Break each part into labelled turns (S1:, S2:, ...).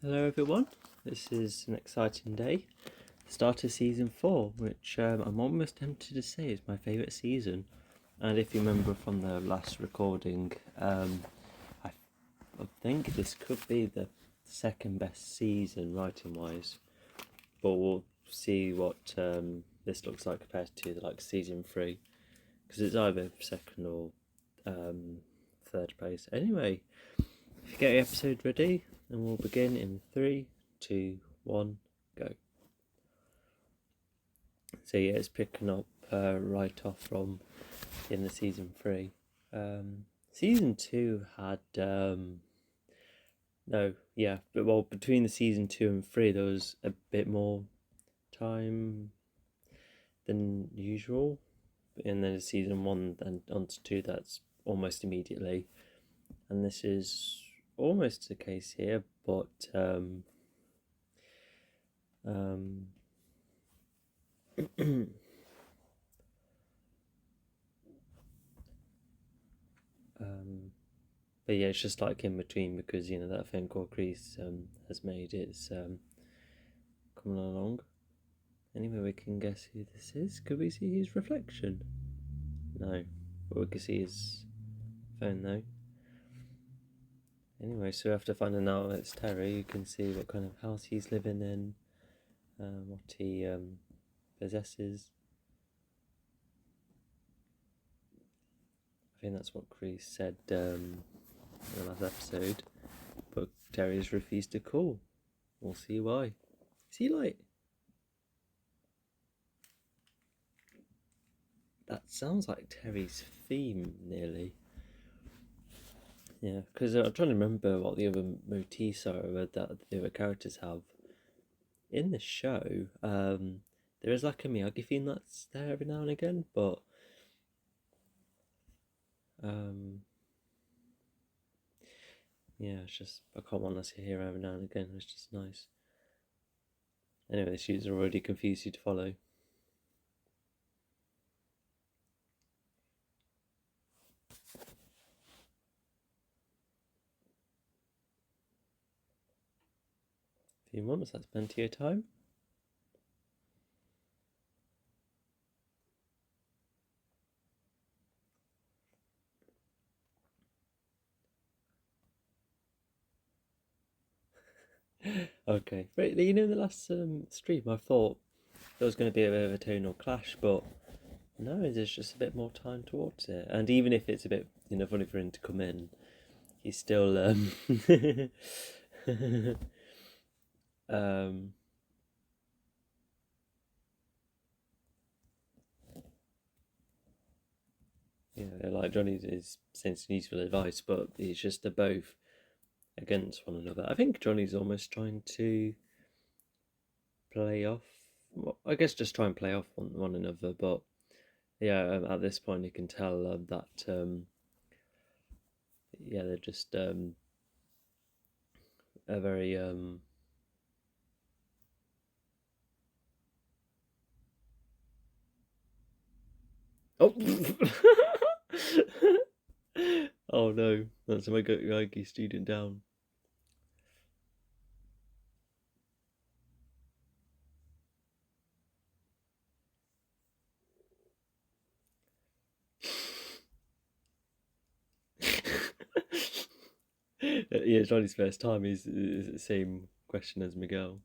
S1: Hello everyone, this is an exciting day. Start of season 4, which I'm almost tempted to say is my favourite season. And if you remember from the last recording, I think this could be the second best season writing wise. But we'll see what this looks like compared to season 3, because it's either second or third place. Anyway, if you get your episode ready, and we'll begin in 3, 2, 1, go. So yeah, it's picking up right off from in the season 3. Season 2 had between the season 2 and 3 there was a bit more time than usual, and then season 1 then on to 2, that's almost immediately, and this is almost the case here, but but yeah, it's just like in between, because that thing called Grease has made it's coming along. Anyway, we can guess who this is. Could we see his reflection? No, but we can see his phone though. Anyway, so after finding out it's Terry, you can see what kind of house he's living in, what he possesses. I think that's what Grease said in the last episode, but Terry's refused to call. We'll see why. Is he like... That sounds like Terry's theme, nearly. Yeah, because I'm trying to remember what the other motifs are that the other characters have. In the show, there is like a Miyagi theme that's there every now and again, but yeah, it's just I can't want to hear every now and again. It's just nice. Anyway, the shoes are already confused you to follow. A few months, that's plenty of time. Okay, but in the last stream, I thought there was going to be a bit of a tonal clash, but no, there's just a bit more time towards it. And even if it's a bit, funny for him to come in, he's still like Johnny is saying some useful advice, but it's just they're both against one another. I think Johnny's almost trying to play off, well, I guess just try and play off one another, but yeah, at this point you can tell that they're just a very oh oh no, that's my Yogi student down. Yeah, Johnny's first time is the same question as Miguel.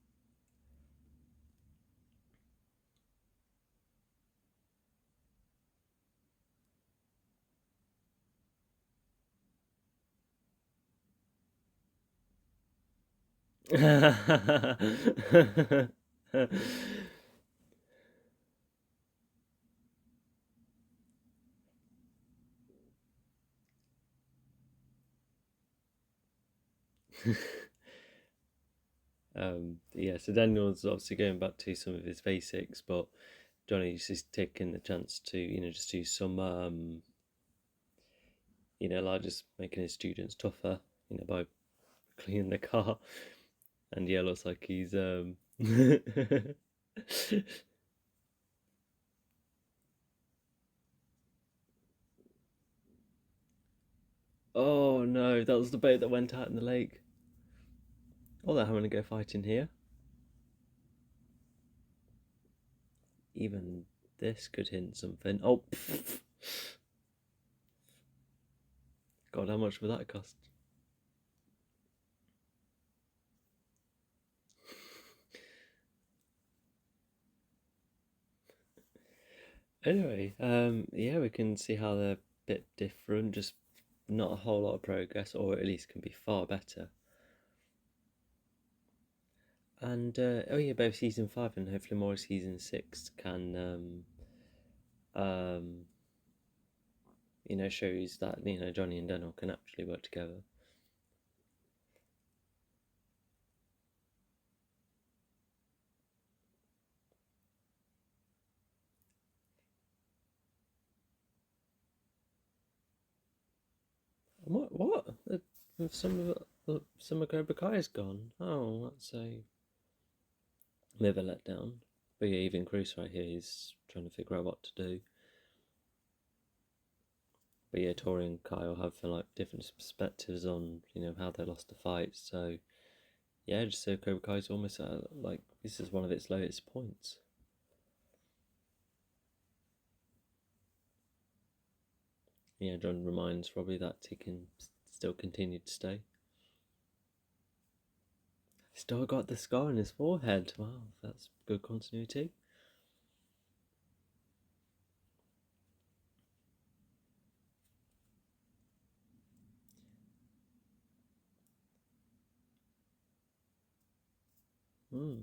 S1: Yeah, so Daniel's obviously going back to some of his basics, but Johnny's just taking the chance to just do some like just making his students tougher, by cleaning the car. And yeah, looks like he's oh no, that was the boat that went out in the lake. Oh, they're having to go fighting here. Even this could hint something. Oh, God, how much would that cost? Anyway, yeah, we can see how they're a bit different, just not a whole lot of progress, or at least can be far better. And oh yeah, both season 5 and hopefully more season 6 can shows that Johnny and Daniel can actually work together. What? Some of Cobra Kai is gone. Oh, that's a bit of a letdown. But yeah, even Chris right here is trying to figure out what to do. But yeah, Tori and Kyle have like different perspectives on how they lost the fight. So yeah, just so Cobra Kai is almost like this is one of its lowest points. Yeah, John reminds Robbie that he can still continue to stay. Still got the scar on his forehead. Wow, that's good continuity. Hmm.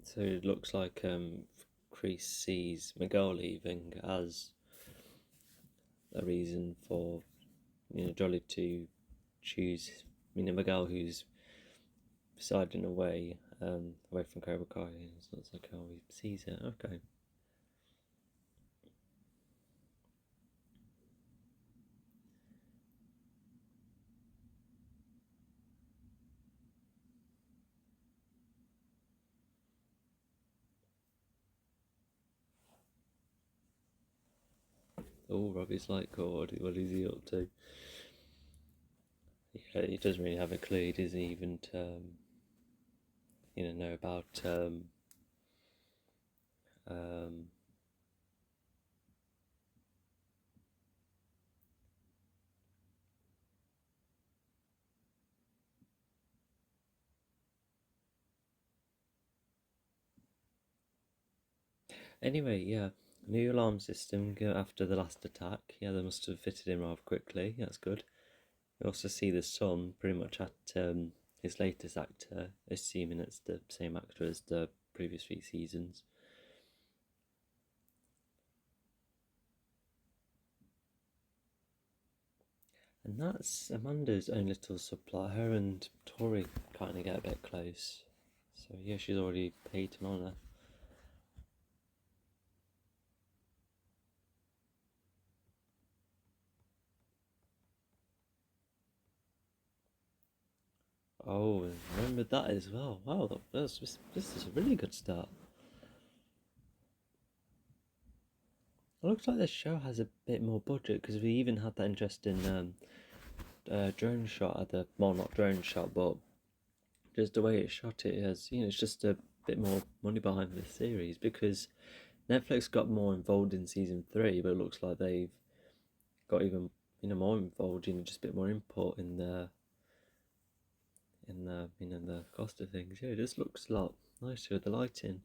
S1: So it looks like Kreese sees Miguel leaving as a reason for Jolly to choose Miguel, who's siding away from Cobra Kai. So that's like how he sees it. Okay. Oh, Robbie's like, God, what is he up to? Yeah, he doesn't really have a clue, does he? Even to, know about um, Anyway, yeah, new alarm system after the last attack. Yeah, they must have fitted in rather quickly. That's good. You also see the son pretty much at his latest actor, assuming it's the same actor as the previous 3 seasons. And that's Amanda's own little subplot. Her and Tori kind of get a bit close. So yeah, she's already paid an honour. Oh, remember that as well. Wow, this is a really good start. It looks like this show has a bit more budget because we even had that interesting drone shot at the not drone shot, but just the way it's shot. It has it's just a bit more money behind the series because Netflix got more involved in season 3, but it looks like they've got even more involved, just a bit more input in the cost of things. Yeah, it just looks a lot nicer with the lighting.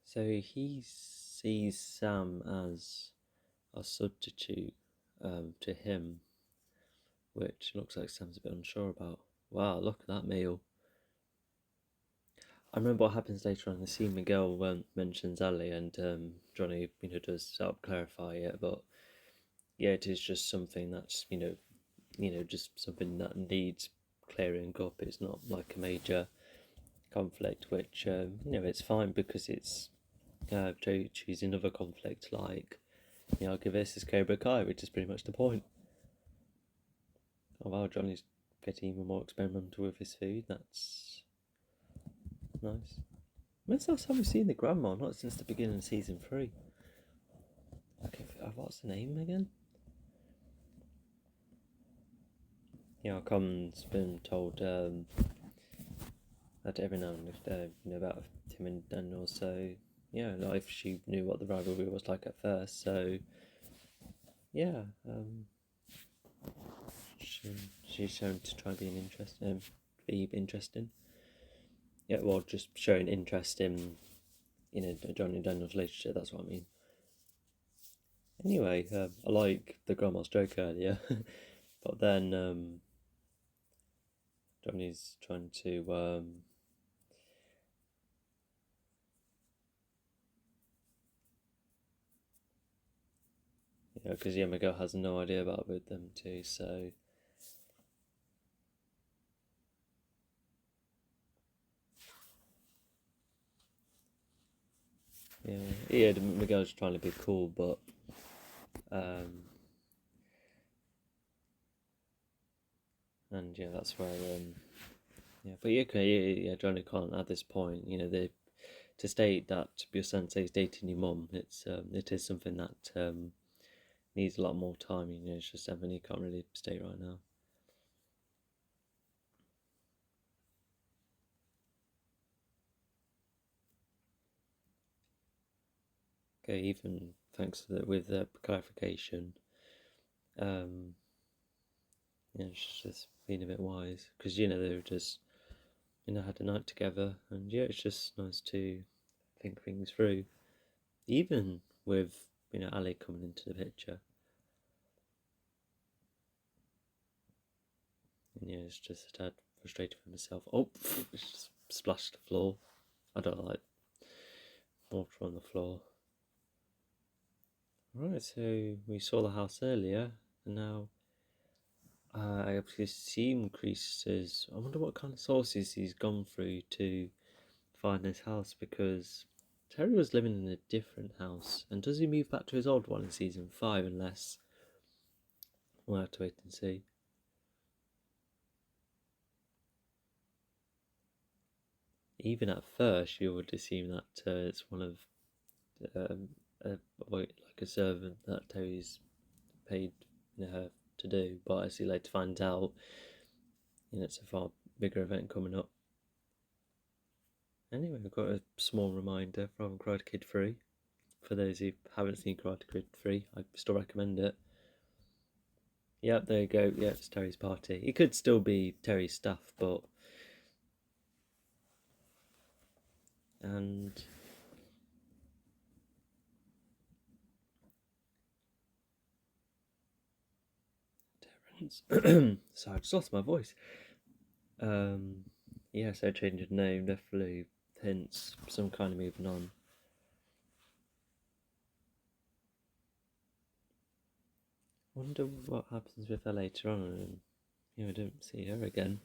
S1: So he sees Sam as a substitute to him, which looks like Sam's a bit unsure about. Wow, look at that meal. I remember what happens later on in the scene. Miguel mentions Ali, and Johnny, does help clarify it. But yeah, it is just something that's just something that needs clearing up. It's not like a major conflict, which it's fine because it's choosing another conflict like Miyagi versus Cobra Kai, which is pretty much the point. Oh wow, Johnny's getting even more experimental with his food. That's nice. When's the last time we've seen the grandma? Not since the beginning of season 3. Okay, what's the name again? Yeah, Common's been told that every now and then about Tim and Daniel. So yeah, like if she knew what the rivalry was like at first. So yeah, she's shown to try and be interesting. Yeah, well, just showing interest in Johnny and Daniel's relationship. That's what I mean. Anyway, I like the grandma's joke earlier, but then Johnny's trying to because Miguel has no idea about with them too. So yeah, Miguel's trying to be cool, but and yeah, that's where but Johnny can't at this point, to state that your sensei is dating your mum, it is something that needs a lot more time. It's just something he can't really state right now. Okay, even thanks to with the clarification, it's just being a bit wise because they were just had a night together, and yeah, it's just nice to think things through, even with Ali coming into the picture. And yeah, it's just a tad frustrated with myself. Oh, it's just splashed the floor. I don't like water on the floor. Right, so we saw the house earlier, and now I assume Creases. I wonder what kind of sources he's gone through to find this house, because Terry was living in a different house. And does he move back to his old one in season 5? Unless we'll have to wait and see. Even at first, you would assume that it's one of like a servant that Terry's paid her to do. But as you later find out, it's a far bigger event coming up. Anyway, we've got a small reminder from Karate Kid 3. For those who haven't seen Karate Kid 3, I still recommend it. Yep, there you go. Yep, it's Terry's party. It could still be Terry's stuff, but and Terrence. Sorry, I just lost my voice. Yeah, so changing the name definitely hints some kind of moving on. Wonder what happens with her later on, and I don't see her again.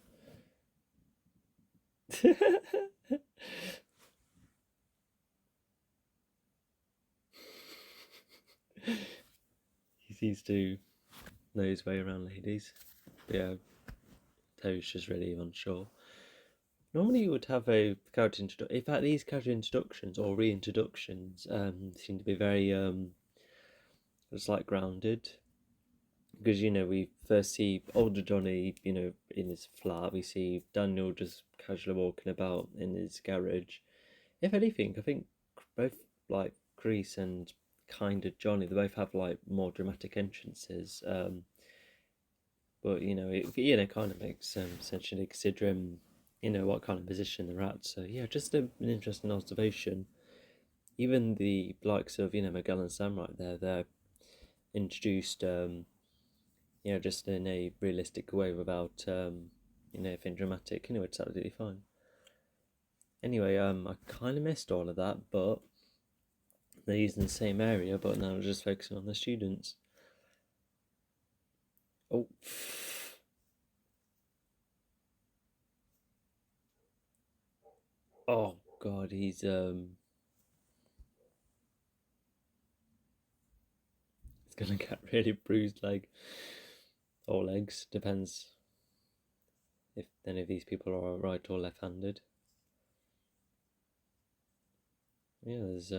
S1: He seems to know his way around ladies. But yeah, Terry's just really unsure. Normally you would have a character introduction. In fact, these character introductions or reintroductions seem to be very just like grounded. Because we first see older Johnny, in his flat. We see Daniel just casually walking about in his garage. If anything, I think both like Grease and kind of Johnny, they both have like more dramatic entrances. But it kind of makes sense considering what kind of position they're at. So yeah, just an interesting observation. Even the likes of Miguel and Sam right there, they're introduced just in a realistic way without anything dramatic. It's absolutely fine. Anyway, I kind of missed all of that, but they're using the same area, but now we're just focusing on the students. Oh. Oh god, he's going to get really bruised leg or legs. Depends if any of these people are right or left-handed. Yeah, there's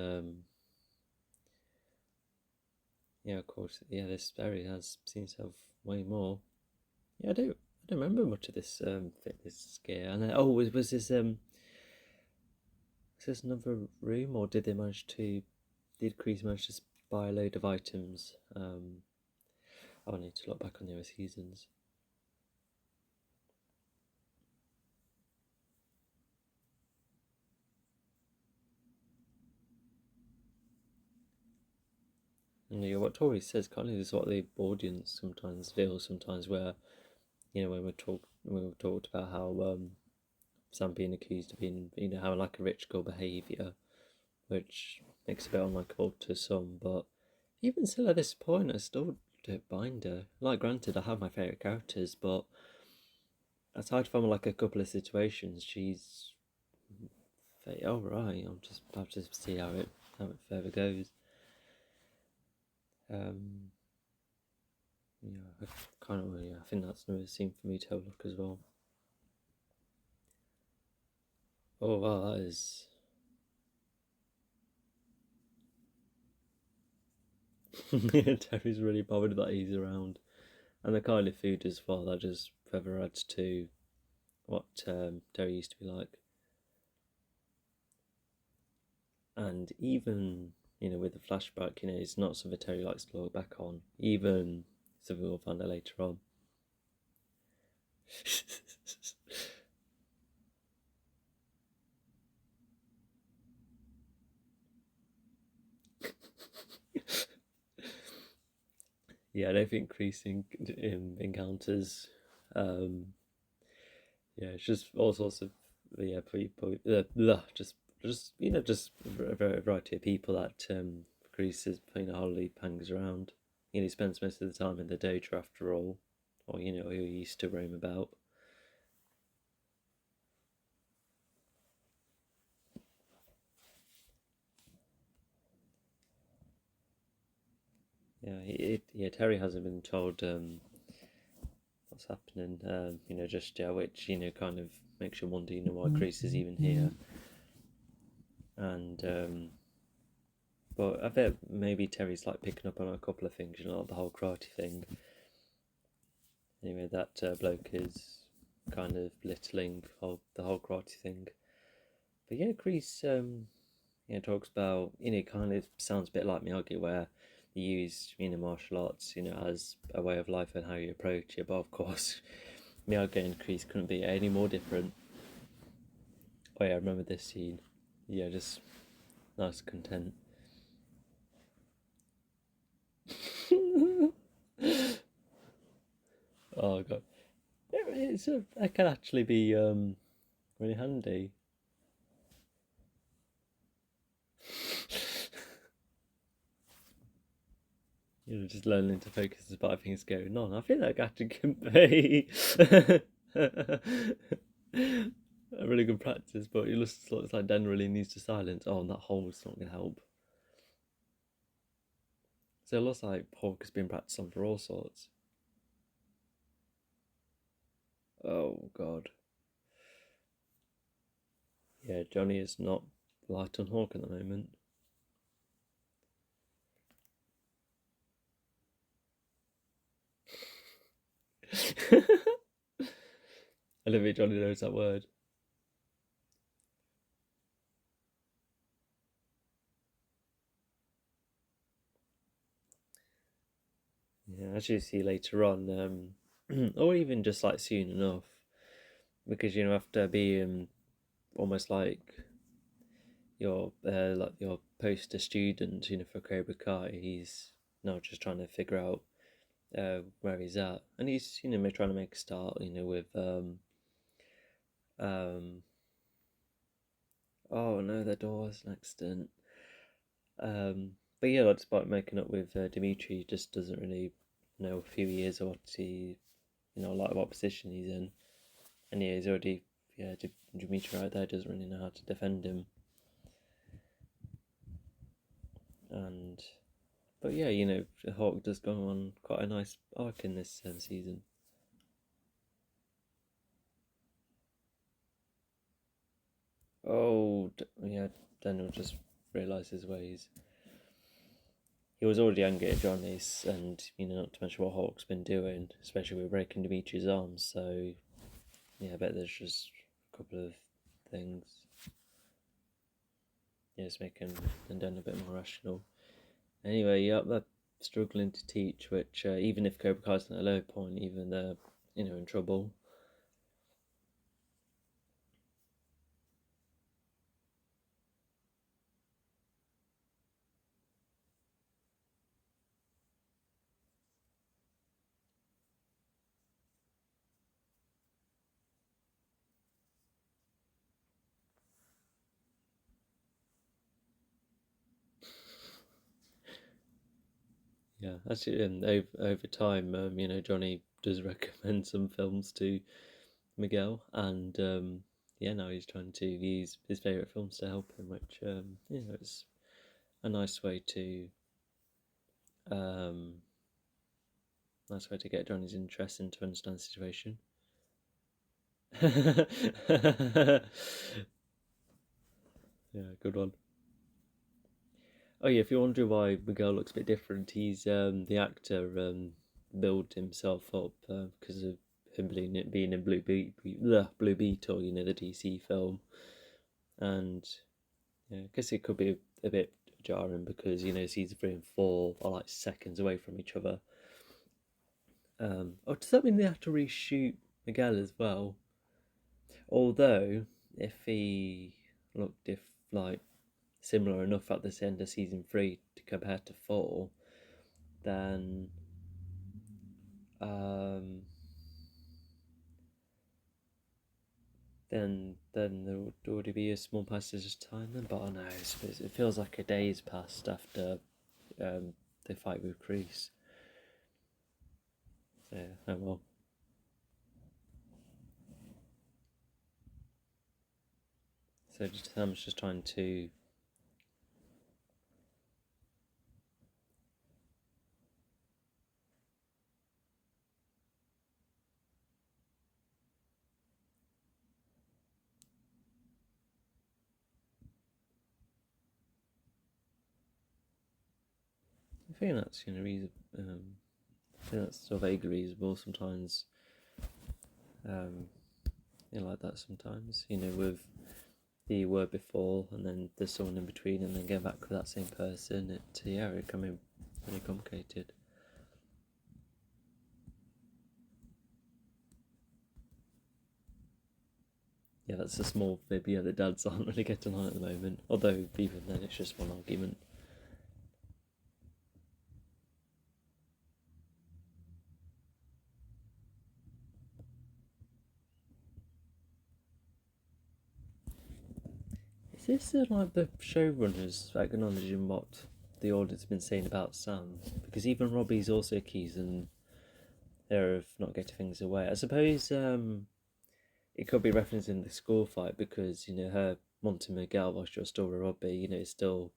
S1: yeah, of course. Yeah, this area seems to have way more. Yeah, I don't remember much of this fitness gear. And was this is this another room, or did Chris manage to buy a load of items? I need to look back on the other seasons. And yeah, what Tori says kind of is what the audience sometimes feels. Sometimes where when we talked about how Sam being accused of being having like a rich girl behaviour, which makes it a bit unlikable to some, but even still at this point, I still don't mind her. Like, granted, I have my favourite characters, but aside from like a couple of situations, she's all right. I'll just see how it further goes. Yeah, I think that's another scene for me to have a look as well. Oh wow, that is. Terry's really bothered that he's around, and the kind of food as well that just further adds to what Terry used to be like. And even with the flashback, it's not something Terry likes to look back on. Even something we'll find out later on. Yeah, I don't think increasing encounters. Yeah, it's just all sorts of people. Just a variety of people that Greece is hardly hangs around. He spends most of the time in the dojo after all, or he used to roam about. Yeah, Terry hasn't been told what's happening. Just which kind of makes you wonder, why Greece is even here. And but I bet maybe Terry's like picking up on a couple of things, like the whole karate thing. Anyway, that bloke is kind of belittling the whole karate thing. But yeah, Greece talks about, kind of sounds a bit like Miyagi, where you use martial arts as a way of life and how you approach it. But of course, Miyagi and Greece couldn't be any more different. Oh yeah, I remember this scene. Yeah, just nice content. Oh god, that can actually be really handy. Just learning to focus despite things going on. I feel like actually can be a really good practice, but it looks like Dan really needs to silence. Oh, and that hole's not going to help. So it looks like Hulk has been practiced on for all sorts. Oh god. Yeah, Johnny is not light on Hawk at the moment. I love it, Johnny knows that word. Yeah, as you see later on, or even just like soon enough, because after being almost like your poster student, for Cobra Kai, he's now just trying to figure out where he's at, and he's trying to make a start, with um oh no, the door was an accident. But yeah, despite making up with Dimitri, he just doesn't really know a few years or what like what position he's in, and yeah, he's already Dimitri right there doesn't really know how to defend him, and But yeah, you know, Hawk does go on quite a nice arc in this season. Oh, yeah, Daniel just realised his ways. He was already angry at Johnny's, and you know, not to mention what Hawk's been doing, especially with breaking Dimitri's arms. So yeah, I bet there's just a couple of things. Yeah, it's making Dan a bit more rational. Anyway, yeah, they're struggling to teach, which even if Cobra Kai's at a low point, even they're in trouble. Yeah, actually, and over time, you know, Johnny does recommend some films to Miguel, and yeah, now he's trying to use his favorite films to help him, which you know, it's a um, nice way to get Johnny's interest and to understand the situation. Yeah, good one. Oh yeah, if you're wondering why Miguel looks a bit different, he's the actor built himself up because of him being in Blue Beetle, you know, the DC film, and yeah, I guess it could be a bit jarring because you know season 3 and 4 are like seconds away from each other. Oh, does that mean they have to reshoot Miguel as well? Although, if he looked if like similar enough at the end of season 3 to compare to 4, then um, then there would already be a small passage of time then. But I know it feels like a day's passed after um, the fight with Kreese. So yeah, oh well. So just I'm just trying to. I think that's reasonable. I think that's sort of vaguely reasonable. Sometimes, um, like that. Sometimes, with the word before, and then there's someone in between, and then get back with that same person. It can be really complicated. Yeah, that's a small fib. Yeah, the dads aren't really getting on at the moment. Although even then, it's just one argument. Is this like the showrunners acknowledging what the audience has been saying about Sam? Because even Robbie's also accusing her of not getting things away. I suppose it could be referencing the school fight because her wanting Miguel while she was still with Robbie. It's still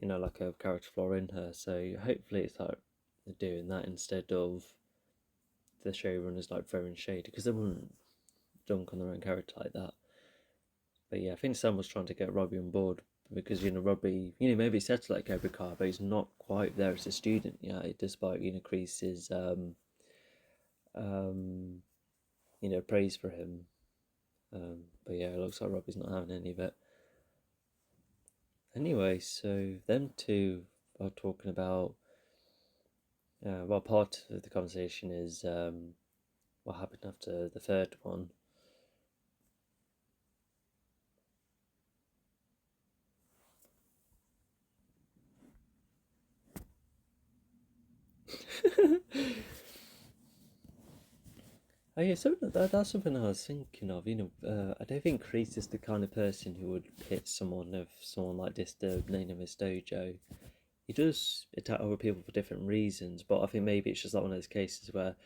S1: like a character flaw in her. So hopefully it's like doing that instead of the showrunners like throwing shade because they wouldn't dunk on their own character like that. But yeah, I think Sam was trying to get Robbie on board because Robbie, maybe said to like Cobra Kai, but he's not quite there as a student yet, despite Kreese's um, praise for him. But yeah, it looks like Robbie's not having any of it. Anyway, so them two are talking about. Well, part of the conversation is what happened after the third one. Oh yeah, so that's something I was thinking of. I don't think Kreese is the kind of person who would hit someone like this the name of his dojo. He does attack other people for different reasons, but I think maybe it's just like one of those cases where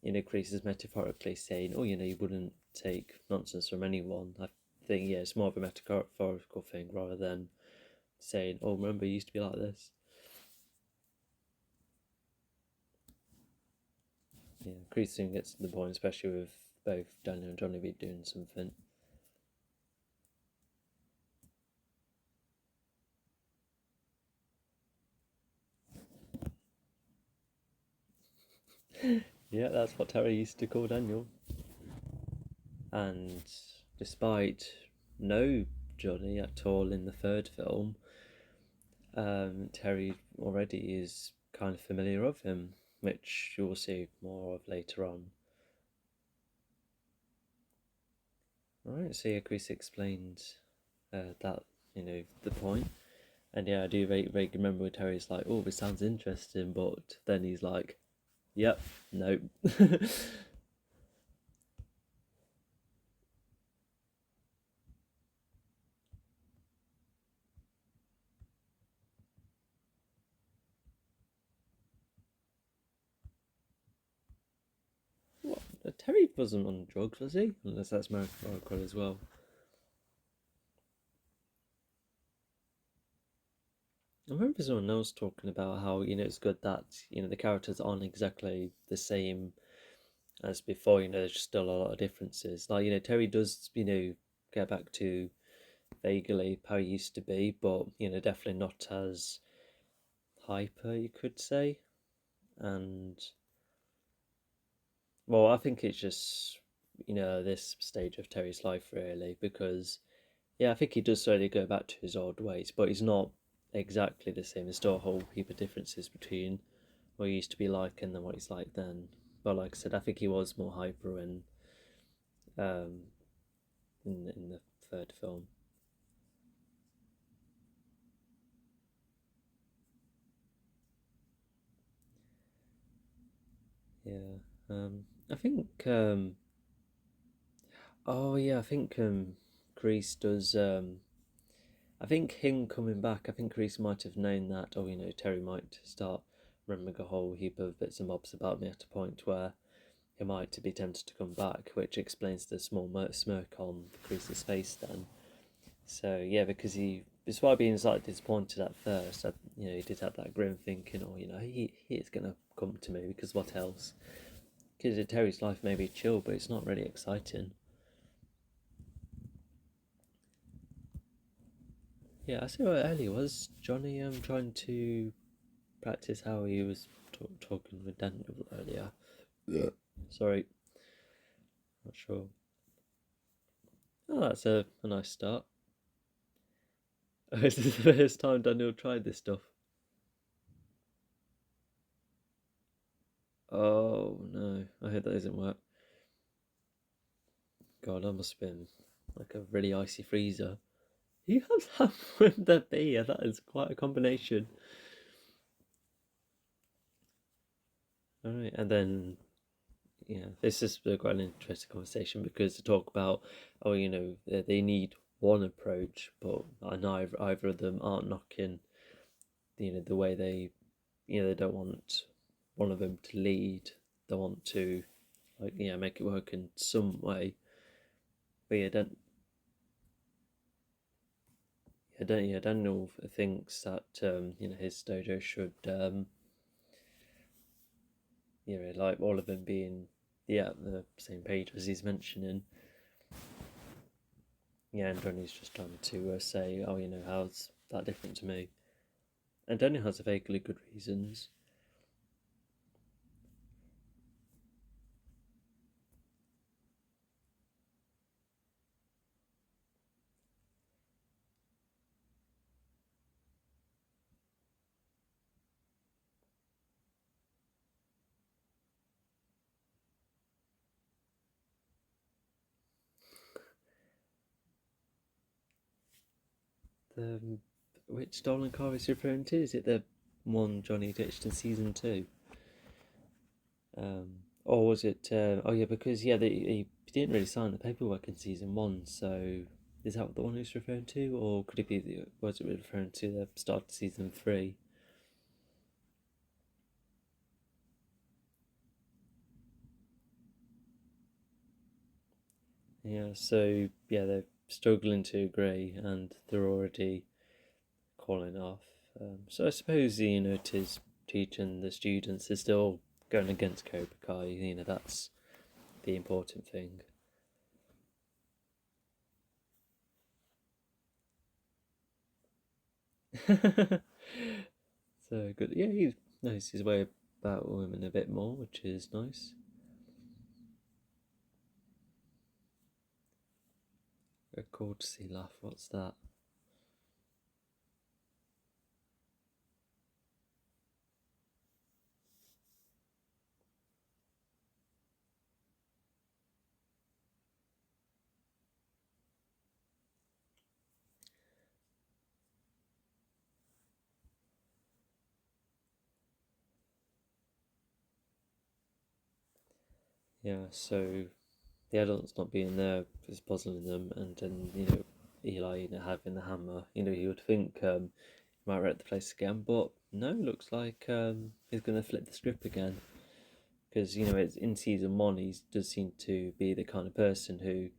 S1: Kreese is metaphorically saying, "Oh, you wouldn't take nonsense from anyone." I think it's more of a metaphorical thing rather than saying, "Oh, remember, you used to be like this." Yeah, Crease soon gets to the point, especially with both Daniel and Johnny be doing something. Yeah, that's what Terry used to call Daniel. And despite no Johnny at all in the third film, Terry already is kind of familiar of him, which you will see more of later on. Alright, so yeah, Chris explained that, the point. And yeah, I do very remember when Terry's like, oh, this sounds interesting, but then he's like, yep, nope. What? Terry wasn't on drugs, was he? Unless that's Miracle as well. I remember someone else talking about how, it's good that, the characters aren't exactly the same as before, there's still a lot of differences. Like, Terry does, get back to vaguely how he used to be, but, definitely not as hyper, you could say. And, well, I think it's just, this stage of Terry's life, really, because, yeah, I think he does slowly go back to his old ways, but he's not exactly the same. There's still a whole heap of differences between what he used to be like and then what he's like then. But like I said, I think he was more hyper um, in the third film. Yeah, I think. Oh yeah, I think Grease does. I think him coming back. I think Grease might have known that. Oh, Terry might start remembering a whole heap of bits and bobs about me at a point where he might be tempted to come back, which explains the small smirk on Grease's face then. So yeah, because despite being slightly disappointed at first, he did have that grim thinking, oh, he is gonna come to me because what else? Because Terry's life may be chill, but it's not really exciting. Yeah, I see what earlier was Johnny trying to practice how he was talking with Daniel earlier. Yeah. Sorry, not sure. Oh, that's a nice start. This is the first time Daniel tried this stuff. Oh no, I hope that doesn't work. God, that must have been like a really icy freezer. You have that with the beer. That is quite a combination. All right, and then yeah, this is quite an interesting conversation because to talk about, oh, they need one approach, but either of them aren't knocking, the way they, they don't want one of them to lead. They want to, like, make it work in some way. But Daniel thinks that his dojo should like all of them being the same page as he's mentioning. Yeah, and Johnny's just trying to say, oh, how's that different to me? And Daniel has a vaguely good reasons. The which stolen car is he referring to? Is it the one Johnny ditched in season two? Or was it? Oh yeah, because he didn't really sign the paperwork in season one. So is that the one he's referring to, or could it be? Was it referring to the start of season three? Yeah. So yeah, they're struggling to agree, and they're already calling off. So I suppose it is teaching the students is still going against Cobra Kai. That's the important thing. So good. Yeah, he knows his way about women a bit more, which is nice. A courtesy laugh. What's that? Yeah. So the adults not being there is puzzling them, and then Eli having the hammer. He would think he might wreck the place again, but no, looks like he's going to flip the script again. Because it's in season one, he does seem to be the kind of person who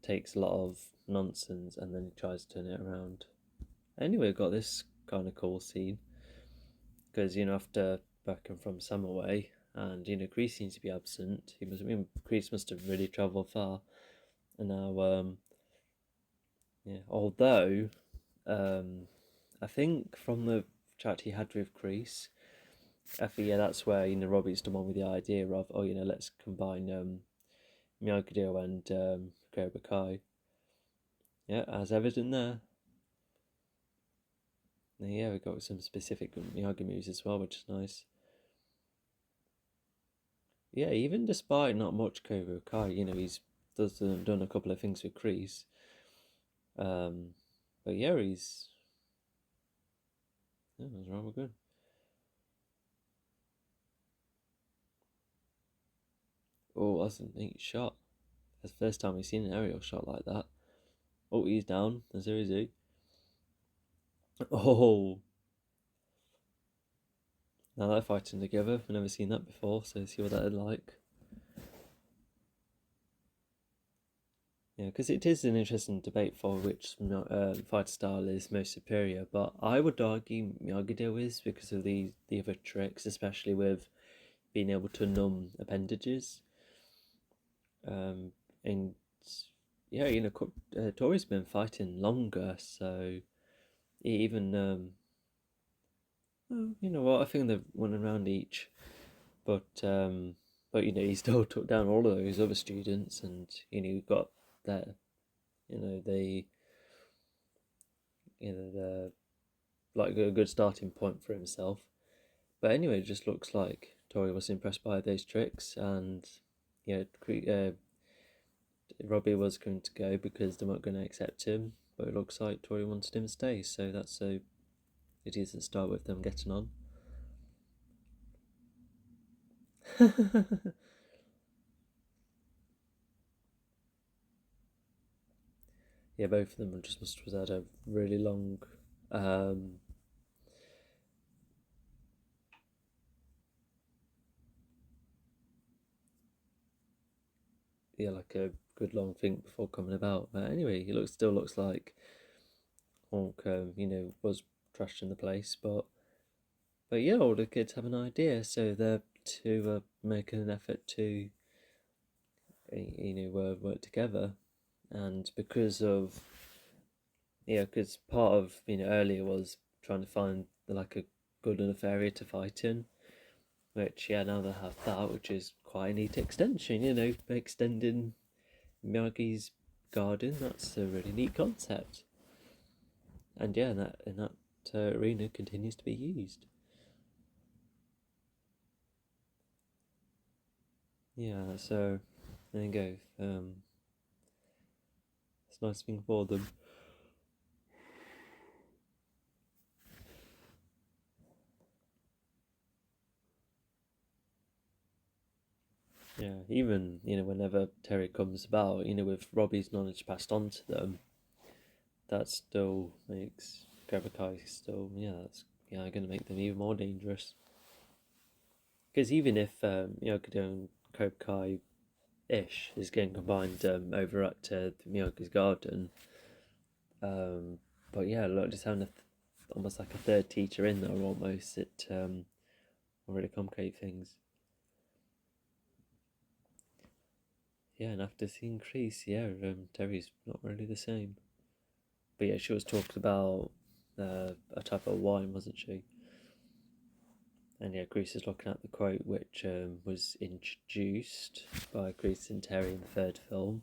S1: takes a lot of nonsense and then he tries to turn it around. Anyway, got this kind of cool scene because after backing from Sam away and Grease seems to be absent. Grease must have really travelled far, and now yeah. Although I think from the chat he had with Grease, I think yeah that's where Robbie's the one with the idea of let's combine Miyagi-Do and Cobra Kai. Yeah, as evident there. And yeah, we got some specific Miyagi moves as well, which is nice. Yeah, even despite not much Cobra Kai, he's done a couple of things with Kreese. But yeah, that's rather good. Oh, that's a neat shot. That's the first time we've seen an aerial shot like that. Oh, he's down. And so is he. Oh, now they're fighting together. We've never seen that before, so see what that'd like. Yeah, because it is an interesting debate for which fighter style is most superior. But I would argue Miyagi-Do is because of the other tricks, especially with being able to numb appendages. And yeah, Tori's been fighting longer, so even well, you know what? I think they've won a round each, but he still took down all of those other students, and got that the the like a good starting point for himself. But anyway, it just looks like Tori was impressed by those tricks, and yeah, Robbie was going to go because they weren't going to accept him. But it looks like Tori wanted him to stay, so that's so it is a start with them getting on. Yeah, both of them just must have had a really long, um, yeah, like a good long think before coming about. But anyway, he still looks like Hulk, was trashing the place, but yeah, all the kids have an idea, so they're to making an effort to work together, and because part of earlier was trying to find like a good enough area to fight in, which yeah now they have that, which is quite a neat extension. Extending Miyagi's garden. That's a really neat concept, and yeah, in that arena continues to be used. Yeah, so there you go. It's a nice thing for them. Yeah, even whenever Terry comes about, with Robbie's knowledge passed on to them, that still makes Cobra Kai still that's going to make them even more dangerous. Because even if Miyagi and Cobra Kai ish is getting combined over at Miyagi's garden, but yeah, look, just having almost like a third teacher in there almost, it will really complicate things. Yeah, and after seeing Crease, yeah, Terry's not really the same. But yeah, she was talking about a type of wine, wasn't she? And yeah, Grease is looking at the quote, which was introduced by Grease and Terry in the third film.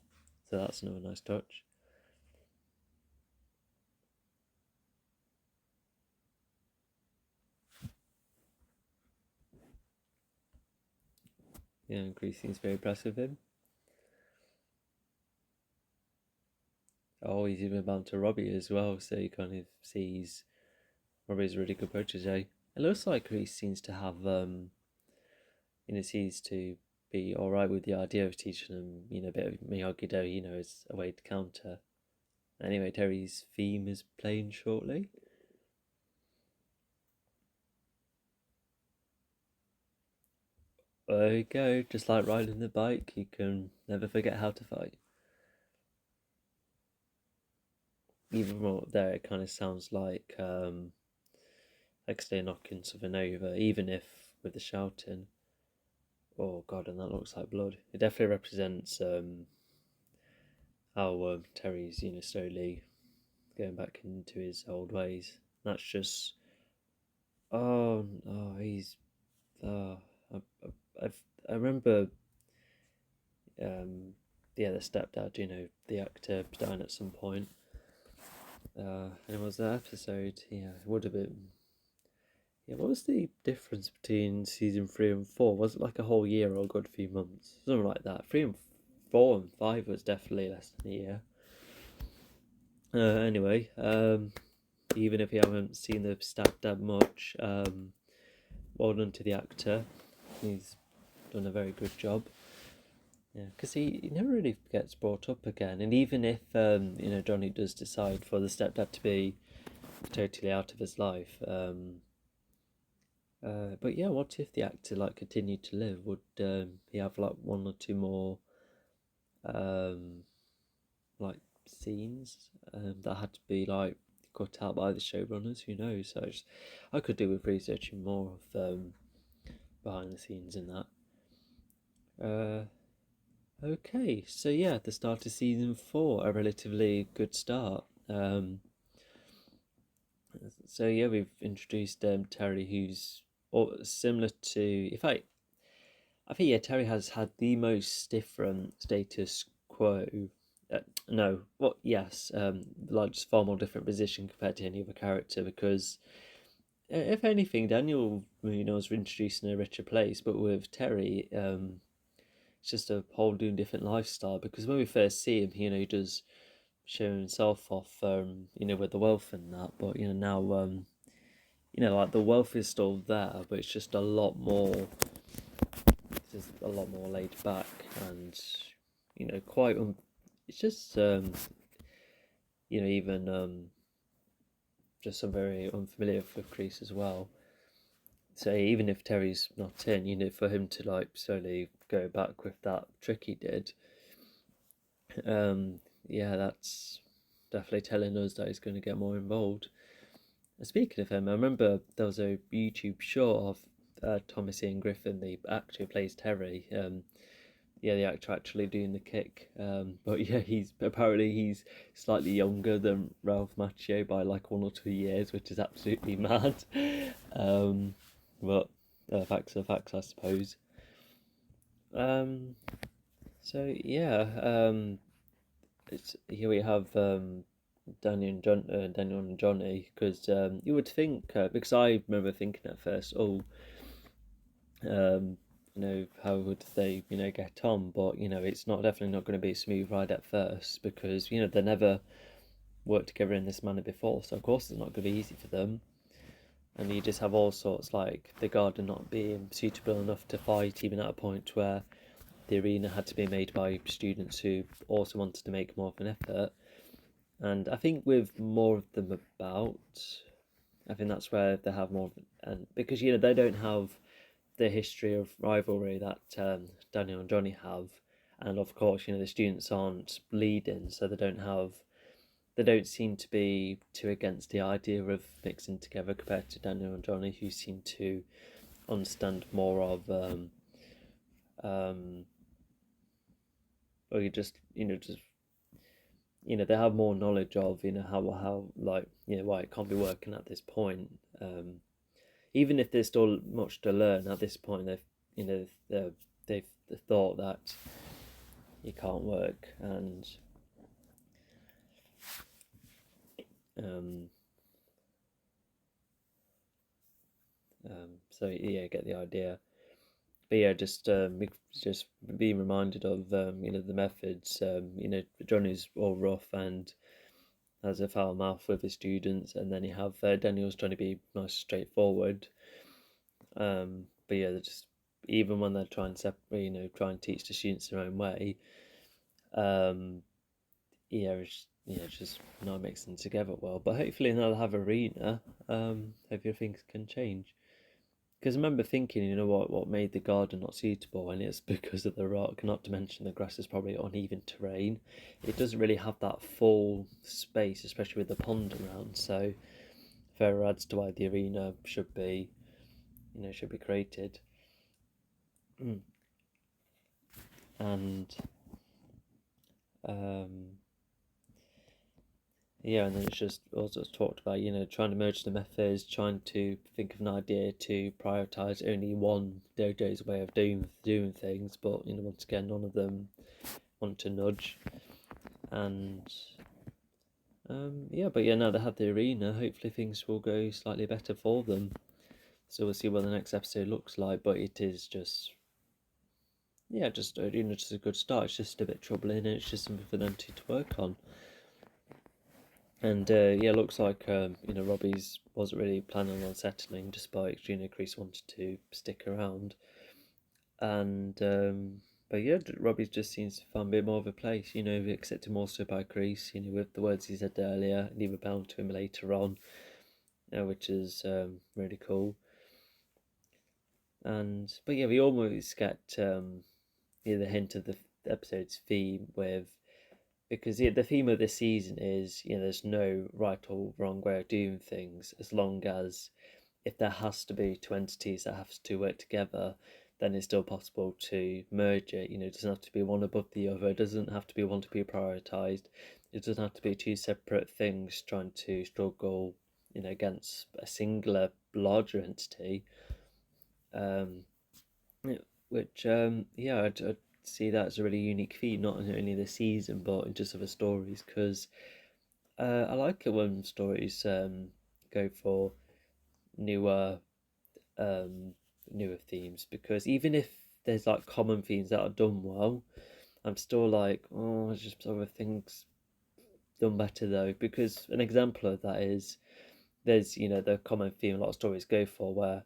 S1: So that's another nice touch. Yeah, and Grease seems very impressed with him. Oh, he's even bound to Robbie as well, so you kind of sees Robbie's a really good protege. It looks like Grease seems to have, seems to be alright with the idea of teaching him, a bit of Miyagi-Do, as a way to counter. Anyway, Terry's theme is playing shortly. There you go, just like riding the bike, you can never forget how to fight. Even more up there, it kind of sounds like they're knocking something over, even if with the shouting. Oh god, and that looks like blood. It definitely represents how Terry's, slowly going back into his old ways. That's just, he's, uh, I, I, I remember, um, yeah, the stepdad, the actor dying at some point. And it was that episode, yeah, it would have been. Yeah, what was the difference between season 3 and 4? Was it like a whole year or a good few months? Something like that. 3 and 4 and 5 was definitely less than a year. Anyway, even if you haven't seen the stepdad much, well done to the actor. He's done a very good job. Yeah, because he never really gets brought up again. And even if, Johnny does decide for the stepdad to be totally out of his life, but yeah, what if the actor continued to live? Would he have one or two more um, like scenes that had to be cut out by the showrunners? Who knows? So I could do with researching more of behind the scenes in that. Okay, so yeah, the start of season 4, a relatively good start. So yeah, we've introduced Terry, who's similar to. I think yeah, Terry has had the most different status quo. No, well, yes, just far more different position compared to any other character because if anything, Daniel, was introduced in a richer place, but with Terry, it's just a whole new different lifestyle because when we first see him, he does show himself off, with the wealth and that, but now, like the wealth is still there, but it's just a lot more just a lot more laid back and quite it's just even just some very unfamiliar with Crease as well. So even if Terry's not in, for him to slowly go back with that trick he did, yeah, that's definitely telling us that he's going to get more involved. And speaking of him, I remember there was a YouTube short of Thomas Ian Griffin, the actor who plays Terry. Yeah, the actor actually doing the kick. But yeah, he's slightly younger than Ralph Macchio by 1 or 2 years, which is absolutely mad. But facts are facts, I suppose. Um, so yeah, here we have Daniel and Johnny, because you would think because I remember thinking at first, oh, how would they, get on? But it's not definitely not going to be a smooth ride at first because they never worked together in this manner before, so of course it's not going to be easy for them. And you just have all sorts like the garden not being suitable enough to fight, even at a point where the arena had to be made by students who also wanted to make more of an effort. And I think with more of them about, I think that's where they have more, and because they don't have the history of rivalry that Daniel and Johnny have, and of course the students aren't leading, so they don't seem to be too against the idea of mixing together compared to Daniel and Johnny, who seem to understand more of or you just they have more knowledge of how like why it can't be working at this point. Even if there's still much to learn at this point, they've thought that it can't work, and um, so yeah, get the idea. But yeah, just being reminded of the methods. Johnny's all rough and has a foul mouth with his students, and then you have Daniel's trying to be nice, straightforward. But yeah, they're just even when they're trying to separate, try and teach the students their own way. Um, it's just not mixing together well. But hopefully now they'll have arena. Hopefully things can change. Because I remember thinking, what made the garden not suitable, and it's because of the rock. Not to mention the grass is probably uneven terrain. It doesn't really have that full space, especially with the pond around. So, further adds to why the arena should be created. And um, yeah, and then it's just also talked about trying to merge the methods, trying to think of an idea to prioritize only one dojo's way of doing things, but once again none of them want to nudge. And but yeah, now they have the arena, hopefully things will go slightly better for them. So we'll see what the next episode looks like, but it is just just just a good start. It's just a bit troubling, and it's just something for them to work on. And looks like Robbie's wasn't really planning on settling, despite Chris wanted to stick around. And but yeah, Robbie just seems to find a bit more of a place. Accepted more so by Chris. With the words he said earlier, and he would bound to him later on, which is really cool. And but yeah, we almost get the hint of the episode's theme with. Because the theme of this season is there's no right or wrong way of doing things, as long as if there has to be two entities that have to work together, then it's still possible to merge it. It doesn't have to be one above the other, it doesn't have to be one to be prioritized, it doesn't have to be two separate things trying to struggle against a singular larger entity. um which I'd see that as a really unique feat, not only this season but in just other stories, because I like it when stories go for newer newer themes, because even if there's like common themes that are done well, I'm still like, oh, it's just other things done better though. Because an example of that is there's the common theme a lot of stories go for, where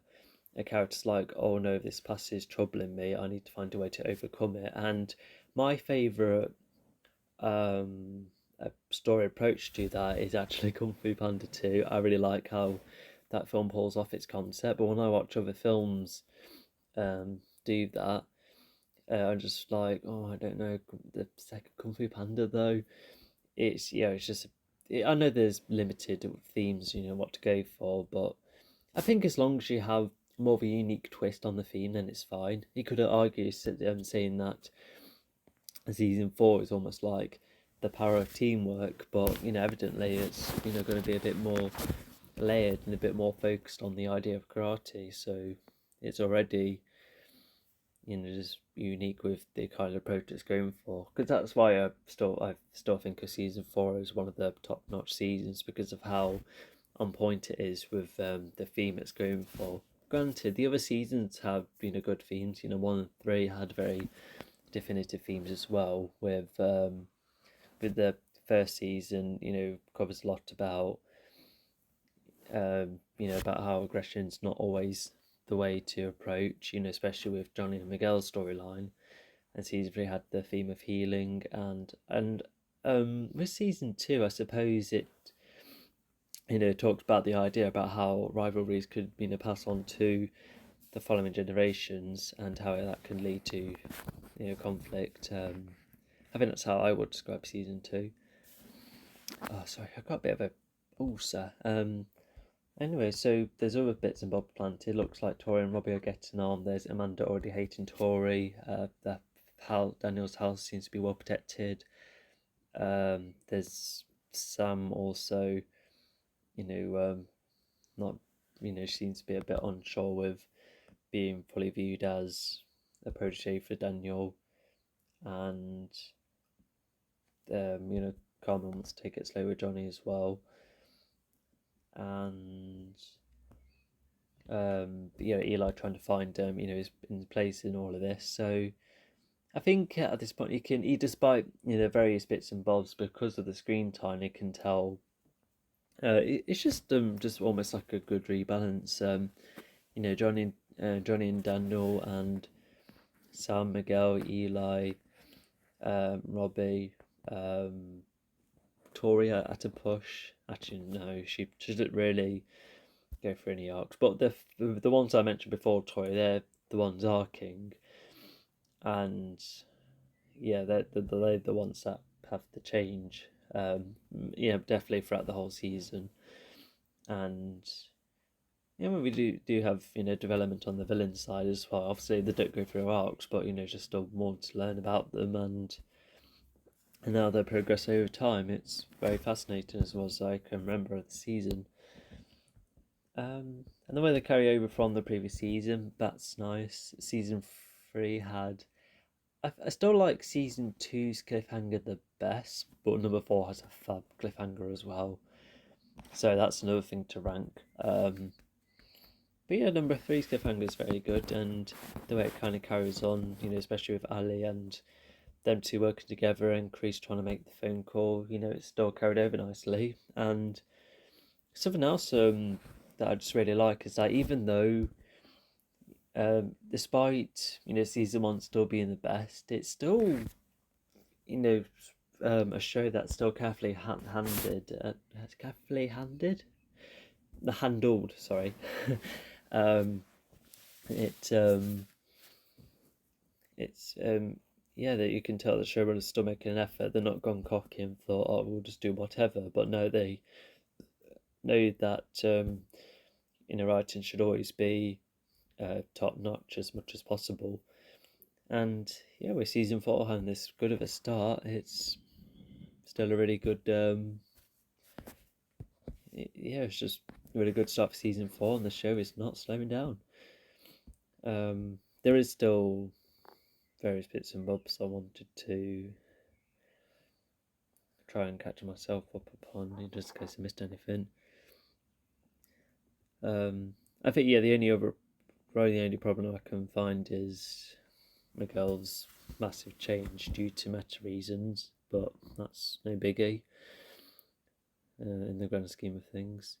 S1: a character's like, oh no, this past is troubling me, I need to find a way to overcome it. And my favourite um story approach to that is actually Kung Fu Panda 2. I really like how that film pulls off its concept, but when I watch other films do that, I'm just like, oh, I don't know. The second Kung Fu Panda though, it's just I know there's limited themes, what to go for, but I think as long as you have more of a unique twist on the theme, then it's fine. You could argue saying that season 4 is almost like the power of teamwork, but evidently it's going to be a bit more layered and a bit more focused on the idea of karate. So it's already just unique with the kind of approach it's going for. Because that's why I still think of season 4 as one of the top notch seasons, because of how on point it is with the theme it's going for. Granted, the other seasons have good themes. 1 and 3 had very definitive themes as well. With the first season, covers a lot about about how aggression's not always the way to approach. Especially with Johnny and Miguel's storyline. And season 3 had the theme of healing, and with season 2, I suppose it talked about the idea about how rivalries could pass on to the following generations, and how that can lead to conflict. I think that's how I would describe season 2. Oh, sorry, I got a bit of a ulcer. Anyway, so there's other bits and bobs planted. Looks like Tori and Robbie are getting on. There's Amanda already hating Tori. The Daniel's house seems to be well protected. There's Sam also, not, she seems to be a bit unsure with being fully viewed as a protege for Daniel, and Carmen wants to take it slow with Johnny as well, and Eli trying to find his place in all of this. So I think at this point despite various bits and bobs, because of the screen time, you can tell it's just almost like a good rebalance. Johnny and Daniel and Sam, Miguel, Eli, Robbie, Tori at a push. Actually, no, she didn't really go for any arcs. But the ones I mentioned before, Tori, they're the ones arcing, and yeah, they're the ones that have the change. Definitely throughout the whole season, and we do have development on the villain side as well. Obviously, they don't go through arcs, but just still more to learn about them, and now their progress over time. It's very fascinating as well as I can remember of the season. And the way they carry over from the previous season, that's nice. Season 3 had. I still like season 2's cliffhanger the best, but number 4 has a fab cliffhanger as well. So that's another thing to rank. But yeah, number 3's cliffhanger is very good, and the way it kind of carries on, especially with Ali and them two working together and Chris trying to make the phone call, it's still carried over nicely. And something else that I just really like is that even though, despite season 1 still being the best, it's still a show that's still carefully handled. Sorry, it it's that you can tell the showrunners still making an effort. They're not gone cocky and thought, oh, we'll just do whatever. But no, they know that writing should always be top notch as much as possible. And yeah, with season 4 having this good of a start, it's still a really good. It's just a really good start for season 4, and the show is not slowing down. There is still various bits and bobs I wanted to try and catch myself up upon, just in case I missed anything. I think the only problem I can find is Miguel's massive change due to meta reasons, but that's no biggie in the grand scheme of things.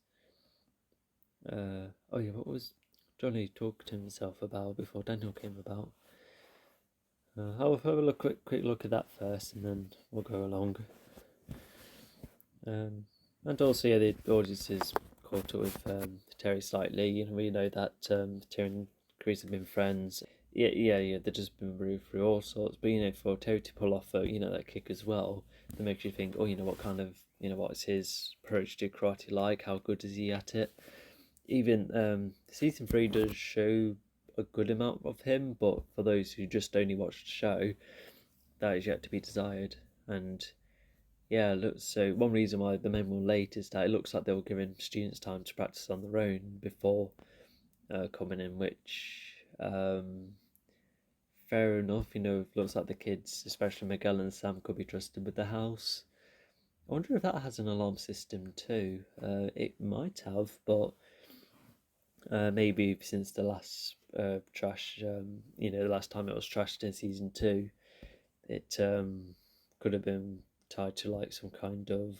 S1: What was Johnny talking to himself about before Daniel came about? I'll have a quick look at that first, and then we'll go along. And also, the audience is caught up with Terry slightly. We know that Terry and Chris have been friends. They've just been rude through all sorts. But for Terry to pull off that kick as well, that makes you think, what kind of what is his approach to karate like? How good is he at it? Even season 3 does show a good amount of him, but for those who just only watched the show, that is yet to be desired. And yeah, so one reason why the men were late is that it looks like they were giving students time to practice on their own before coming in, which fair enough. It looks like the kids, especially Miguel and Sam, could be trusted with the house. I wonder if that has an alarm system too. It might have, but maybe since the last trash, the last time it was trashed in season 2, it could have been tied to like some kind of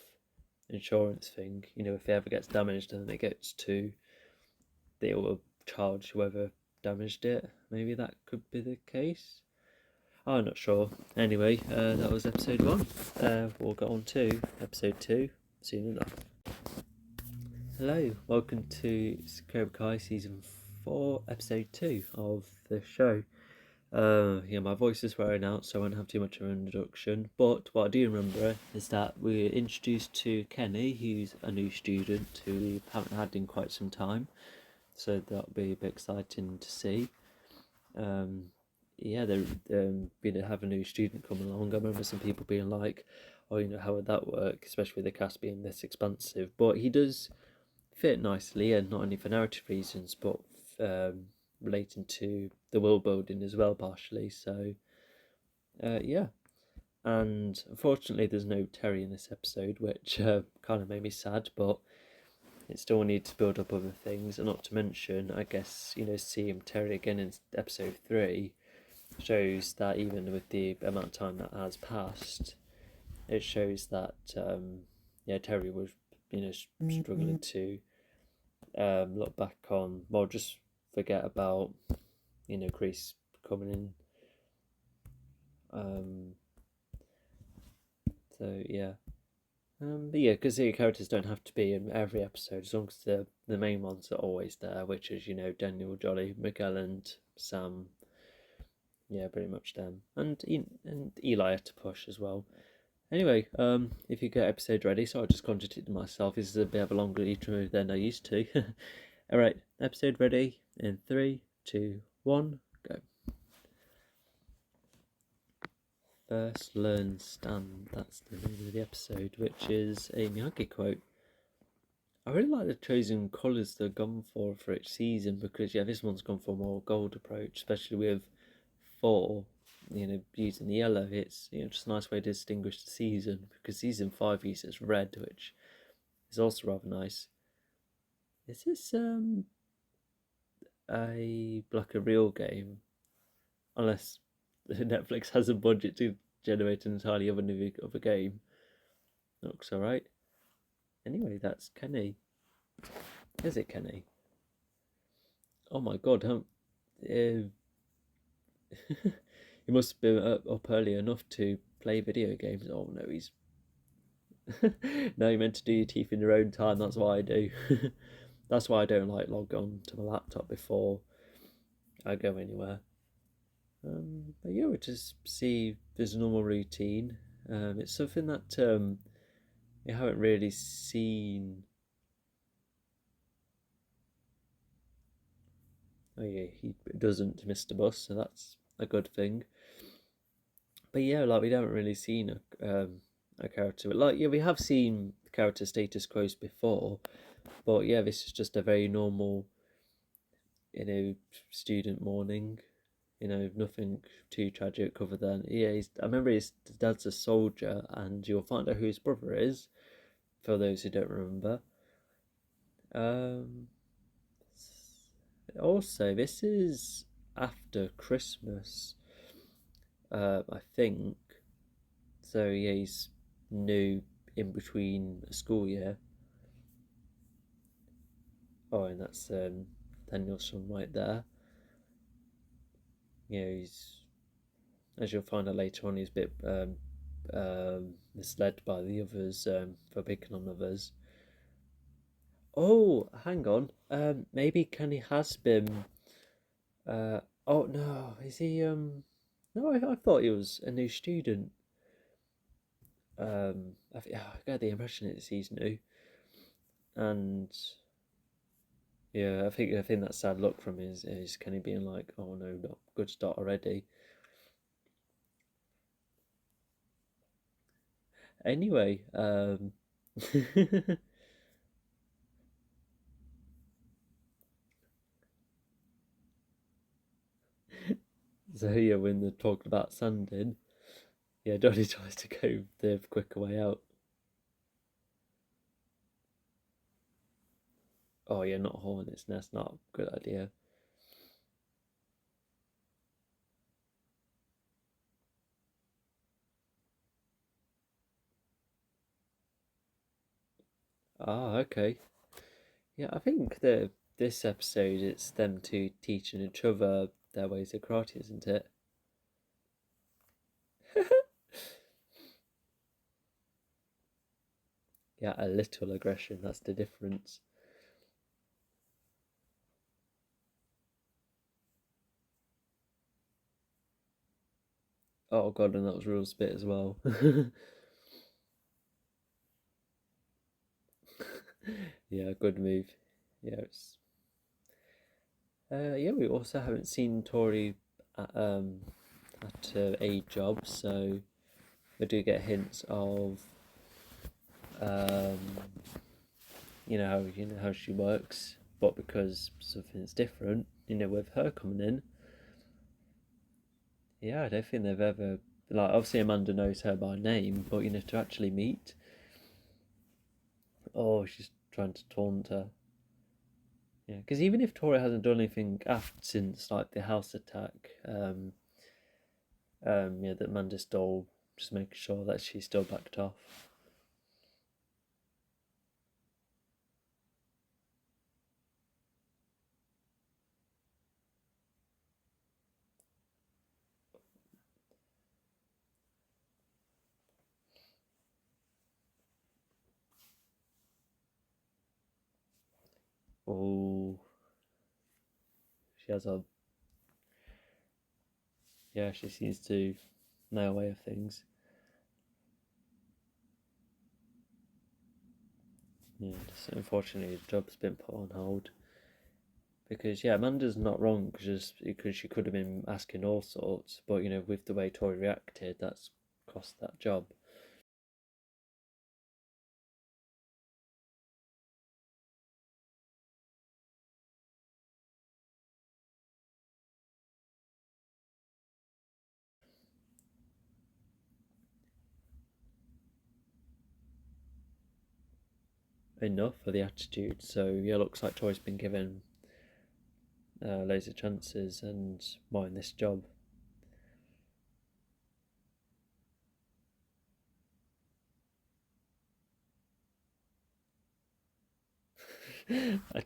S1: insurance thing. If it ever gets damaged and then it gets to, they will charge whoever damaged it. Maybe that could be the case. I'm not sure. Anyway, that was episode 1. We'll get on to episode 2 soon enough. Hello, welcome to Cobra Kai season 4, episode 2 of the show. My voice is wearing out, so I won't have too much of an introduction. But what I do remember is that we're introduced to Kenny, who's a new student who we haven't had in quite some time. So that'll be a bit exciting to see. yeah, they have a new student coming along. I remember some people being like, "Oh, how would that work?" Especially with the cast being this expansive. But he does fit nicely, and not only for narrative reasons, but um, relating to the world building as well, partially. So, yeah. And unfortunately, there's no Terry in this episode, which kind of made me sad. But it still needs to build up other things, and not to mention, I guess seeing Terry again in episode 3 shows that even with the amount of time that has passed, it shows that Terry was struggling to look back on, well, just forget about Chris coming in. So yeah. But yeah, because the characters don't have to be in every episode, as long as the main ones are always there, which is Daniel, Jolly, Miguel, and Sam. Yeah, pretty much them, and Eli had to push as well. Anyway, if you get episode ready, so I just contradicted myself. This is a bit of a longer intro than I used to. All right, episode ready in 3, 2, 1, go. First learn stand. That's the name of the episode, which is a Miyagi quote. I really like the chosen colours they've gone for each season, because this one's gone for a more gold approach, especially with 4, using the yellow. It's just a nice way to distinguish the season, because season 5 uses red, which is also rather nice. Is this a real game? Unless Netflix has a budget to generate an entirely other game. Looks alright. Anyway, that's Kenny. Is it Kenny? Oh my god, he must have been up early enough to play video games. Oh no, he's no, you meant to do your teeth in your own time. That's what I do. That's why I don't log on to my laptop before I go anywhere. But yeah, we just see there's a normal routine. It's something that you haven't really seen. Oh yeah, he doesn't miss the bus, so that's a good thing. But yeah, we haven't really seen a character. We have seen character status quos before, but yeah, this is just a very normal, student morning. Nothing too tragic other than I remember his dad's a soldier, and you'll find out who his brother is for those who don't remember. Also, this is after Christmas, I think. So yeah, he's new in between a school year. Oh, and that's Daniel's son right there. He's, as you'll find out later on, he's a bit misled by the others for picking on others. Oh, hang on. Maybe Kenny has been. Oh no, is he? No, I thought he was a new student. I got the impression he's new, and yeah, I think that sad look from is Kenny being like, oh no, not good start already. Anyway, so yeah, when they're talking about sanding, yeah, Johnny tries to go the quicker way out. Oh yeah, not hornet's nest, not a good idea. Ah, okay. Yeah, I think this episode it's them two teaching each other their ways of karate, isn't it? Yeah, a little aggression, that's the difference. Oh god, and that was real spit as well. Yeah, good move. Yeah, we also haven't seen Tori at a job, so we do get hints of how she works, but because something's different, with her coming in, yeah, I don't think they've ever, like, obviously Amanda knows her by name, but to actually meet, oh, she's trying to taunt her. Yeah, because even if Tori hasn't done anything since like the house attack, that Amanda stole, just making sure that she's still backed off. Oh, she has a, yeah, she seems to know a way of things. Yeah, just unfortunately the job's been put on hold. Because yeah, Amanda's not wrong, just because she could have been asking all sorts, but with the way Tori reacted, that's cost that job. Enough for the attitude. So yeah, looks like Tori's been given loads of chances and more in this job. I,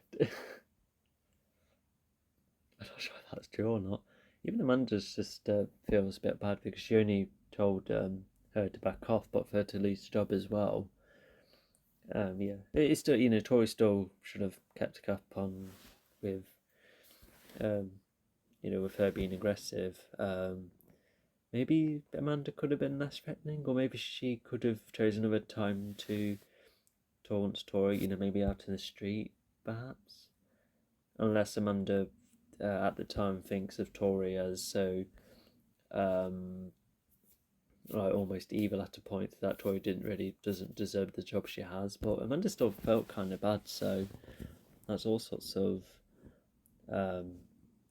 S1: I'm not sure if that's true or not. Even Amanda's just feels a bit bad because she only told her to back off, but for her to lose the job as well. Yeah, it's still, Tori still should have kept a cap on with, um, with her being aggressive. Maybe Amanda could have been less threatening, or maybe she could have chosen another time to taunt Tori. Maybe out in the street, perhaps. Unless Amanda, at the time, thinks of Tori as so, like almost evil at a point that Tori doesn't deserve the job she has. But Amanda still felt kind of bad, so that's all sorts of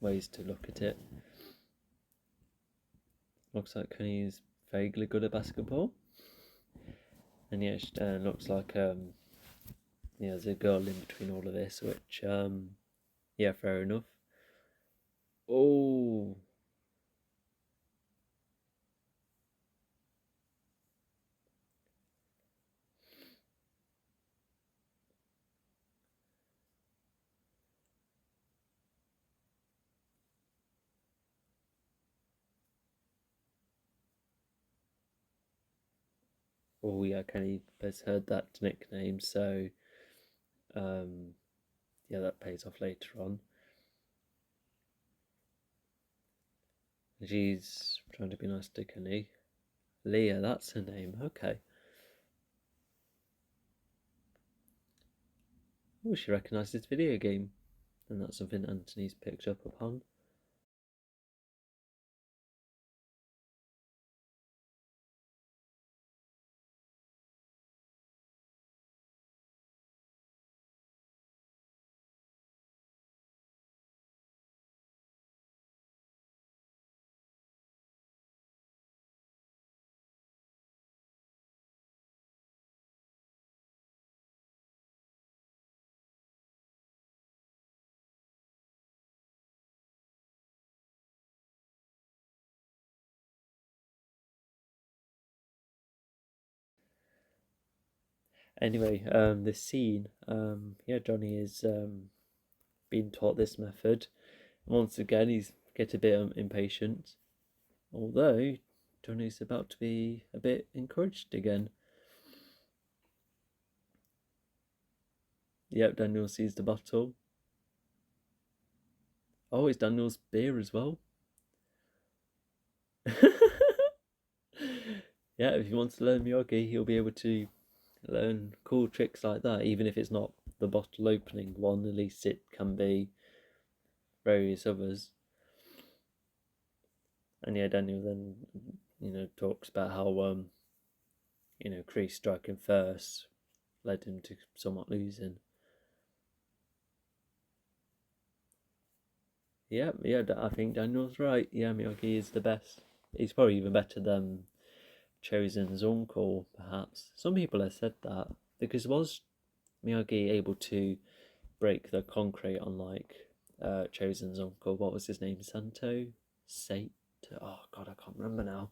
S1: ways to look at it. Looks like Connie's vaguely good at basketball, and yeah, looks like there's a girl in between all of this, which yeah, fair enough. Oh, oh yeah, Kenny has heard that nickname, so um, yeah, that pays off later on. She's trying to be nice to Kenny. Leah, that's her name. Okay. Oh, she recognised this video game, and that's something Anthony's picked up upon. Anyway, this scene, yeah, Johnny is being taught this method. Once again, he's get a bit impatient, although Johnny's about to be a bit encouraged again. Yep, Daniel sees the bottle. Oh, it's Daniel's beer as well. Yeah, if he wants to learn Miyagi, he'll be able to learn cool tricks like that, even if it's not the bottle opening one, at least it can be various others. And yeah, Daniel then, talks about how, Kreese striking first led him to somewhat losing. Yeah, I think Daniel's right. Yeah, Miyagi is the best. He's probably even better than Chosen's uncle, perhaps. Some people have said that, because was Miyagi able to break the concrete unlike Chosen's uncle? What was his name? Santo? Sato? Oh god, I can't remember now.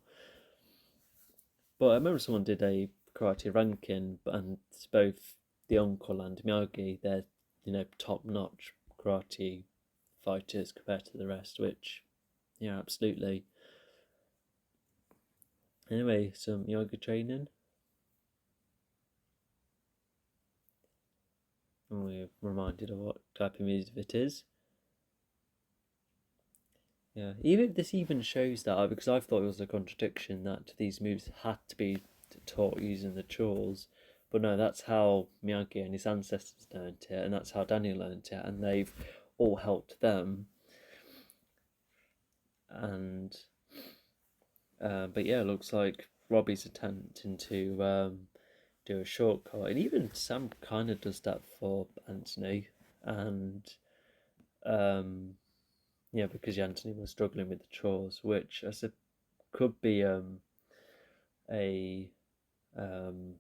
S1: But I remember someone did a karate ranking, and both the uncle and Miyagi, they're top-notch karate fighters compared to the rest, which, yeah, absolutely. Anyway, some yoga training. And we're reminded of what type of music it is. Yeah, even this even shows that, because I thought it was a contradiction that these moves had to be taught using the chores, but no, that's how Miyagi and his ancestors learned it, and that's how Daniel learned it, and they've all helped them. And but yeah, it looks like Robbie's attempting to do a shortcut, and even Sam kind of does that for Anthony, and yeah, because Anthony was struggling with the chores, which I said could be a um,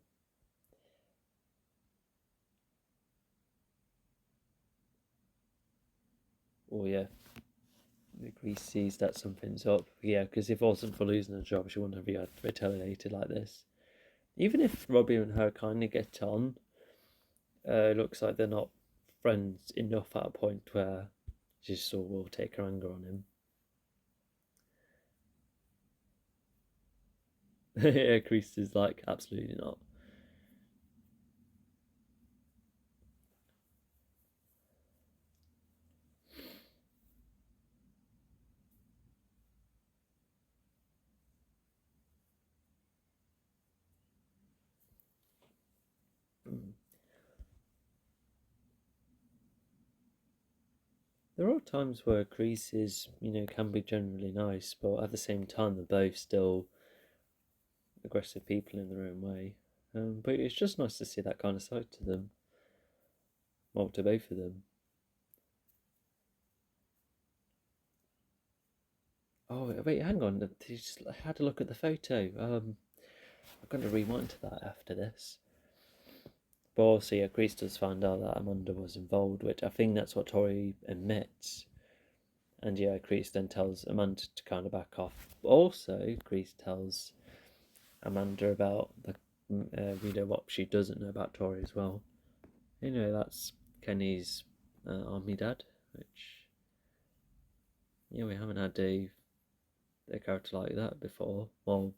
S1: oh yeah, Grease sees that something's up. Yeah, because if it wasn't for losing a job, she wouldn't have retaliated like this. Even if Robbie and her kind of get on, it looks like they're not friends enough at a point where she still will take her anger on him. Yeah, Grease is like, absolutely not. There are times where creases, can be generally nice, but at the same time, they're both still aggressive people in their own way. But it's just nice to see that kind of side to them, well, to both of them. Oh wait, hang on. I had to look at the photo. I'm going to rewind to that after this. But also, yeah, Grease does find out that Amanda was involved, which I think that's what Tori admits. And yeah, Grease then tells Amanda to kind of back off. But also, Grease tells Amanda about the what she doesn't know about Tori as well. That's Kenny's army dad, which we haven't had a character like that before. Well,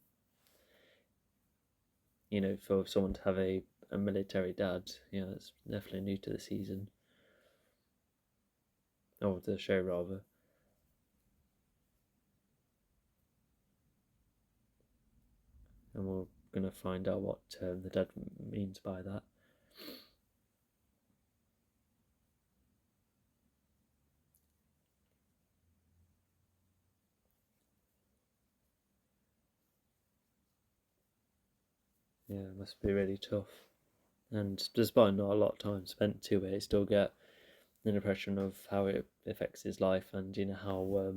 S1: for someone to have a military dad, it's definitely new to the season, or the show rather. And we're gonna find out what the dad means by that. Yeah, it must be really tough. And despite not a lot of time spent to it, still get an impression of how it affects his life, and how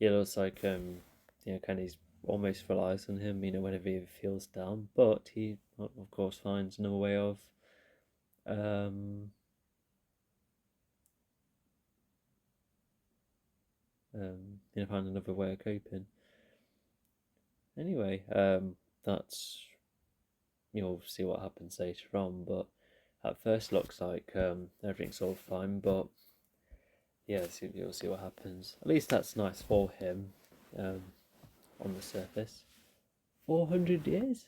S1: it looks like Kenny's almost relies on him, whenever he feels down, but he of course finds another way of um find another way of coping. Anyway, that's you'll see what happens later on, but at first looks like everything's all fine, but yeah, you'll see what happens. At least that's nice for him, on the surface. 400 years?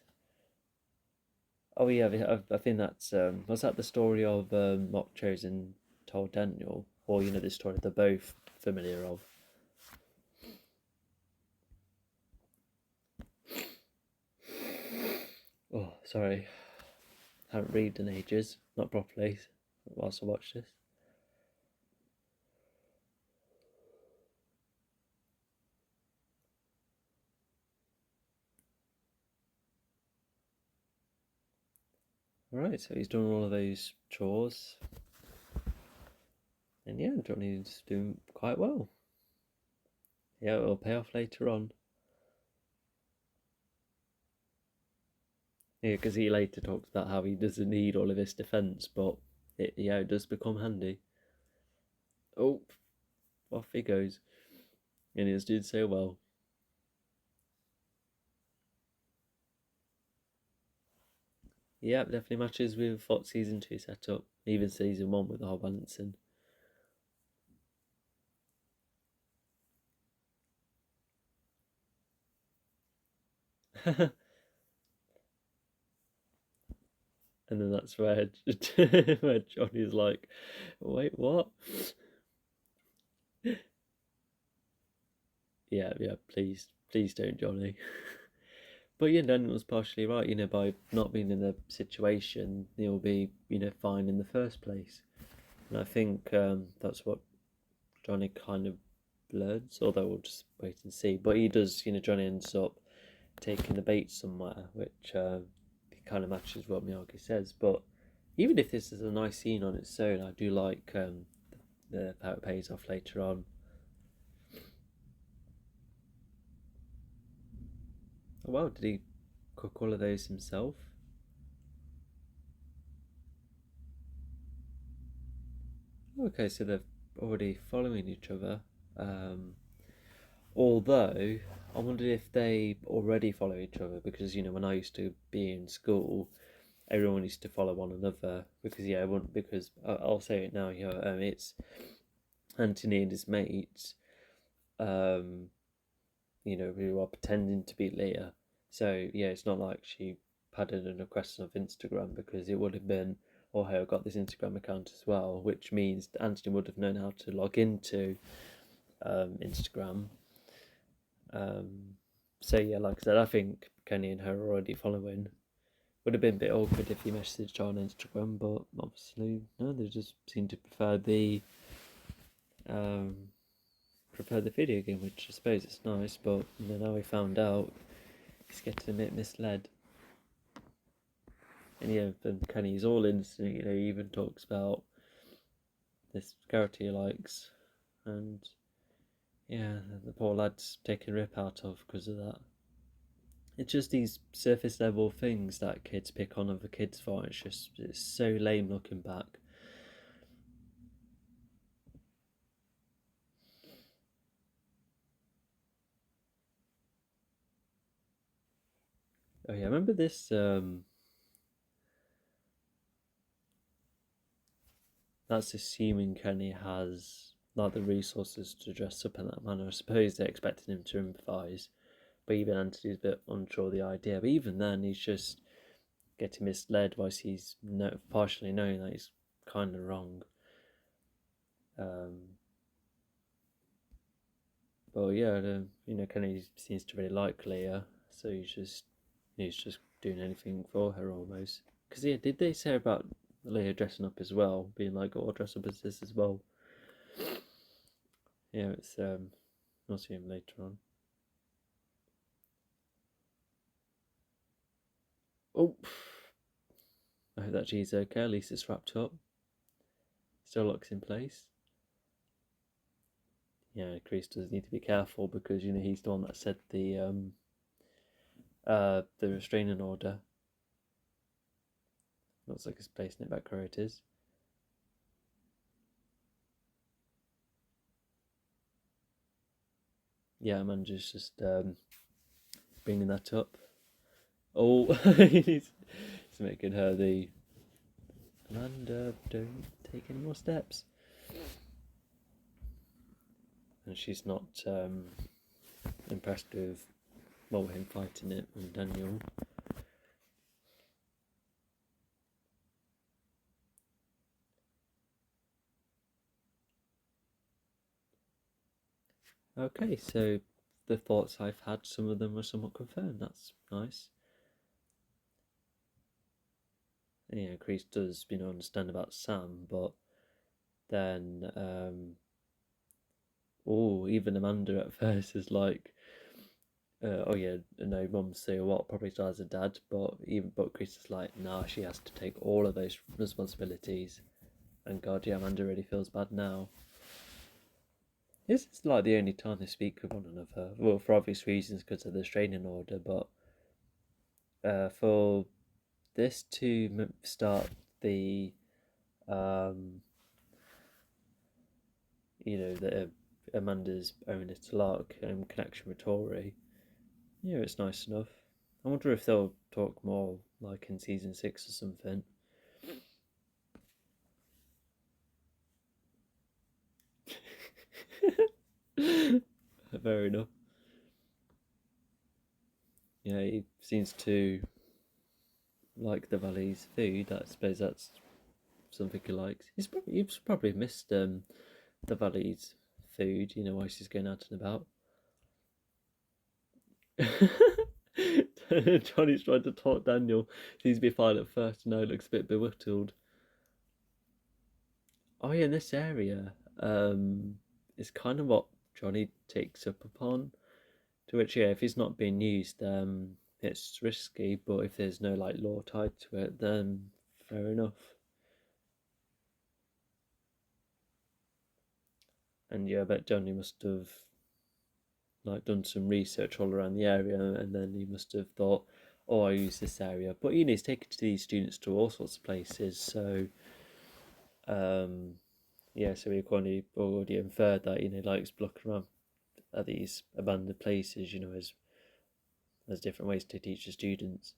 S1: Oh yeah, I think that's was that the story of Mock Chosen told Daniel, or the story they're both familiar of. Oh, sorry, haven't read in ages, not properly, whilst I watch this. Alright, so he's done all of those chores. And yeah, Johnny's doing quite well. Yeah, it'll pay off later on. Yeah, because he later talks about how he doesn't need all of this defence, but it does become handy. Oh, off he goes. And he's doing so well. Yeah, definitely matches with what season 2 set up, even season 1 with the whole balancing. And then that's where, where Johnny's like, wait, what? Yeah, please don't, Johnny. But yeah, Daniel was partially right, by not being in the situation, he'll be, fine in the first place. And I think that's what Johnny kind of learns, although we'll just wait and see. But he does, Johnny ends up taking the bait somewhere, which kind of matches what Miyagi says. But even if this is a nice scene on its own, I do like how it pays off later on. Oh wow, did he cook all of those himself? Okay, so they're already following each other. Um, Although I wondered if they already follow each other because when I used to be in school, everyone used to follow one another because yeah, everyone because I'll say it now. It's Anthony and his mates. Um, who are pretending to be Leah. So yeah, it's not like she padded a request of Instagram because it would have been, oh hey, I've got this Instagram account as well, which means Anthony would have known how to log into Instagram. Um, so yeah, like I said, I think Kenny and her are already following. Would have been a bit awkward if you messaged her on Instagram, but obviously no, they just seem to um, prefer the video game, which I suppose it's nice. But now we found out he's getting a bit misled. And yeah, then Kenny's all instant. He even talks about this character he likes, and yeah, the poor lad's taking rip out of because of that. It's just these surface level things that kids pick on other kids for. It's so lame looking back. Oh yeah, I remember this. That's assuming Kenny has like the resources to dress up in that manner. I suppose they're expecting him to improvise, but even Anthony's a bit unsure of the idea. But even then, he's just getting misled whilst he's partially knowing that he's kind of wrong. Um, but yeah, Kenny seems to really like Leah, so he's just doing anything for her almost. Because yeah, did they say about Leah dressing up as well, being like, "Oh, I'll dress up as this as well"? Yeah, it's we'll see him later on. Oh, I hope that G's okay. At least it's wrapped up. Still locks in place. Yeah, Chris does need to be careful because he's the one that said the restraining order. Looks like he's placing it back where it is. Yeah, Amanda's just bringing that up. Oh, he's making her the Amanda, don't take any more steps. And she's not impressed with him fighting it and Daniel. Okay, so the thoughts I've had, some of them were somewhat confirmed. That's nice. And, yeah, Chris does, understand about Sam, but then, even Amanda at first is like, oh yeah, no, mum's still what probably still has a dad, but Chris is like, nah, she has to take all of those responsibilities. And God, yeah, Amanda really feels bad now. This is like the only time they speak with one another. Well, for obvious reasons, because of the restraining order. But for this to start the, um, the Amanda's own little arc connection with Tori, yeah, it's nice enough. I wonder if they'll talk more like in season 6 or something. Fair enough. Yeah, he seems to like the Valley's food. I suppose that's something he likes. He's probably missed the Valley's food. You know why she's going out and about. Johnny's trying to talk Daniel. Seems to be fine at first. No, looks a bit bewildered. Oh yeah, in this area, is kind of what Johnny takes up upon. To which, yeah, if he's not being used, it's risky. But if there's no like law tied to it, then fair enough. And yeah, I bet Johnny must have like done some research all around the area, and then he must have thought, "Oh, I use this area." But he's taken to these students to all sorts of places, so um, yeah, so we already inferred that he likes looking around at these abandoned places, as different ways to teach the students.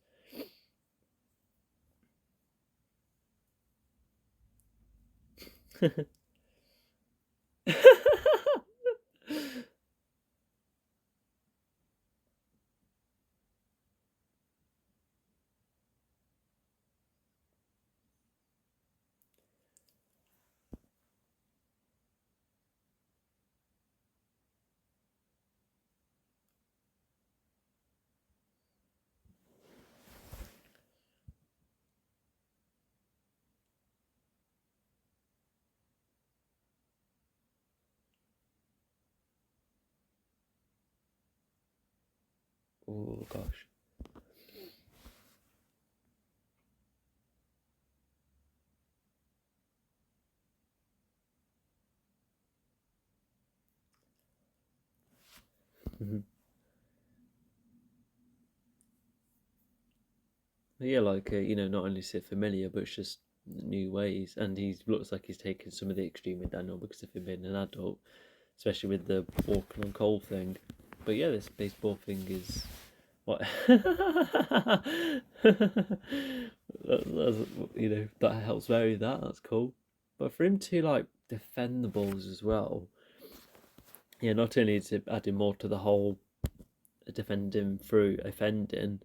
S1: Oh gosh. Yeah, like not only is it familiar, but it's just new ways, and he looks like he's taken some of the extreme with Daniel because of him being an adult, especially with the walking on coal thing. But yeah, this baseball thing is what that helps vary that. That's cool. But for him to like defend the balls as well, yeah, not only is it adding more to the whole defending through offending,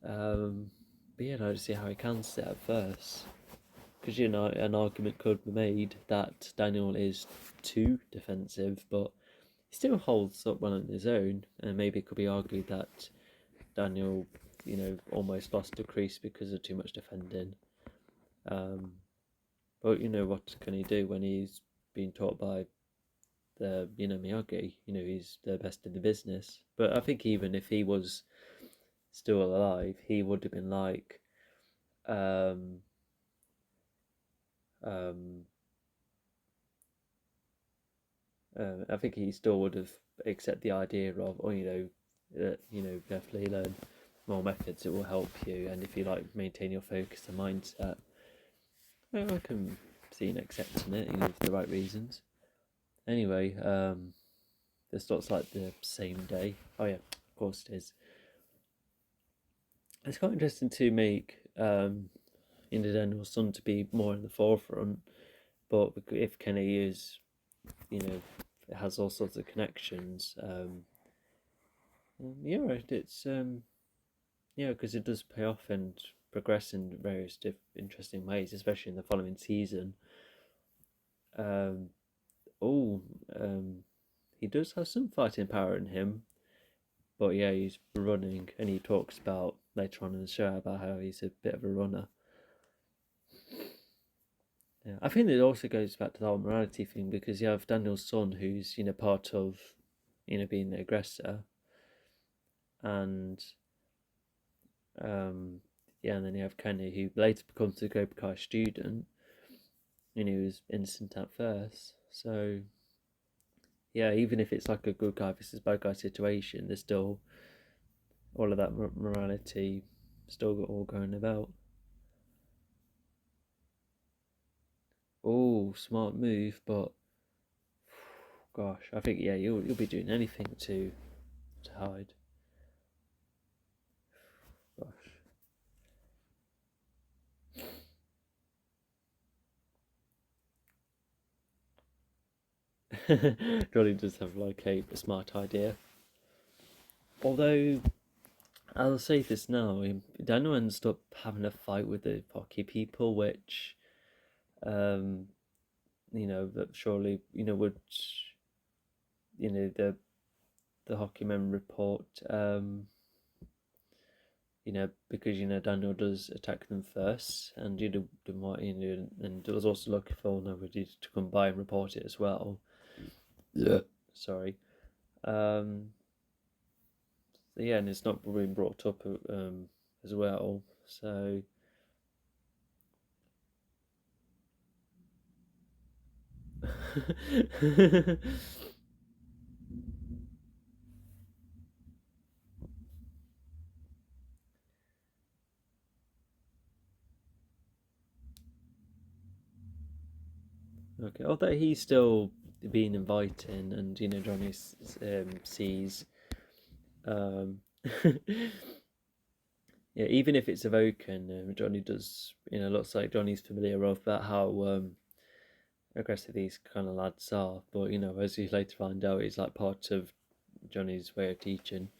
S1: but yeah, I don't see how he can sit at first. Because an argument could be made that Daniel is too defensive, but he still holds up well on his own, and maybe it could be argued that Daniel, almost lost a crease because of too much defending. But what can he do when he's being taught by the Miyagi? He's the best in the business. But I think even if he was still alive, he would have been like, um, um, I think he still would have accepted the idea of, definitely learn more methods that will help you, and if you maintain your focus and mindset, I can see him accepting it, for the right reasons. Anyway, this looks like the same day. Oh yeah, of course it is. It's quite interesting to make Daniel's son to be more in the forefront, but if Kenny is, it has all sorts of connections. Yeah, right. It's because it does pay off and progress in various interesting ways, especially in the following season. Um, oh, um, he does have some fighting power in him, but yeah, he's running, and he talks about later on in the show about how he's a bit of a runner. Yeah, I think it also goes back to the whole morality thing because you have Daniel's son, who's part of being the aggressor, and yeah, and then you have Kenny, who later becomes a Cobra Kai student. He was innocent at first, so yeah, even if it's like a good guy versus bad guy situation, there's still all of that morality still all going about. Oh, smart move, but gosh, I think yeah, you'll be doing anything to hide. Gosh, Johnny does have like a smart idea. Although I'll say this now, Daniel ends up having a fight with the hockey people, which that surely would the hockey men report because Daniel does attack them first, and and was also looking for nobody to come by and report it as well. Yeah. Sorry. Yeah, and it's not being brought up as well. So okay, although he's still being inviting, and Johnny sees, yeah, even if it's evoking, Johnny does, looks like Johnny's familiar about how aggressive these kind of lads are. But as you later find out, it's like part of Johnny's way of teaching,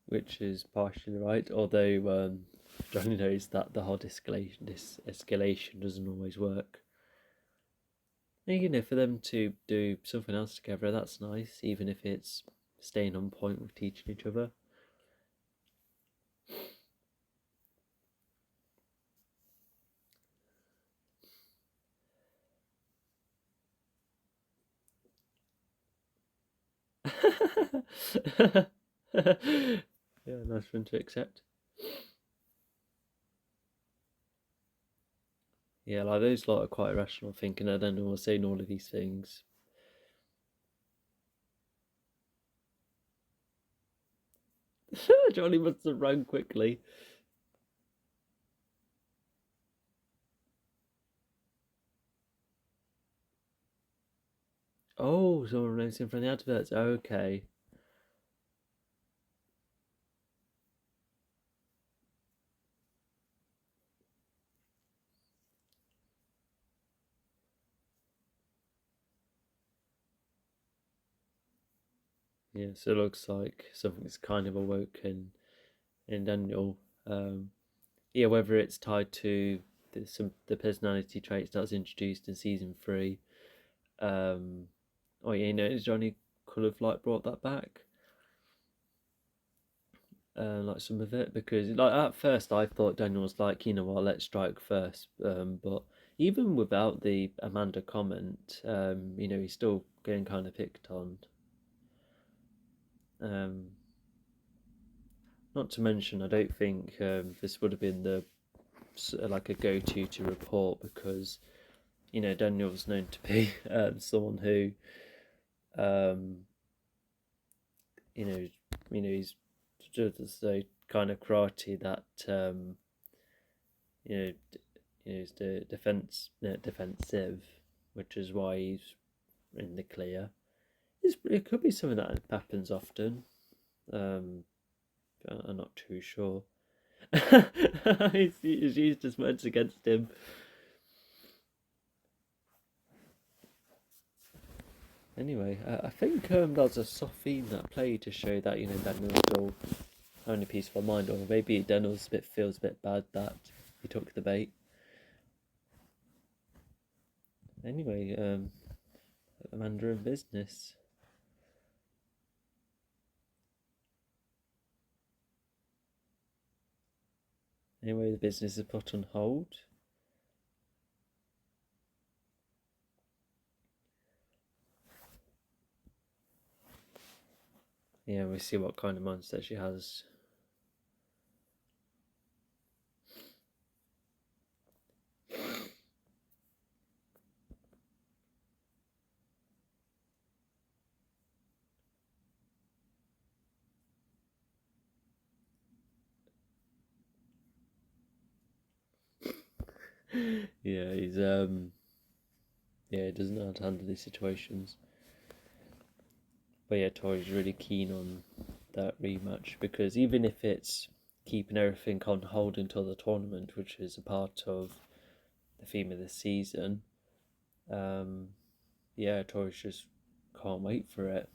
S1: which is partially right. Although Johnny knows that the whole escalation doesn't always work. And, for them to do something else together, that's nice, even if it's staying on point with teaching each other. Yeah, nice one to accept. Yeah, like those lot are quite irrational thinking. I don't know what's saying all of these things. Johnny must have run quickly. Oh, someone knows him from the adverts. Okay. Yeah, so it looks like something's kind of awoken in Daniel. Yeah, whether it's tied to the personality traits that was introduced in season 3. Oh yeah, Johnny could have like brought that back, like some of it, because like at first I thought Daniel was like, what, let's strike first. But even without the Amanda comment, he's still getting kind of picked on. Not to mention, I don't think this would have been the like a go-to report, because Daniel's known to be someone who you know he's just a kind of karate that you know is the defensive, which is why he's in the clear. It could be something that happens often. I'm not too sure. He's used his words against him. Anyway, I think there's a soft theme that played to show that Daniel's still having a peaceful mind, or maybe Daniel's feels a bit bad that he took the bait. Anyway, Amanda in business. Anyway, the business is put on hold. yeah, we see what kind of mindset she has. Yeah, he's he doesn't know how to handle these situations. But yeah, Tori's really keen on that rematch because even if it's keeping everything on hold until the tournament, which is a part of the theme of this season, yeah, Tori's just can't wait for it.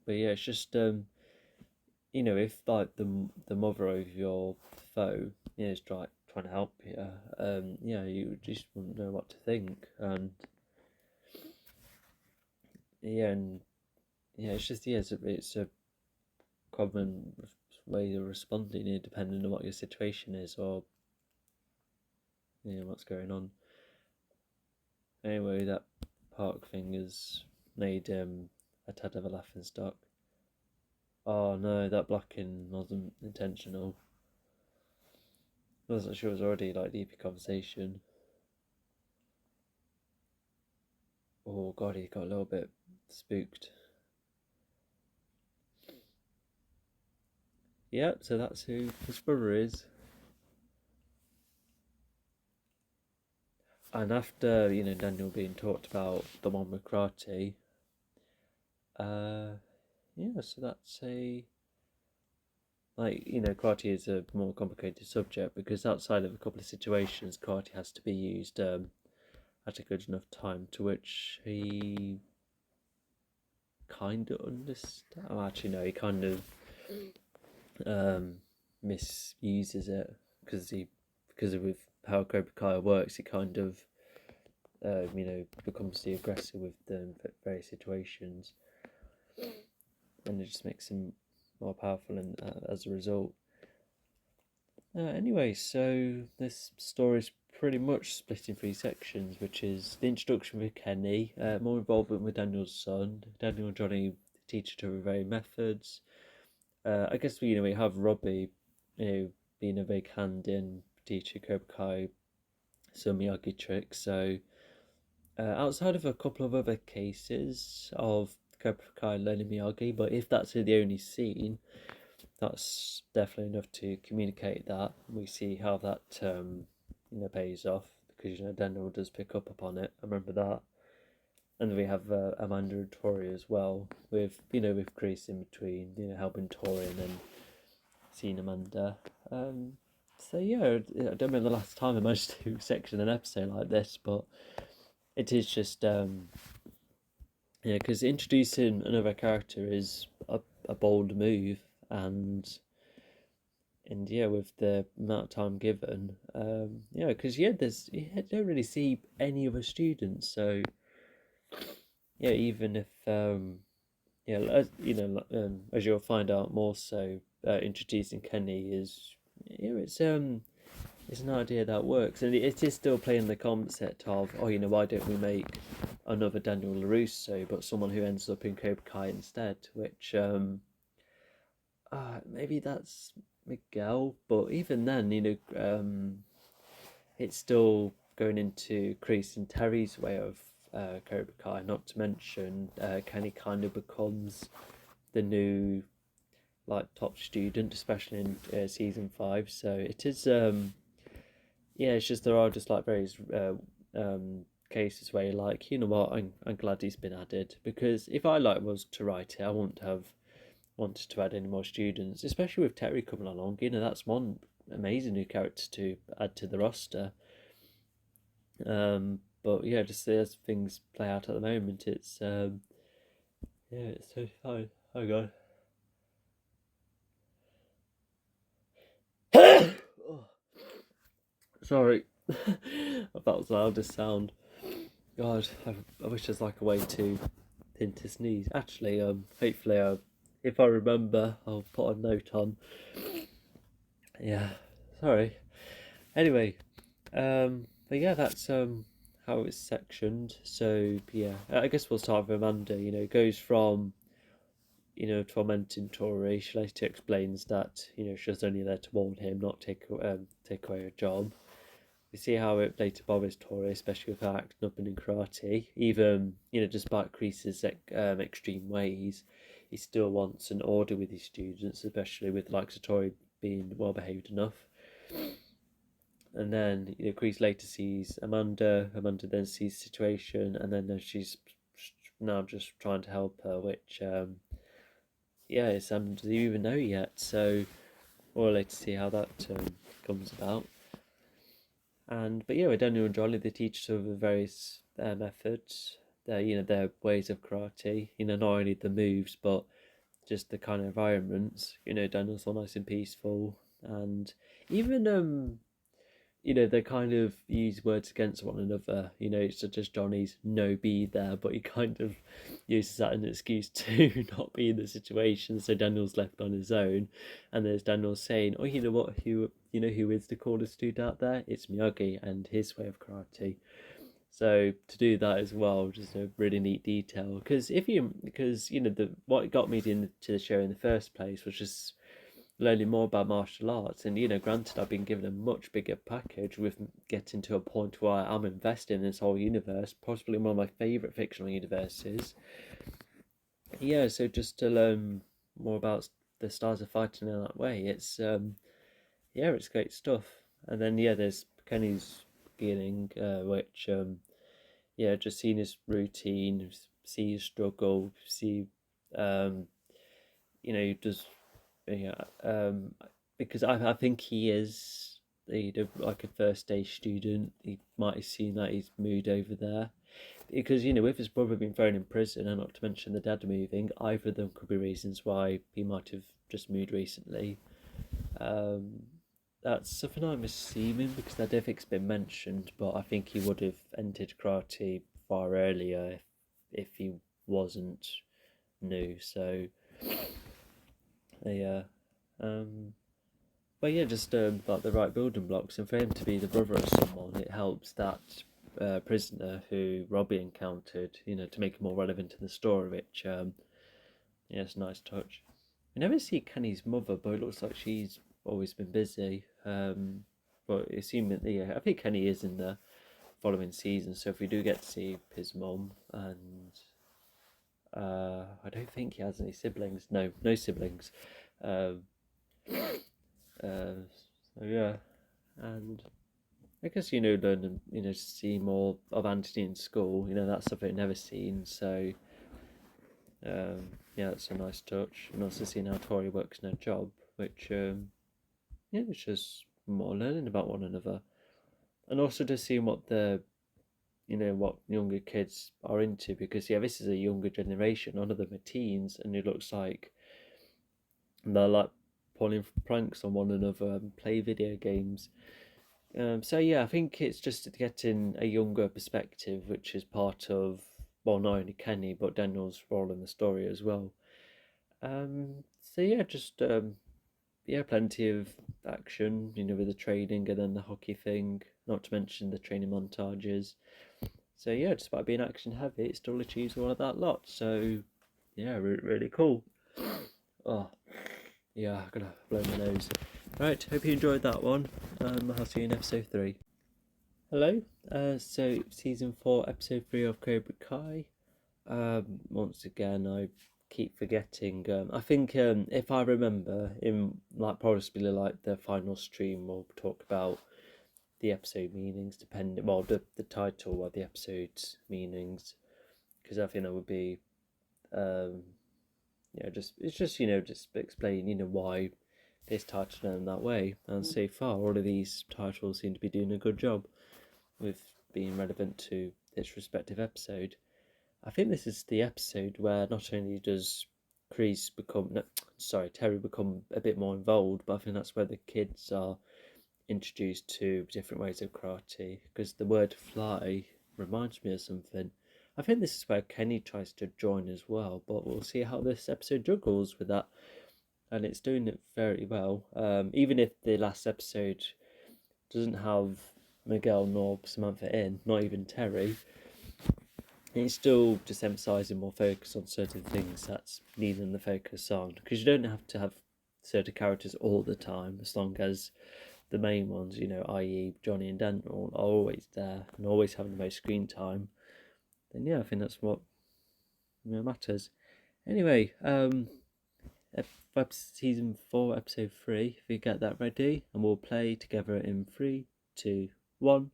S1: But yeah, it's just if like the mother of your foe is trying to help you, you just wouldn't know what to think, and it's just it's a common way of responding, depending on what your situation is or what's going on. Anyway, that park thing has made a tad of a laughing stock. Oh no, that blocking wasn't intentional. I wasn't sure it was already like deep conversation. Oh god, he got a little bit spooked. Yep, so that's who his brother is. And after, Daniel being talked about the one with karate, so that's karate is a more complicated subject because outside of a couple of situations, karate has to be used at a good enough time to which he kind of understands. Oh, actually, no, he kind of misuses it because of with how Cobra Kai works, he kind of becomes the aggressor with the various situations, and it just makes him more powerful, and as a result. Anyway, so this story is pretty much split in three sections, which is the introduction with Kenny, more involvement with Daniel's son. Daniel and Johnny teach each other various methods. I guess we have Robbie, being a big hand in teaching Cobra Kai some Miyagi tricks. So outside of a couple of other cases of Cobra Kai learning Miyagi, but if that's the only scene, that's definitely enough to communicate that. We see how that pays off because Daniel does pick up upon it. I remember that, and then we have Amanda and Tori as well, with with Chris in between, helping Tori and then seeing Amanda. So yeah, I don't remember the last time I managed to section an episode like this, but it is just because introducing another character is a bold move, and with the amount of time given, because there's you don't really see any other students, so even if as you'll find out more, so introducing Kenny is it's an idea that works, and it is still playing the concept of why don't we make another Daniel LaRusso, but someone who ends up in Cobra Kai instead, which maybe that's Miguel, but even then, it's still going into Chris and Terry's way of Cobra Kai. Not to mention, Kenny kind of becomes the new top student, especially in season 5. So it is, it's just there are just various cases where you're like, you know what, I'm glad he's been added, because if I was to write it, I wouldn't have wanted to add any more students, especially with Terry coming along. That's one amazing new character to add to the roster. But just as things play out at the moment, it's it's so fine. Oh god. Oh, sorry, that was the loudest sound. God, I wish there's a way to hint to sneeze. Actually, hopefully, if I remember, I'll put a note on. Yeah, sorry. Anyway, but that's how it's sectioned. So I guess we'll start with Amanda. It goes from tormenting Tori. She later explains that, she was only there to warn him, not take away her job. We see how it later bothers Tori, especially with her acting up and in karate. Even, despite Kreese's extreme ways, he still wants an order with his students, especially with like Tori being well behaved enough. And then, Kreese later sees Amanda. Amanda then sees the situation, and then she's now just trying to help her, which Sam doesn't even know yet. So we'll later see how that comes about. But with Daniel and Jolly, they teach sort of the various methods, their ways of karate. Not only the moves, but just the kind of environments. Daniel's all nice and peaceful, and even they kind of use words against one another, such as Johnny's no be there, but he kind of uses that as an excuse to not be in the situation, so Daniel's left on his own. And there's Daniel saying, oh, you know what, who is the coolest dude out there? It's Miyagi and his way of karate. So to do that as well, just a really neat detail. Because what got me into the show in the first place was just learning more about martial arts. And granted, I've been given a much bigger package with getting to a point where I'm invested in this whole universe, possibly one of my favourite fictional universes. So just to learn more about the styles of fighting in that way, it's it's great stuff. And then there's Kenny's beginning, which just seeing his routine, see his struggle, see does because I think he is like a first stage student. He might have seen that he's moved over there because with his brother being thrown in prison, and not to mention the dad moving, either of them could be reasons why he might have just moved recently. That's something I'm assuming because I don't think it's been mentioned, but I think he would have entered karate far earlier if he wasn't new. So just like the right building blocks, and for him to be the brother of someone, it helps that prisoner who Robbie encountered, to make him more relevant in the story, which it's a nice touch. We never see Kenny's mother, but it looks like she's always been busy. But assuming I think Kenny is in the following season, so if we do get to see his mum, and I don't think he has any siblings. No siblings. So and I guess learn to see more of Anthony in school. That's something I've never seen. So it's a nice touch, and also seeing how Tori works in her job, which it's just more learning about one another, and also just seeing what what younger kids are into, because this is a younger generation. None of them are teens, and it looks like they're like pulling pranks on one another and play video games. I think it's just getting a younger perspective, which is part of, well, not only Kenny but Daniel's role in the story as well. Plenty of action, with the training and then the hockey thing, not to mention the training montages. So despite being action heavy, it still achieves all of that lot. So really cool. Oh, yeah, I'm gonna blow my nose. Right, hope you enjoyed that one. I'll see you in episode 3. Hello. So season 4, episode 3 of Cobra Kai. Once again, I keep forgetting. I think if I remember, in probably the final stream, we'll talk about the episode meanings, depending, well, the title or the episode's meanings, because I think that would be just explain why this title in that way. And so far, all of these titles seem to be doing a good job with being relevant to its respective episode. I think this is the episode where not only does Terry become a bit more involved, but I think that's where the kids are introduced to different ways of karate, because the word fly reminds me of something. I think this is where Kenny tries to join as well, but we'll see how this episode juggles with that, and it's doing it very well. Even if the last episode doesn't have Miguel nor Samantha in, not even Terry, It's still just emphasising more focus on certain things that's needing the focus on, because you don't have to have certain characters all the time, as long as the main ones, i.e. Johnny and Daniel, are always there and always having the most screen time. Then yeah, I think that's what matters. Anyway, season 4, episode 3. If you get that ready, and we'll play together in 3, 2, 1.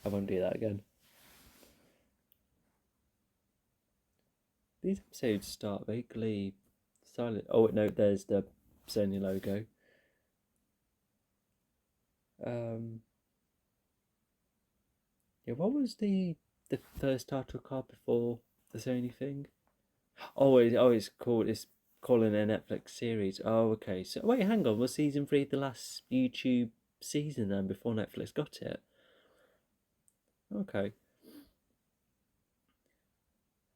S1: I won't do that again. These episodes start vaguely silent. Oh no, there's the Sony logo. Yeah, what was the first title card before the Sony thing? It's calling a Netflix series. Oh, okay. So wait, hang on. Was season 3 the last YouTube season then before Netflix got it? Okay.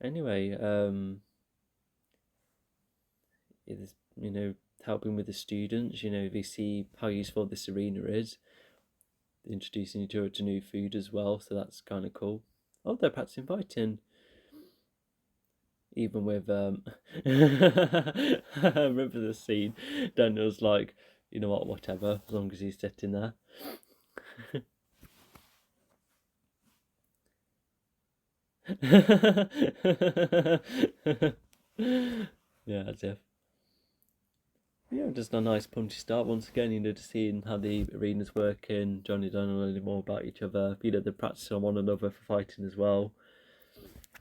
S1: Anyway, it's, helping with the students. They see how useful this arena is. Introducing each other to new food as well, so that's kind of cool. Oh, they're practicing fighting. Even with I remember the scene. Daniel's like, you know what, whatever, as long as he's sitting there. Yeah, as if. Yeah, just a nice punchy start once again, just seeing how the arena's working, Johnny Daniel learning more about each other, the practice on one another for fighting as well.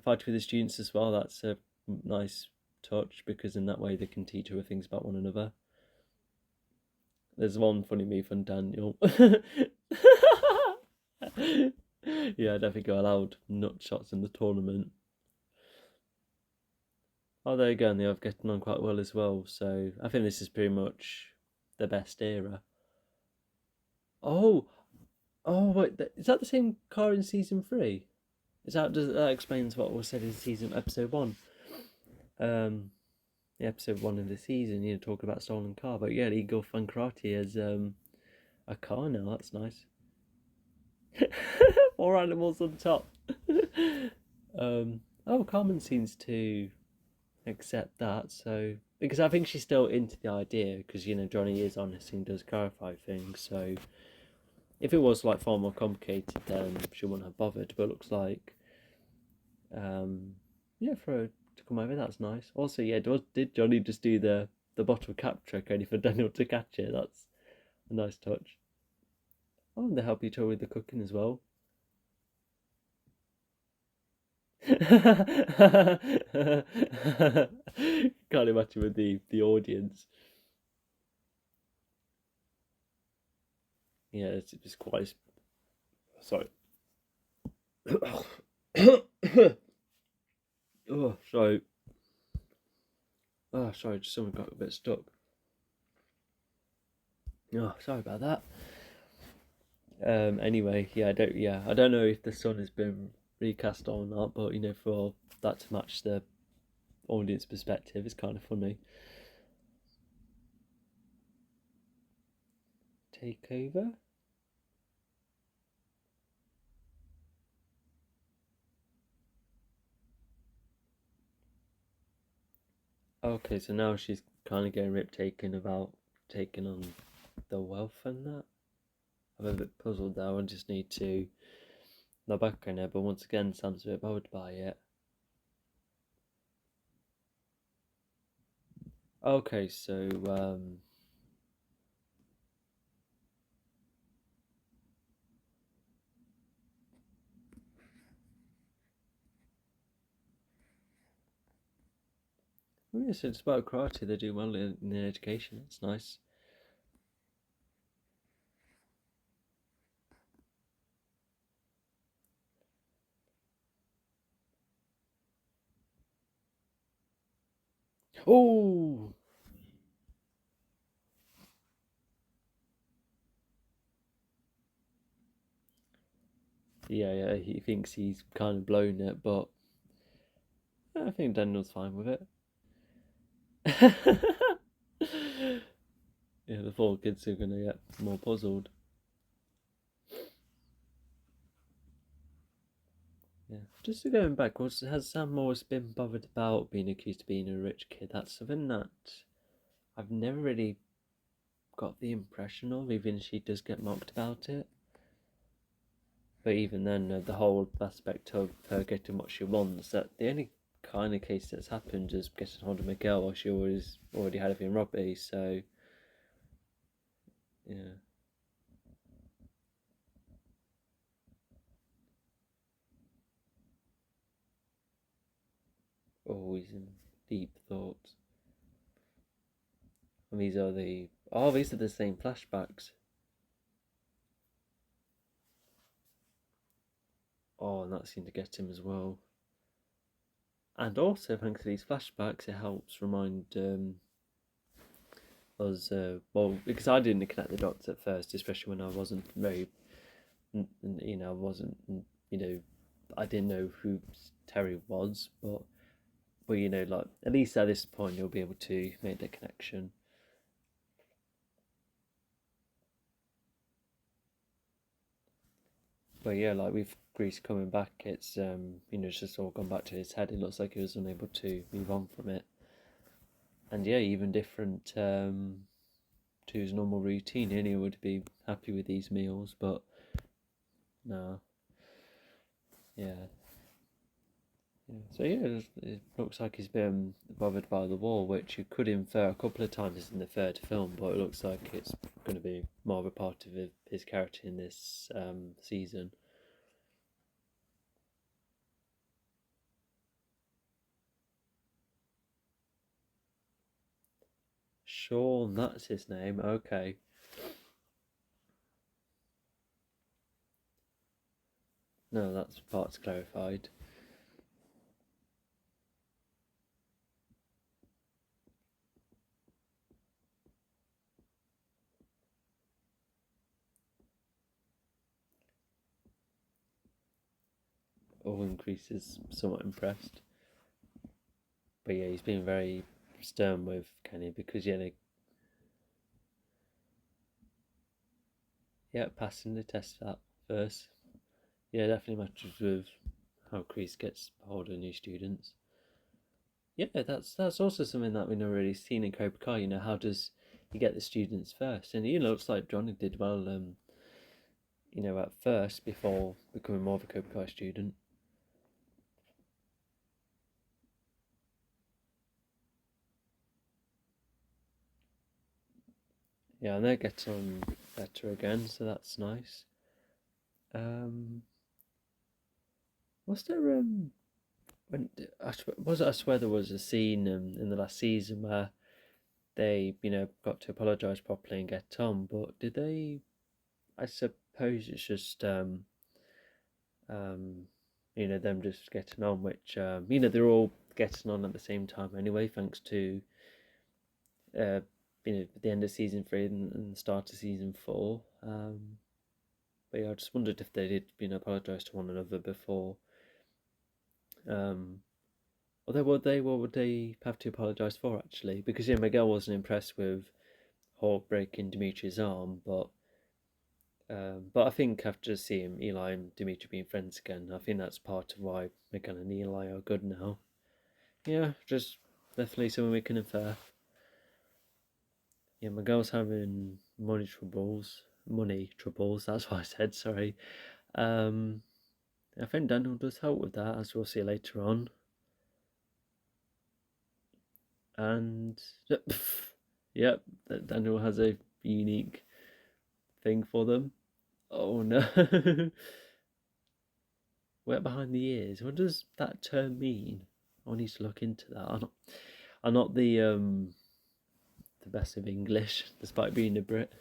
S1: Fighting with the students as well, that's a nice touch, because in that way they can teach other things about one another. There's one funny move from Daniel. Yeah, I don't think I allowed nut shots in the tournament. Oh, there you go, and they are getting on quite well as well, so I think this is pretty much the best era. Oh, wait, is that the same car in season 3? That explains what was said in episode 1? The episode 1 of the season, talk about stolen car, but yeah, Eagle Fun Karate as a car now. That's nice. 4 animals on top. Carmen seems to accept that, so because I think she's still into the idea, because Johnny is honest and does clarify things. So if it was like far more complicated, then she wouldn't have bothered. But it looks like, for her to come over, that's nice. Also, yeah, did Johnny just do the bottle cap trick only for Daniel to catch it? That's a nice touch. Oh, and they help each other with the cooking as well. Can't imagine with the audience. Yeah, it's quite. Sorry. Oh, sorry. Oh, sorry, just someone got a bit stuck. Oh, sorry about that. Anyway, I don't know if the sun has been recast or not, but for that to match the audience perspective, it's kind of funny. Take over. Okay, so now she's kind of getting rip taken about taking on the wealth and that. I'm a bit puzzled now. I just need to look back on it, but once again, Sam's a bit bothered by it. Okay, so yes, it's about karate. They do well in their education. It's nice. Oh, yeah. He thinks he's kind of blown it, but I think Daniel's fine with it. Yeah, the 4 kids are gonna get more puzzled. Yeah. Just going back, has Sam always been bothered about being accused of being a rich kid? That's something that I've never really got the impression of, even she does get mocked about it. But even then, the whole aspect of her getting what she wants, that the only kind of case that's happened is getting hold of Miguel while she always already had everything Robbie, so yeah. Always in deep thoughts. And these are the same flashbacks. Oh, and that seemed to get him as well. And also, thanks to these flashbacks, it helps remind us, well, because I didn't connect the dots at first, especially when I wasn't very, I wasn't, I didn't know who Terry was, but like at least at this point you'll be able to make the connection. But yeah, like with Grease coming back, it's it's just all gone back to his head. It looks like he was unable to move on from it, and yeah, even different to his normal routine. He would be happy with these meals, but no, yeah. Yeah. So yeah, it looks like he's been bothered by the war, which you could infer a couple of times in the third film, but it looks like it's going to be more of a part of his character in this season. Sean, that's his name. Okay. No, that's part's clarified. Owen Crease is somewhat impressed. But yeah, he's been very stern with Kenny because yeah, passing the test that first. Yeah, definitely matches with how Crease gets hold of new students. Yeah, that's also something that we've never really seen in Cobra Kai. How does he get the students first? And looks like Johnny did well. At first before becoming more of a Cobra Kai student. Yeah, and they're getting on better again, so that's nice. Um, was there when was it? I swear there was a scene in the last season where they got to apologise properly and get on, but did they? I suppose it's just um, them just getting on, which they're all getting on at the same time anyway, thanks to uh, the end of season 3 and the start of season 4. But yeah, I just wondered if they did apologise to one another before. Although what would they have to apologise for actually? Because Miguel wasn't impressed with Hawk breaking Dimitri's arm, but I think after seeing Eli and Dimitri being friends again, I think that's part of why Miguel and Eli are good now. Yeah, just definitely something we can infer. Yeah, Miguel's having money troubles. Money troubles, that's what I said, sorry. Um, I think Daniel does help with that, as we'll see later on. And yep, Daniel has a unique thing for them. Oh no. Wet behind the ears. What does that term mean? I need to look into that. I'm not the best of English, despite being a Brit.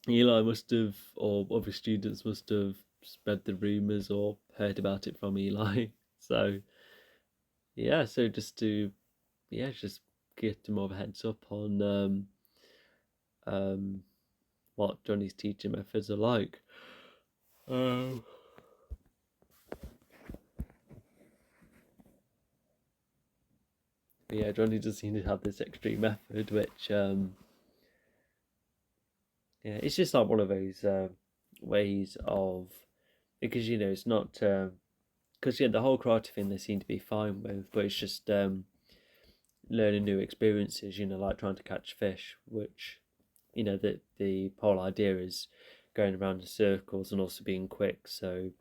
S1: Eli must have, or other students must have spread the rumours or heard about it from Eli. So yeah, so just get them more of a heads up on um what Johnny's teaching methods are like. Um, yeah, Johnny does seem to have this extreme method, which yeah, it's just like one of those ways of, because it's not because yeah, the whole karate thing they seem to be fine with, but it's just learning new experiences. Like trying to catch fish, which the whole idea is going around in circles and also being quick. So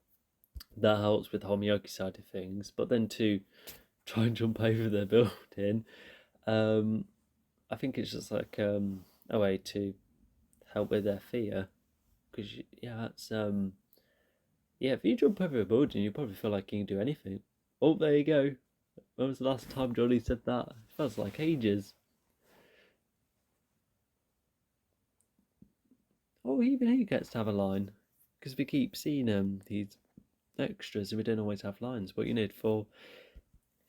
S1: that helps with the whole Miyagi side of things. But then to try and jump over the building, I think it's just like a way to help with their fear. Because yeah, that's yeah, if you jump over a building, you probably feel like you can do anything. Oh, there you go. When was the last time Johnny said that? It feels like ages. Oh, even he gets to have a line. Because we keep seeing these extras and we don't always have lines. But for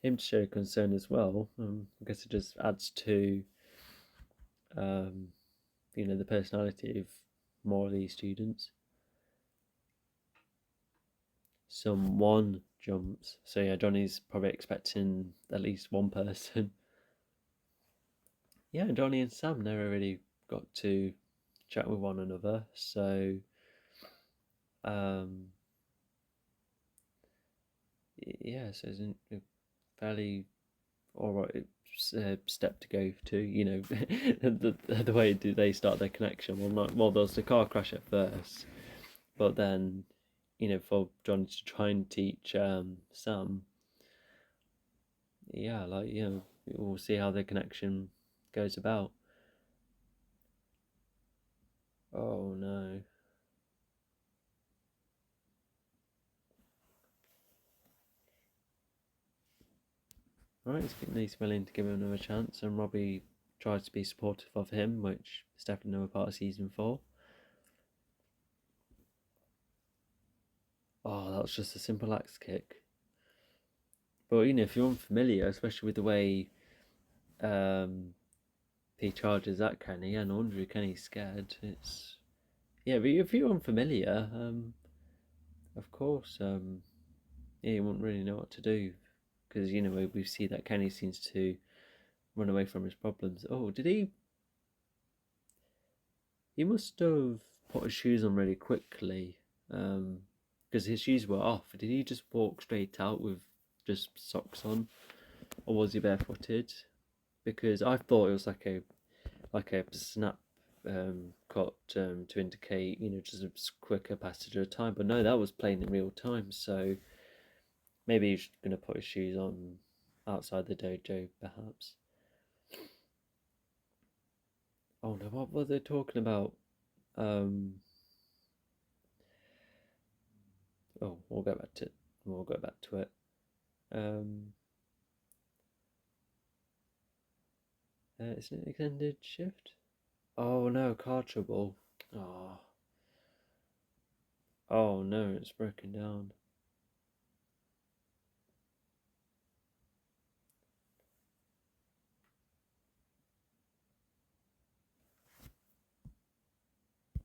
S1: him to show concern as well, I guess it just adds to um, the personality of more of these students. Someone jumps. So yeah, Johnny's probably expecting at least one person. Yeah, Johnny and Sam never really got to chat with one another. So um, yeah, so it's a fairly alright step to go to. The way do they start their connection? Well, there's the car crash at first, but then for Johnny to try and teach Sam, yeah, like we'll see how the connection goes about. Oh no. Alright, he's willing to give him another chance, and Robbie tries to be supportive of him, which is definitely another part of season 4. Oh, that was just a simple axe kick. But if you're unfamiliar, especially with the way he charges at Kenny, and no wonder Kenny's scared. It's yeah, but if you're unfamiliar, of course, yeah, you wouldn't really know what to do, because we see that Kenny seems to run away from his problems. Oh, did he? He must have put his shoes on really quickly, because his shoes were off. Did he just walk straight out with just socks on, or was he barefooted? Because I thought it was like a snap cut to indicate just a quicker passage of time, but no, that was playing in real time. So maybe he's going to put his shoes on outside the dojo, perhaps. Oh no, what were they talking about? Um, oh, we'll go back to it. We'll go back to it. Um, it's an extended shift. Oh no, car trouble. Oh, oh no, it's broken down.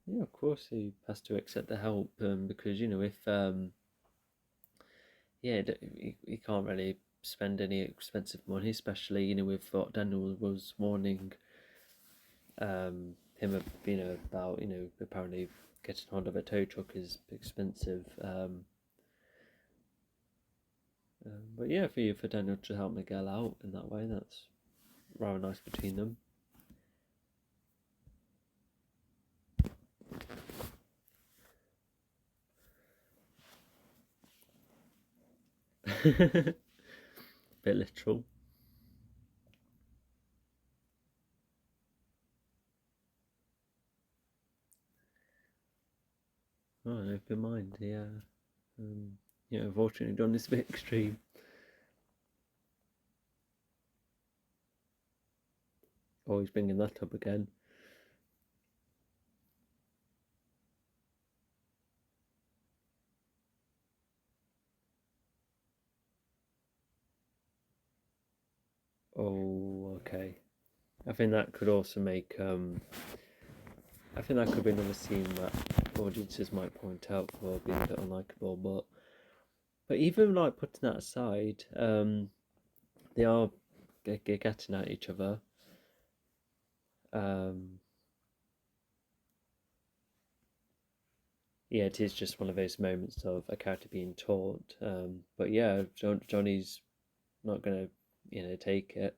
S1: Yeah, of course he has to accept the help, because if yeah, he can't really spend any expensive money, especially with what Daniel was warning him of about apparently getting hold of a tow truck is expensive. But yeah, for Daniel to help Miguel out in that way, that's rather nice between them. Bit literal. Oh, an open mind, yeah. Unfortunately, John is a bit extreme. Oh, he's bringing that up again. Oh, okay. I think that could also make I think that could be another scene that audiences might point out for being a bit unlikable, but even like putting that aside, they are getting at each other. Um, yeah, it is just one of those moments of a character being taught. But yeah, Johnny's not gonna, take it.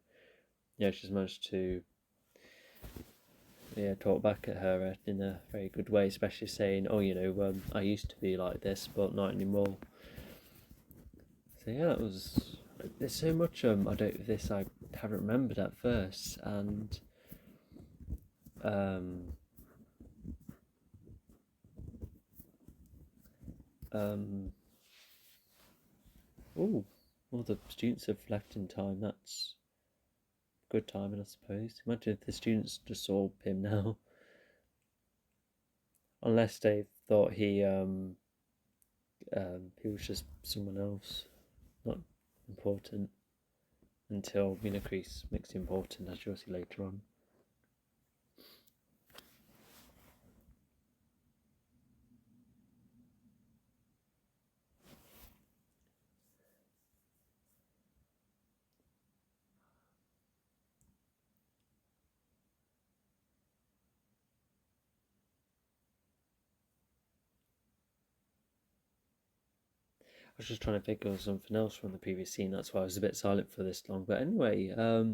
S1: Yeah, she's managed to, talk back at her in a very good way, especially saying, "Oh, I used to be like this, but not anymore." So yeah, that was. There's so much I haven't remembered at first, and um, um, oh, all the students have left in time. That's good timing, I suppose. Imagine if the students just saw him now, unless they thought he was just someone else, not important. Until Crease makes it important, as you'll see later on. I was just trying to think of something else from the previous scene. That's why I was a bit silent for this long. But anyway,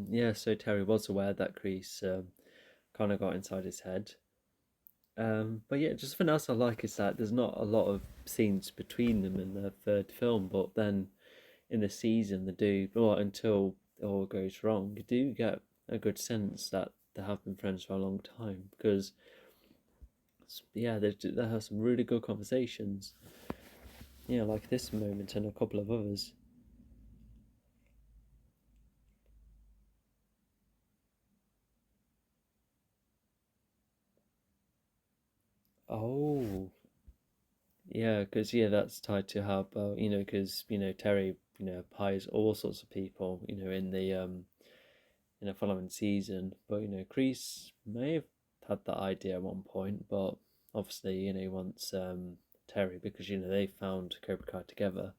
S1: yeah. So Terry was aware that Crease kind of got inside his head. But yeah, just something else I like is that there's not a lot of scenes between them in the third film, but then in the season they do, well, until it all goes wrong, you do get a good sense that they have been friends for a long time because yeah, they have some really good conversations. Yeah, like this moment and a couple of others. Oh, yeah, because that's tied to how, because Terry, pies all sorts of people, in the following season. But Kreese may have had that idea at one point, but obviously, he wants Terry because they found Cobra Kai together.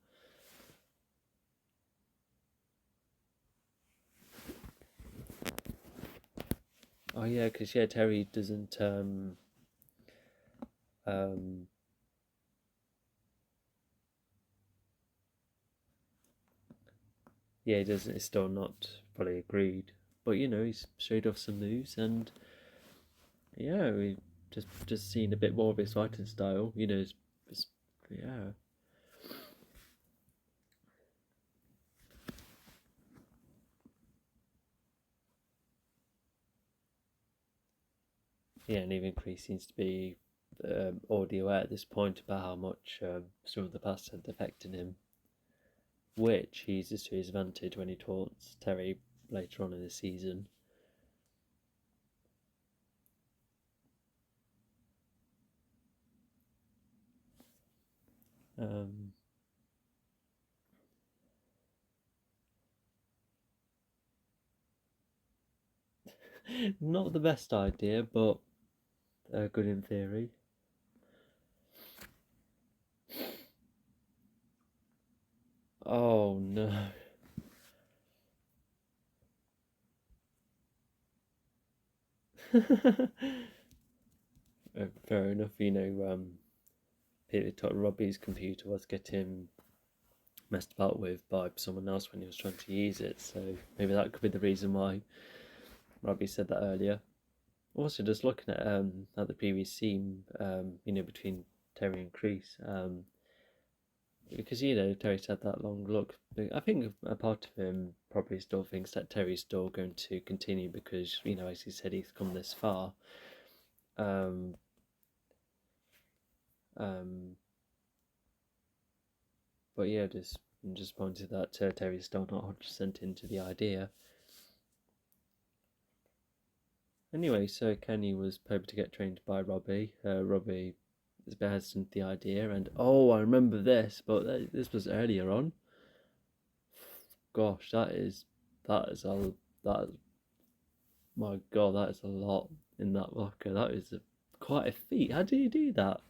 S1: Oh yeah, because Terry doesn't um he doesn't. It's still not fully agreed, but he's showed off some moves, and yeah, we just seen a bit more of his fighting style. It's, yeah. Yeah, and even Chris seems to be already aware at this point about how much some of the past had affected him, which he uses to his advantage when he taunts Terry later on in the season. Um, Not the best idea, but good in theory. Oh no. Fair enough, Peter thought Robbie's computer was getting messed about with by someone else when he was trying to use it, so maybe that could be the reason why Robbie said that earlier. Also, just looking at the previous scene, between Terry and Kreese, because Terry's had that long look. I think a part of him probably still thinks that Terry's still going to continue because as he said, he's come this far. Um, um, but yeah, just pointed that Terry's still not 100% into the idea. Anyway, so Kenny was hoping to get trained by Robbie. Robbie is hesitant the idea, and I remember this, but this was earlier on. Gosh, that is that my God, that is a lot in that locker. That is quite a feat. How do you do that?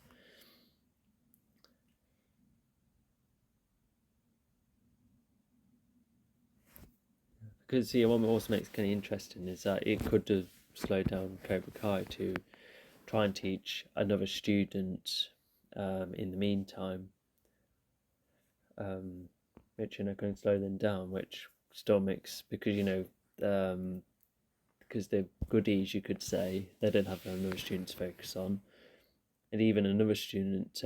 S1: because yeah, what also makes it kind of interesting is that it could have slowed down Cobra Kai to try and teach another student in the meantime, which going to slow them down, which still makes because because they're goodies, you could say they don't have another student to focus on, and even another student,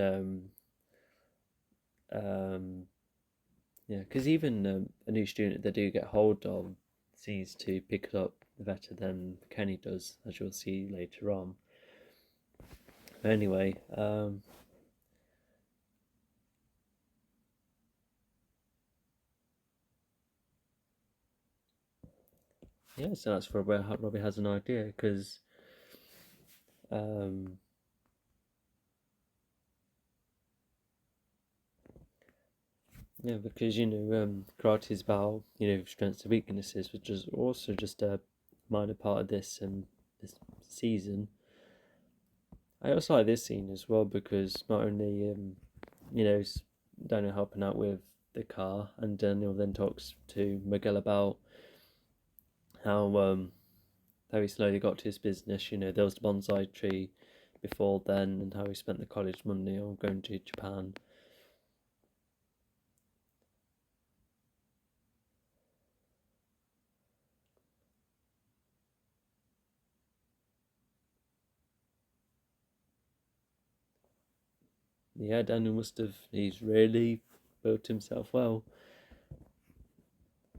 S1: yeah, because even a new student they do get hold of seems to pick it up better than Kenny does, as you'll see later on. But anyway, yeah, so that's where Robbie has an idea because um, yeah, because karate is about strengths and weaknesses, which is also just a minor part of this season. I also like this scene as well because not only Daniel helping out with the car, and Daniel then talks to Miguel about how he slowly got to his business. There was the bonsai tree before then, and how he spent the college money on going to Japan. Yeah, Daniel he's really built himself well.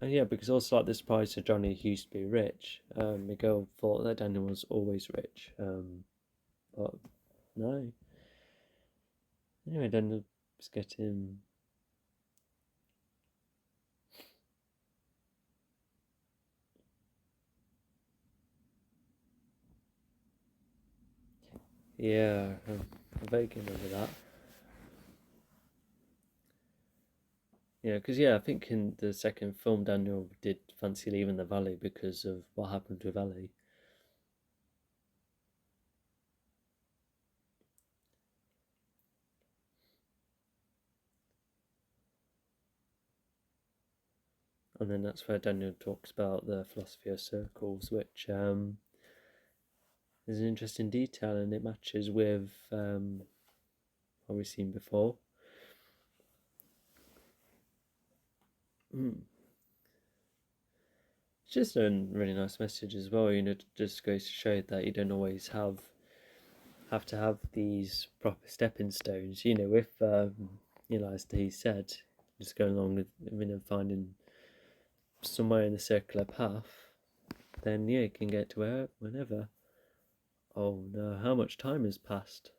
S1: And yeah, because also like the surprise to Johnny used to be rich. Miguel thought that Daniel was always rich, but no. Anyway, Daniel was getting. Yeah, I vaguely remember that. Yeah, because I think in the second film, Daniel did fancy leaving the valley because of what happened with Ellie. And then that's where Daniel talks about the philosophy of circles, which is an interesting detail, and it matches with what we've seen before. Mm. It's just a really nice message as well. It just goes to show that you don't always have to have these proper stepping stones. If as he said, just going along with finding somewhere in the circular path, then you can get to where whenever. Oh no, how much time has passed?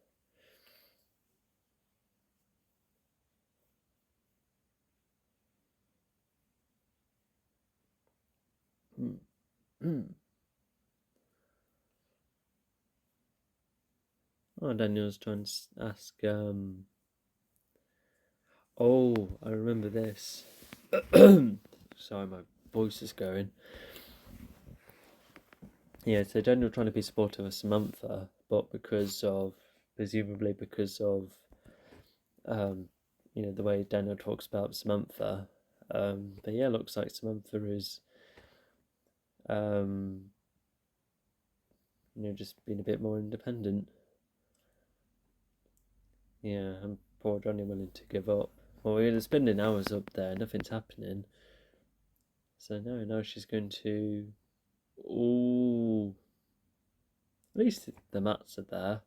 S1: Oh, Daniel's trying to ask. Oh, I remember this. Sorry, my voice is going. Yeah, so Daniel trying to be supportive of Samantha, but presumably because of, the way Daniel talks about Samantha. But yeah, looks like Samantha is, um, just being a bit more independent. Yeah, and poor Johnny willing to give up. Well, we're spending hours up there, nothing's happening. So no, now she's going to. Oh, at least the mats are there.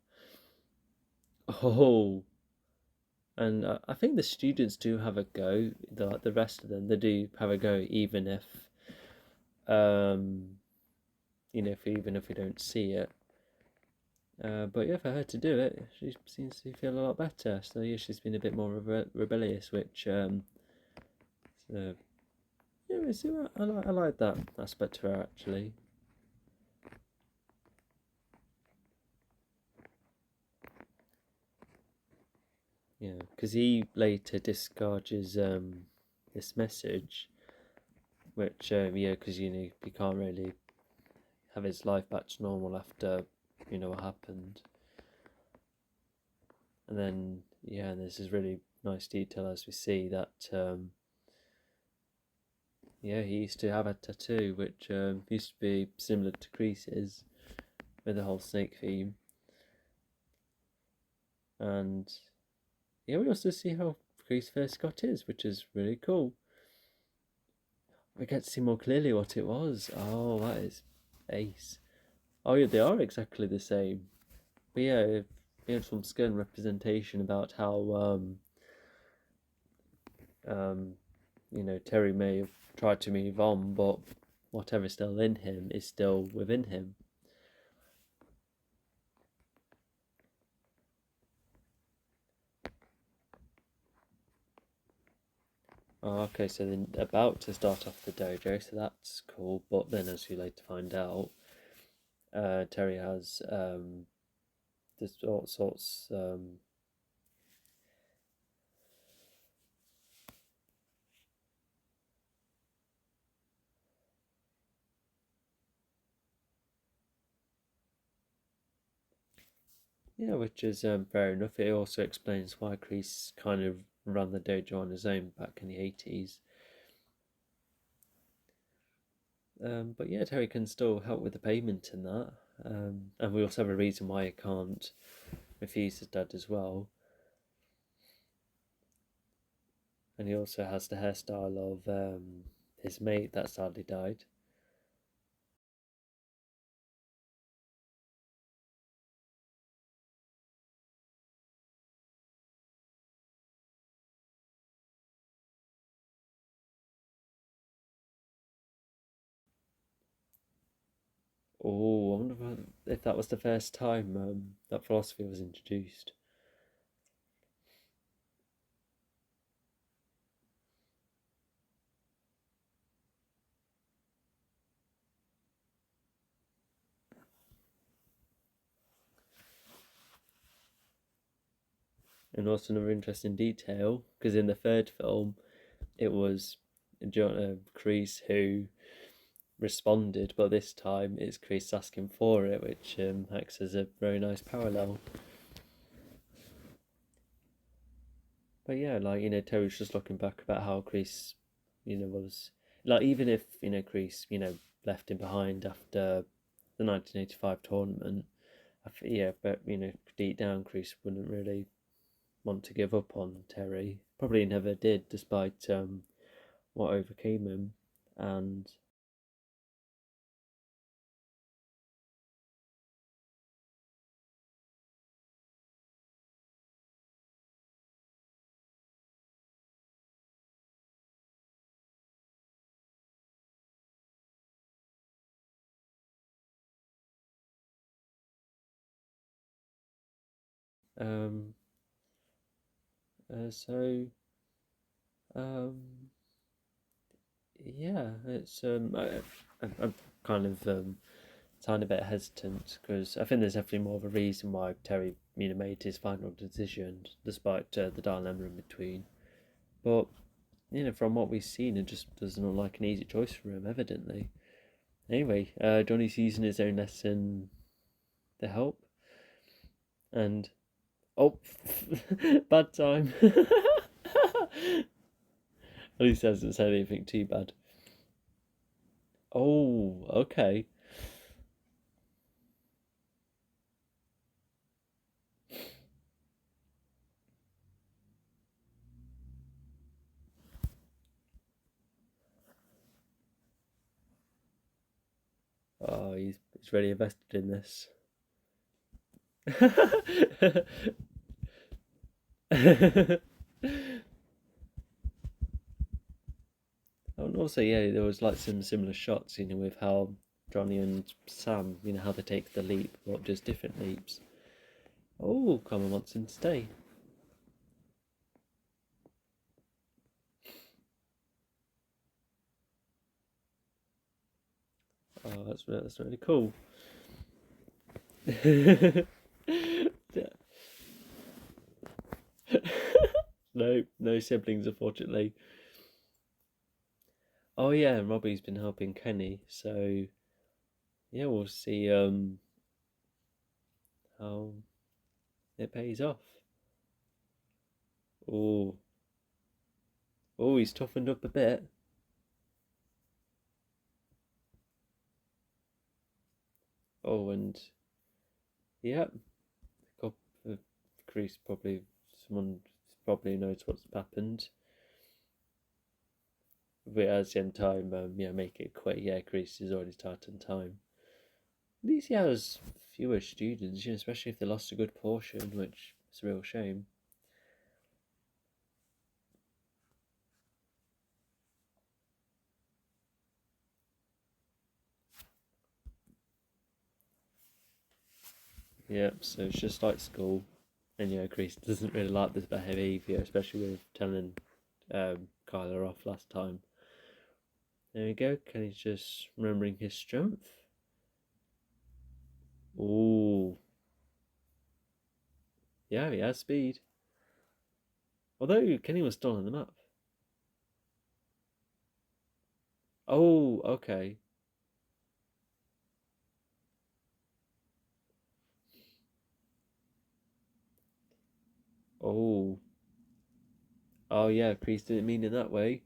S1: Oh, and I think the students do have a go. The rest of them, they do have a go, even if, um, even if we don't see it. But yeah, for her to do it, she seems to feel a lot better. So yeah, she's been a bit more rebellious, which so yeah, see, I like that aspect of her actually. Yeah, because he later discharges this message, which because he can't really have his life back to normal after what happened, and then there's this really nice detail as we see that Yeah, he used to have a tattoo which used to be similar to Crease's with the whole snake theme. And yeah, we also see how Crease first got his, which is really cool. We get to see more clearly what it was. Oh, that is ace. Oh, yeah, they are exactly the same. But yeah, we had some skin representation about how um, Terry may have tried to move on, but whatever's still in him is still within him. Oh, okay, so they're about to start off the dojo, so that's cool. But then, as you later find out, Terry has this all sorts. Yeah, which is fair enough. It also explains why Kreese kind of ran the dojo on his own back in the 80s. But yeah, Terry can still help with the payment in that. And we also have a reason why he can't refuse his dad as well. And he also has the hairstyle of his mate that sadly died. Oh, I wonder if that was the first time that philosophy was introduced. And also another interesting detail, because in the third film, it was John Kreese who responded, but this time it's Kreese asking for it, which acts as a very nice parallel. But yeah, like Terry's just looking back about how Kreese, was like even if Kreese, left him behind after the 1985 tournament. Yeah, but deep down, Kreese wouldn't really want to give up on Terry. Probably never did, despite what overcame him. And um, so um, yeah, it's I'm kind of tiny bit hesitant because I think there's definitely more of a reason why Terry, made his final decision despite the dilemma in between. But from what we've seen, it just doesn't look like an easy choice for him, evidently. Anyway, Johnny's using his own lesson to help, and oh, bad time. At least he hasn't said anything too bad. Oh, okay. Oh, he's really invested in this. Oh, and also, yeah, there was like some similar shots, with how Johnny and Sam, how they take the leap, but just different leaps. Oh, Carmen wants him to stay. Oh, that's really cool. No, no siblings, unfortunately. Oh yeah, and Robbie's been helping Kenny, so yeah, we'll see how it pays off. Oh, oh, he's toughened up a bit. Oh, and yeah, Greece probably someone probably knows what's happened. But at the same time, make it quick. Yeah, Greece is already starting time. At least he has fewer students, especially if they lost a good portion, which is a real shame. Yep, so it's just like school. And Greece doesn't really like this behaviour, especially with telling Kyler off last time. There we go, Kenny's just remembering his strength. Ooh. Yeah, he has speed. Although Kenny was still on the map. Oh, okay. Oh. Oh yeah, Greece didn't mean it that way.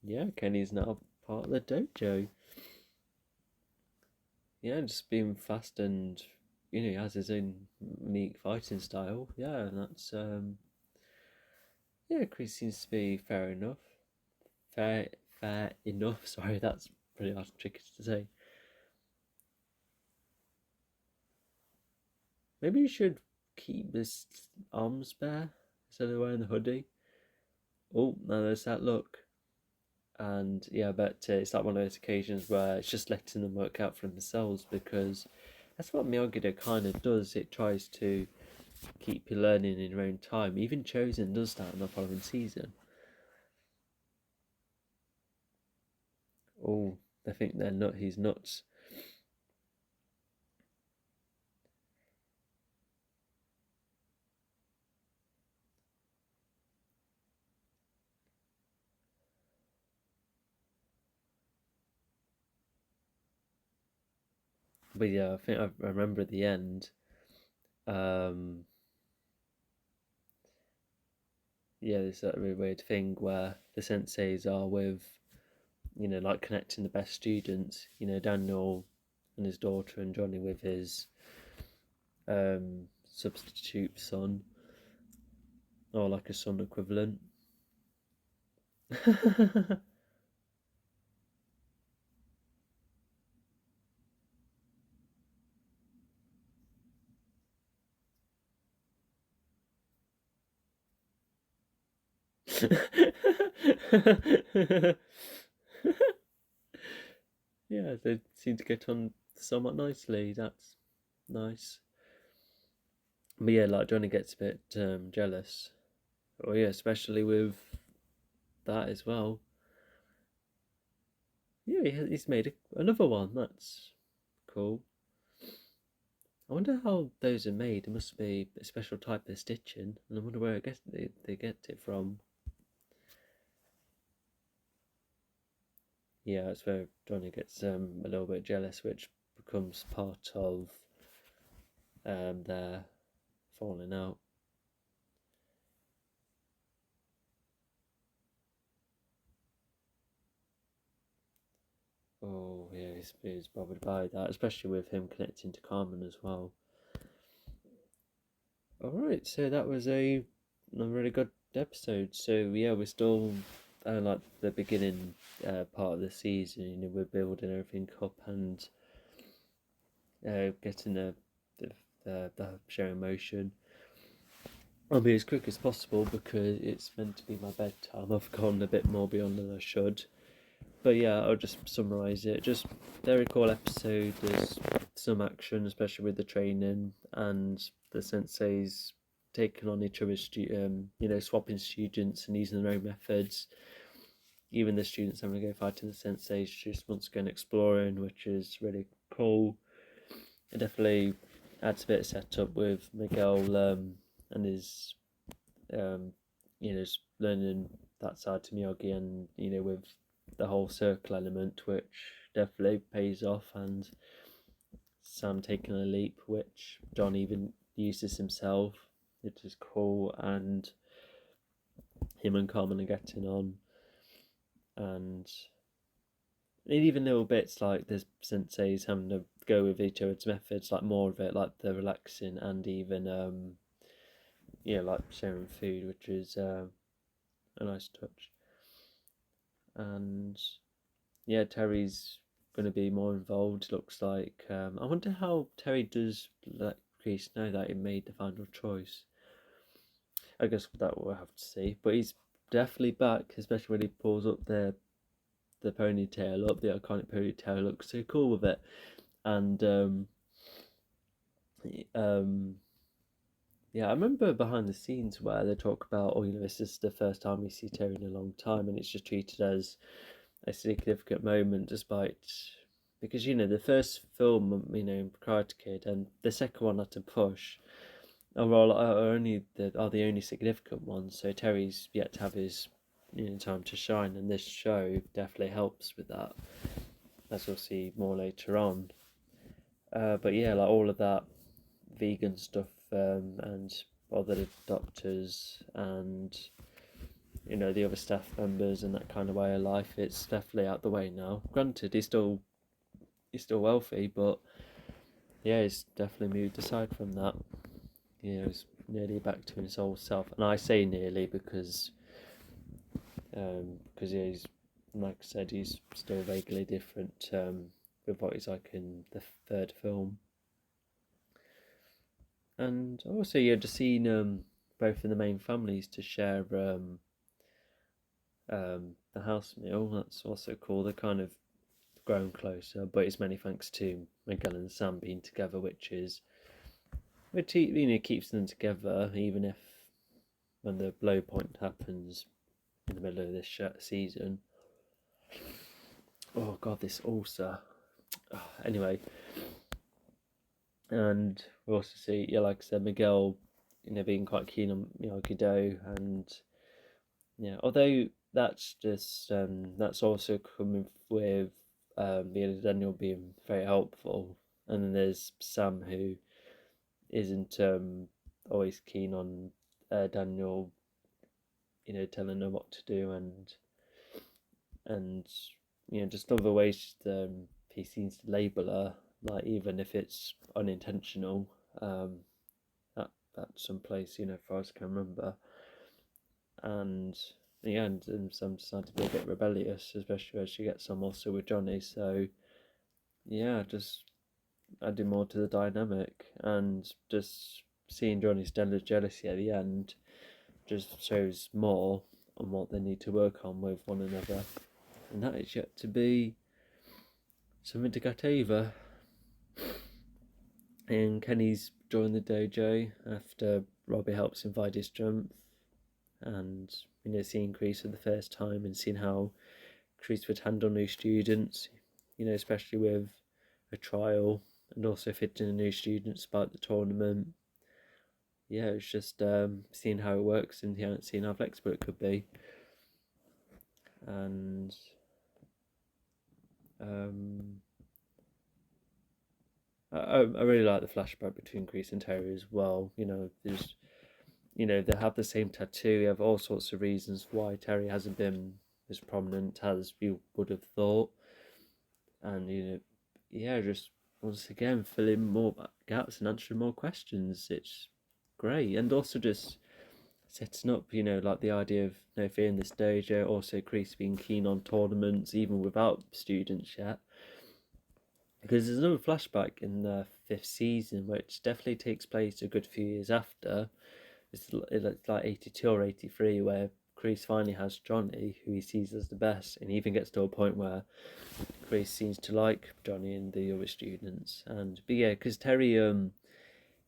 S1: Yeah, Kenny's now part of the dojo. Yeah, just being fast and he has his own unique fighting style. Yeah, and that's yeah, Chris seems to be fair enough. Fair enough. Sorry, that's pretty hard and tricky to say. Maybe you should keep his arms bare instead of wearing the hoodie. Oh, now there's that look. And yeah, but it's like one of those occasions where it's just letting them work out for themselves, because that's what Miyagi-Do kind of does. It tries to keep you learning in your own time. Even Chosen does that in the following season. Oh, they think he's nuts. But yeah, I think I remember at the end. Um, yeah, there's that really weird thing where the senseis are with, like connecting the best students. Daniel and his daughter, and Johnny with his substitute son, or like a son equivalent. Yeah, they seem to get on somewhat nicely. That's nice. But yeah, like Johnny gets a bit jealous. Oh yeah, especially with that as well. Yeah, he's made another one. That's cool. I wonder how those are made. It must be a special type of stitching, and I wonder where they get it from. Yeah, it's where Johnny gets a little bit jealous, which becomes part of their falling out. Oh yeah, he's bothered by that, especially with him connecting to Carmen as well. Alright, so that was a really good episode. So yeah, we're still like the beginning part of the season. We're building everything up and getting the show in motion. I'll be as quick as possible because it's meant to be my bedtime. I've gone a bit more beyond than I should. But yeah, I'll just summarise it. Just very cool episode. There's some action, especially with the training and the senseis taking on each other's, swapping students and using their own methods. Even the students having to go fighting the senseis just once again exploring, which is really cool. It definitely adds a bit of setup with Miguel and his, learning that side to Miyagi, and with the whole circle element, which definitely pays off, and Sam taking a leap, which John even uses himself, which is cool. And him and Carmen are getting on, and even little bits like the senseis having to go with each other's methods, like more of it, like the relaxing, and even like sharing food, which is a nice touch. And yeah, Terry's going to be more involved. Looks like. I wonder how Terry does let Chris know that he made the final choice. I guess that we'll have to see. But he's definitely back, especially when he pulls up the ponytail up. The iconic ponytail looks so cool with it, and yeah, I remember behind the scenes where they talk about, this is the first time we see Terry in a long time, and it's just treated as a significant moment, despite because the first film, Karate Kid, and the second one had to push are the only significant ones. So Terry's yet to have his time to shine, and this show definitely helps with that, as we'll see more later on. But yeah, like all of that vegan stuff, and other doctors and the other staff members and that kind of way of life, it's definitely out the way now. Granted, he's still wealthy, but yeah, he's definitely moved aside from that. He's nearly back to his old self, and I say nearly because yeah, he's, like I said, he's still vaguely different with what he's like in the third film. And also, yeah, just seeing both of the main families to share the house meal. That's also cool. They're kind of grown closer, but it's mainly thanks to Miguel and Sam being together, which keeps them together, even if when the low point happens in the middle of this season. Oh god, this ulcer. Anyway, and we also see, yeah, like I said, Miguel, being quite keen on Godot, and yeah, although that's just that's also coming with Daniel being very helpful, and then there's Sam who isn't always keen on Daniel, telling her what to do, and just other ways he seems to label her, like even if it's unintentional, at some place, far as I can remember, and yeah, and some decide to be a bit rebellious, especially as she gets on also with Johnny. So yeah, just adding more to the dynamic, and just seeing Johnny's jealousy at the end just shows more on what they need to work on with one another, and that is yet to be something to get over. And Kenny's joined the dojo after Robbie helps him find his strength, and seeing Chris for the first time and seeing how Chris would handle new students, especially with a trial, and also fitting in new students about the tournament. Yeah, it's just seeing how it works and seeing how flexible it could be. And I really like the flashback between Chris and Terry as well. There's they have the same tattoo. You have all sorts of reasons why Terry hasn't been as prominent as you would have thought, and yeah, just once again filling more gaps and answering more questions. It's great, and also just setting up, like the idea of no fear in this dojo. Also, Chris being keen on tournaments even without students yet, because there's another flashback in the 5th season, which definitely takes place a good few years after. It's like 82 or 83, where Chris finally has Johnny, who he sees as the best, and he even gets to a point where Chris seems to like Johnny and the other students. But yeah, because Terry,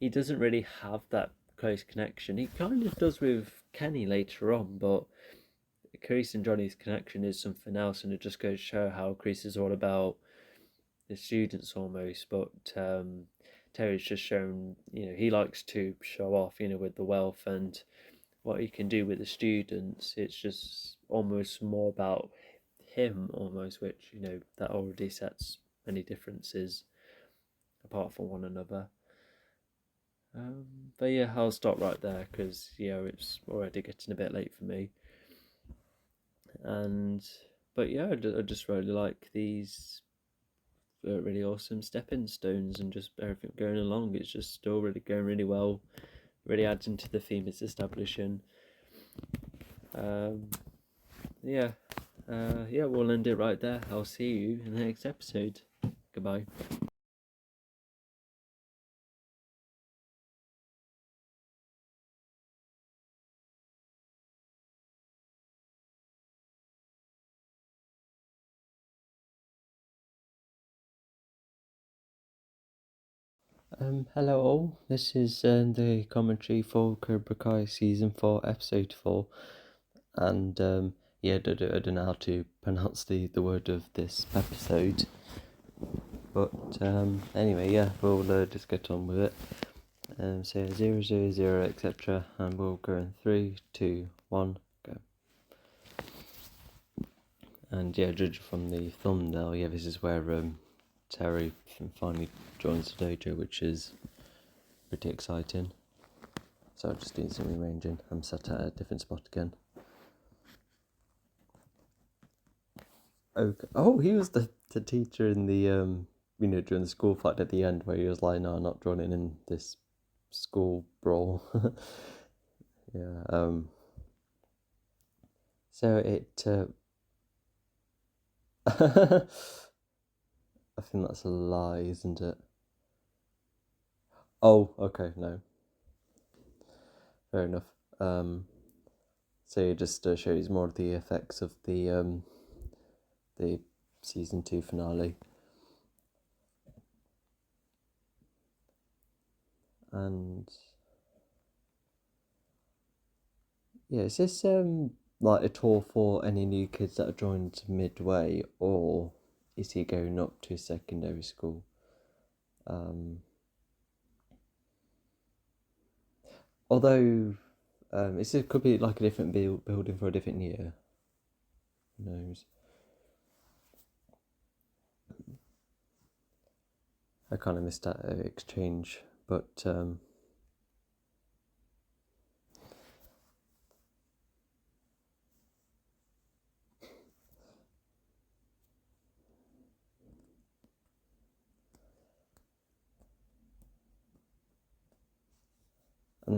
S1: he doesn't really have that close connection. He kind of does with Kenny later on, but Chris and Johnny's connection is something else, and it just goes to show how Chris is all about the students almost. But Terry's just shown, he likes to show off, with the wealth and what he can do with the students. It's just almost more about him, almost, which that already sets many differences apart from one another. But yeah, I'll stop right there because it's already getting a bit late for me. But yeah, I just really like these really awesome stepping stones and just everything going along. It's just still really going really well. Really adds into the theme it's establishing. Um, yeah, we'll end it right there. I'll see you in the next episode. Goodbye. Hello all. This is the commentary for Cobra Kai season 4, episode 4, and yeah, I don't know how to pronounce the word of this episode, but anyway, yeah, we'll just get on with it. So 000, etc., and we'll go in 3, 2, 1, go. And yeah, judging from the thumbnail, yeah, this is where Terry finally joins the dojo, which is pretty exciting. So I'm just doing some rearranging. I'm sat at a different spot again. Okay. Oh, he was the teacher in the during the school fight at the end, where he was like, "No, I'm not joining in this school brawl." Yeah. So it. I think that's a lie, isn't it? Oh, okay, no. Fair enough. So it just shows more of the effects of the season 2 finale. And yeah, is this like a tour for any new kids that have joined midway, or is he going up to secondary school? Although it could be like a different building for a different year. Who knows? I kind of missed that exchange, but and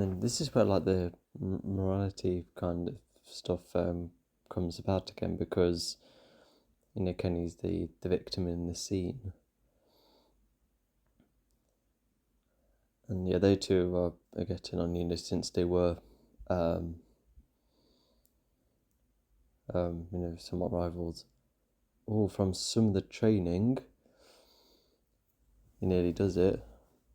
S1: then this is where like the morality kind of stuff comes about again, because Kenny's the victim in the scene, and yeah, they two are getting on since they were somewhat rivals. Oh, from some of the training, he nearly does it,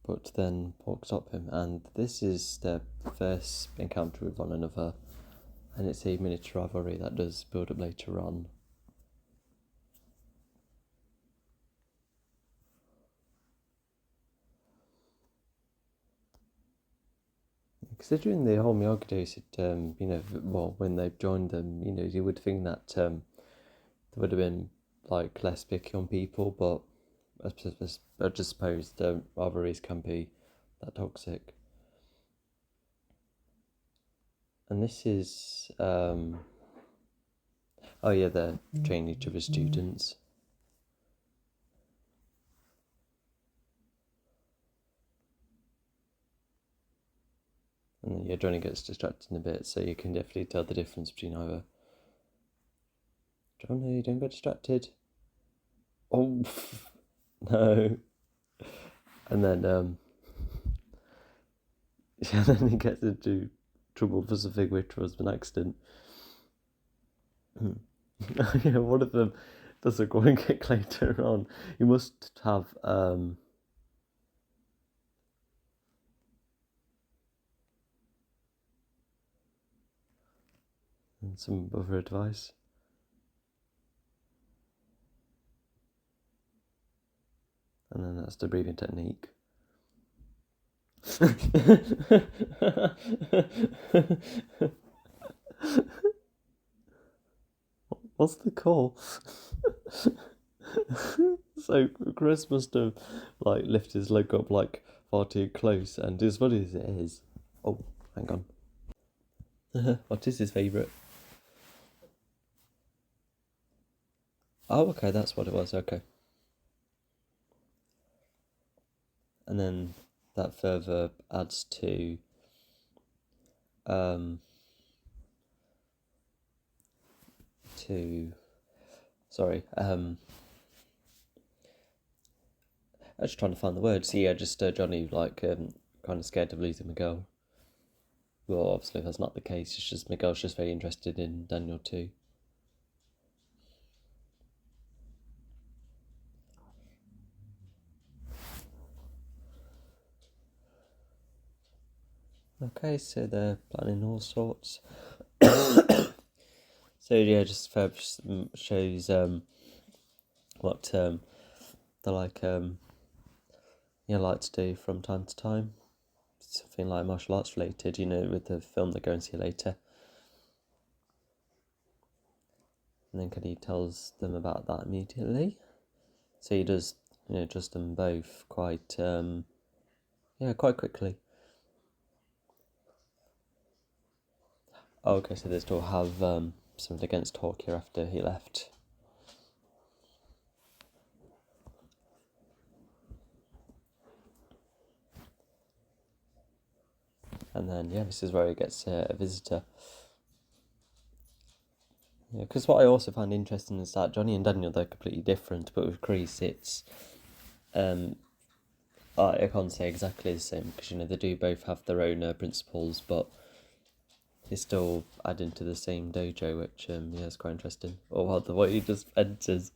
S1: but then Pork stopped him, and this is their first encounter with one another, and it's a miniature rivalry that does build up later on. Considering the whole Miyagi days, when they joined them, you would think that there would have been like less picky on people, but I just suppose the rivalries can be that toxic. And this is they're training each other's students. And Johnny gets distracted in a bit, so you can definitely tell the difference between either. Johnny, don't get distracted. Oh, no. And then, then he gets into trouble for something which was an accident. Yeah, one of them does a going kick later on. You must have, and some other advice. And then that's the breathing technique. What's the call? So Chris must have like lifted his leg up like far too close, and as funny as it is, oh, hang on. What is his favourite? Oh, okay, that's what it was. Okay. And then that further adds to sorry, I was just trying to find the words. Yeah, just Johnny like kind of scared of losing Miguel. Well, obviously that's not the case. It's just Miguel's just very interested in Daniel too. Okay, so they're planning all sorts. So yeah, just shows what they like like to do from time to time. Something like martial arts related, with the film they're going to see later. And then Cuddy tells them about that immediately. So he does, just them both quite quickly. Oh, okay, so they still have something against Hawk here after he left. And then, this is where he gets a visitor. Yeah, because what I also find interesting is that Johnny and Daniel, they're completely different, but with Chris, it's I can't say exactly the same because they do both have their own principles, but they still add into the same dojo, which is quite interesting. Or well, the way he just enters.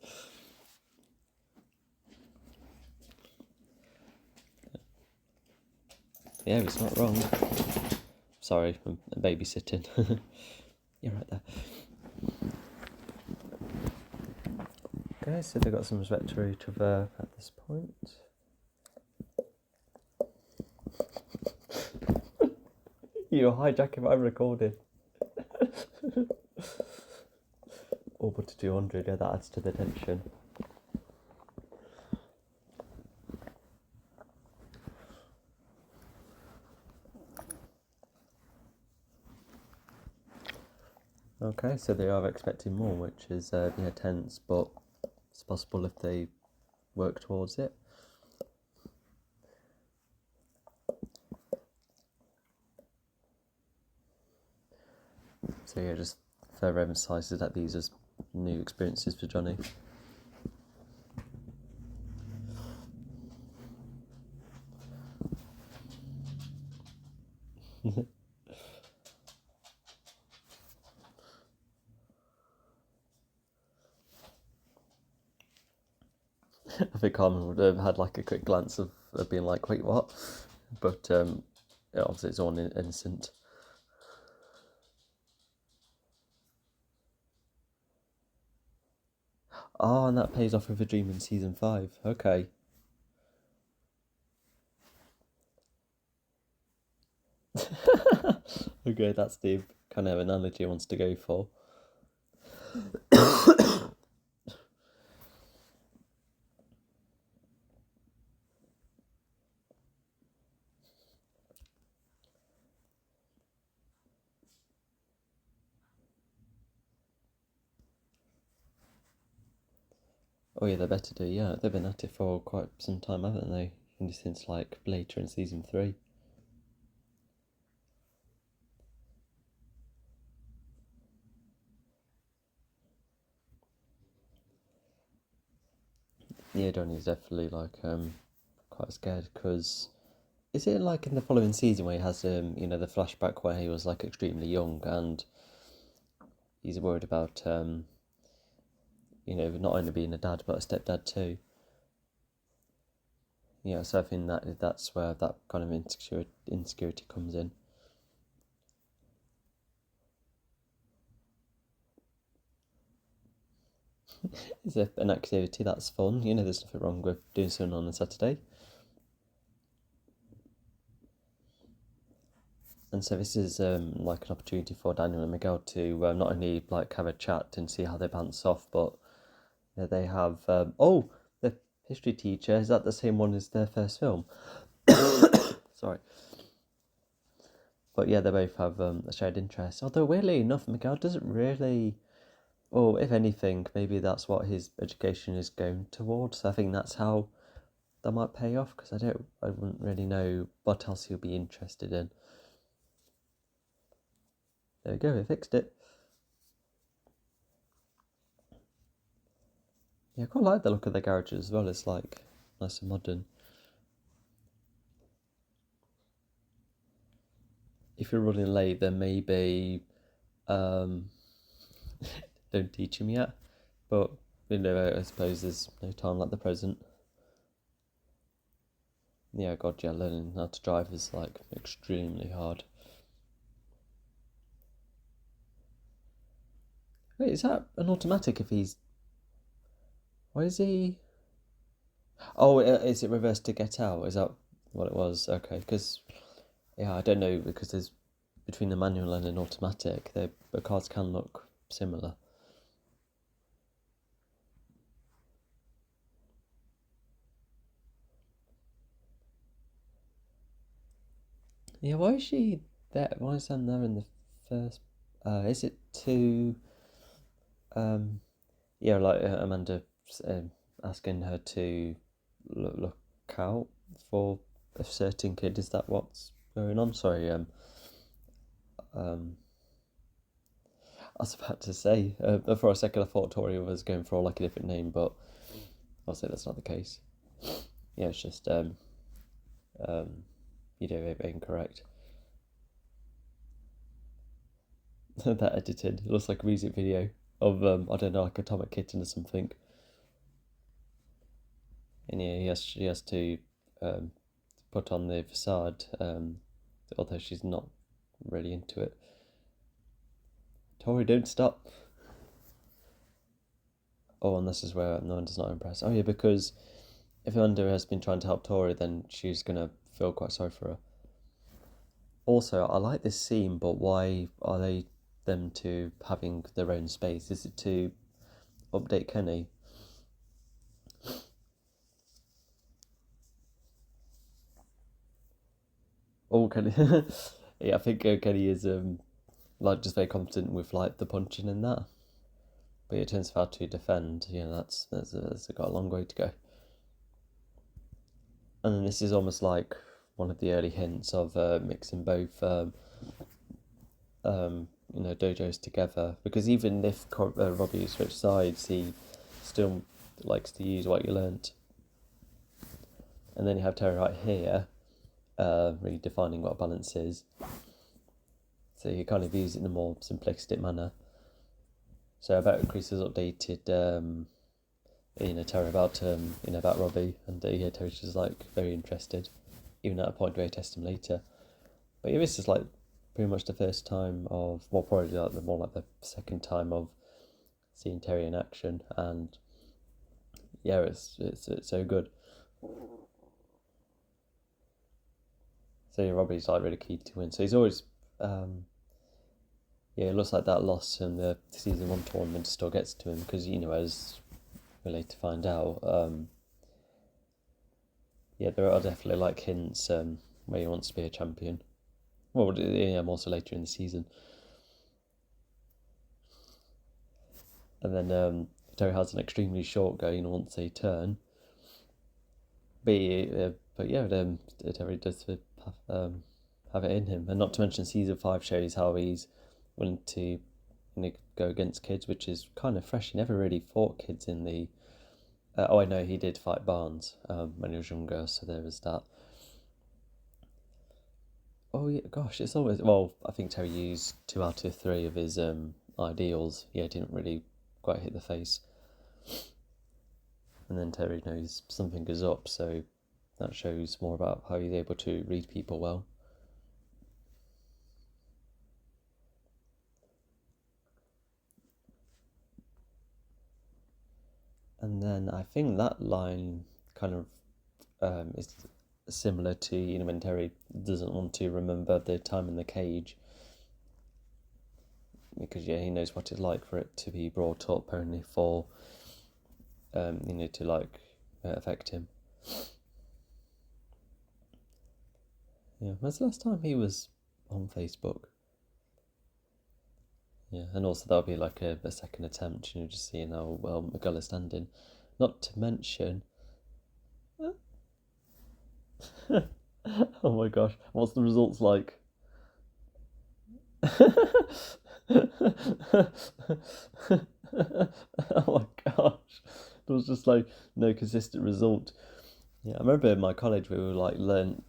S1: Yeah, he's not wrong. Sorry, I'm babysitting. Yeah, right there. Okay, so they've got some respect for each other at this point. You're hijacking my recording. All but to 200, that adds to the tension. Okay, so they are expecting more, which is tense, but it's possible if they work towards it. So just further emphasises that these are new experiences for Johnny. I think Carmen would have had like a quick glance of being like, wait, what? But obviously it's all innocent. Oh, and that pays off with a dream in season 5. Okay. Okay, that's the kind of analogy I wants to go for. Oh yeah, they better do, yeah. They've been at it for quite some time, haven't they? Since like later in season 3. Yeah, Donnie's definitely like quite scared because is it like in the following season where he has the flashback where he was like extremely young and he's worried about not only being a dad but a stepdad too. Yeah, so I think that's where that kind of insecurity comes in. It's an activity that's fun. There's nothing wrong with doing something on a Saturday. And so this is like an opportunity for Daniel and Miguel to not only like have a chat and see how they bounce off, but they have the history teacher, is that the same one as their first film? Sorry. But yeah, they both have a shared interest. Although weirdly enough, Miguel doesn't really Or if anything, maybe that's what his education is going towards. I think that's how that might pay off, because I wouldn't really know what else he'll be interested in. There we go, we fixed it. Yeah, I quite like the look of the garage as well. It's like nice and modern. If you're running late, then maybe don't teach him yet. But I suppose there's no time like the present. Yeah, God, yeah, learning how to drive is like extremely hard. Wait, is that an automatic? If he's, why is he? Oh, is it reversed to get out? Is that what it was? Okay, because yeah, I don't know, because there's between the manual and an automatic, the cars can look similar. Yeah, why is she there? Why is Sam there in the first? Is it to yeah, like Amanda asking her to look out for a certain kid? Is that what's going on? Sorry, um, I was about to say, for a second I thought Tori was going for like a different name, but I'll say that's not the case. Yeah, it's just incorrect. That edited. It looks like a music video of I don't know, like Atomic Kitten or something. And yeah, he has to um, put on the facade, although she's not really into it. Tori, don't stop. Oh, and this is where Amanda's not impressed. Oh yeah, because if Amanda has been trying to help Tori, then she's gonna feel quite sorry for her. Also, I like this scene, but why are they them two having their own space? Is it to update Kenny? Oh, Kenny. Yeah, I think Kenny is like just very confident with like the punching and that. But it turns out to defend. You know, that's got a long way to go. And then this is almost like one of the early hints of mixing both, dojos together. Because even if Robbie switched sides, he still likes to use what you learnt. And then you have Terry right here, really defining what balance is. So you kind of use it in a more simplistic manner. So about Chris has updated, Terry about Robbie, and Terry's just like very interested, even at a point where he tests him later. But yeah, this is like pretty much the first time of, well, probably like more like the second time of seeing Terry in action, and yeah, it's so good. So yeah, Robbie's like really key to win. So he's always, it looks like that loss in the season one tournament still gets to him, because as we're later find out, there are definitely like hints where he wants to be a champion. Well, yeah, more so later in the season. And then Terry has an extremely short going once a turn. But yeah, Terry does have it in him. And not to mention, season 5 shows how he's willing to go against kids, which is kind of fresh. He never really fought kids in the. I know he did fight Barnes when he was younger, so there was that. Oh yeah, gosh, it's always, well. I think Terry used 2 out of 3 of his ideals. Yeah, didn't really quite hit the face. And then Terry knows something is up, so that shows more about how he's able to read people well. And then I think that line kind of is similar to when Terry doesn't want to remember the time in the cage, because he knows what it's like for it to be brought up only for to like affect him. Yeah, when's the last time he was on Facebook? Yeah, and also that'll be like a second attempt, just seeing how well Miguel is standing. Not to mention, oh my gosh, what's the results like? Oh my gosh, there was just like no consistent result. Yeah, I remember in my college we were like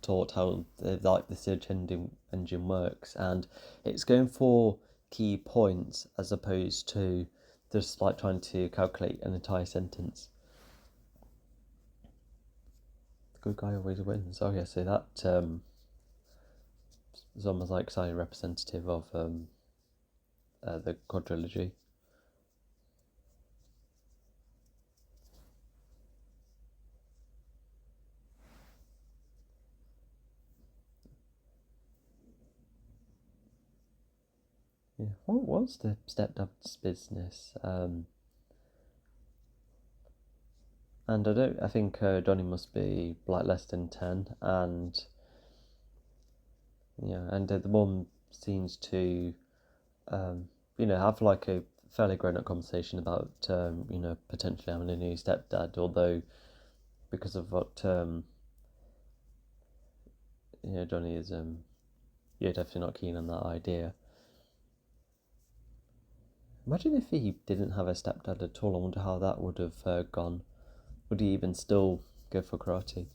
S1: taught how the search engine works, and it's going for key points as opposed to just like trying to calculate an entire sentence. The good guy always wins. Oh yeah, so that is almost like slightly representative of the quadrilogy. Yeah, what was the stepdad's business? And I think Johnny must be like less than 10, and yeah, and the mum seems to have like a fairly grown-up conversation about potentially having a new stepdad, although because of what Johnny is definitely not keen on that idea. Imagine if he didn't have a stepdad at all. I wonder how that would have gone. Would he even still go for karate?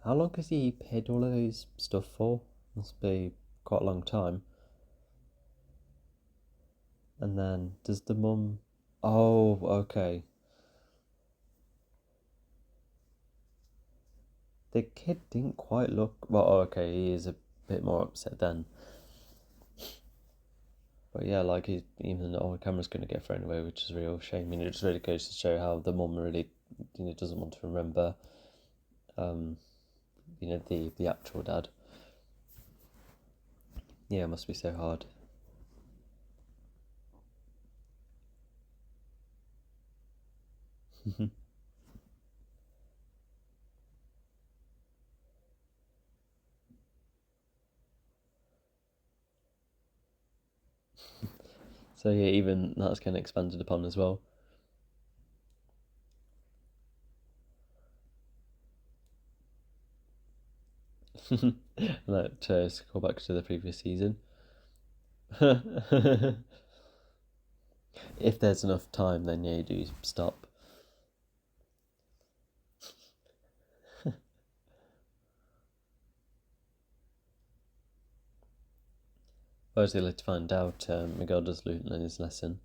S1: How long has he paid all of those stuff for? Must be quite a long time. And then does the mum? Oh, okay. The kid didn't quite look. Well, okay, he is a bit more upset then. But yeah, like even the camera's going to get thrown away, which is a real shame. It just really goes to show how the mum really, doesn't want to remember, the actual dad. Yeah, it must be so hard. So yeah, even that's getting expanded upon as well. Let's go back to the previous season. If there's enough time, then yeah, you do stop. Obviously, let's find out Miguel does learn his lesson.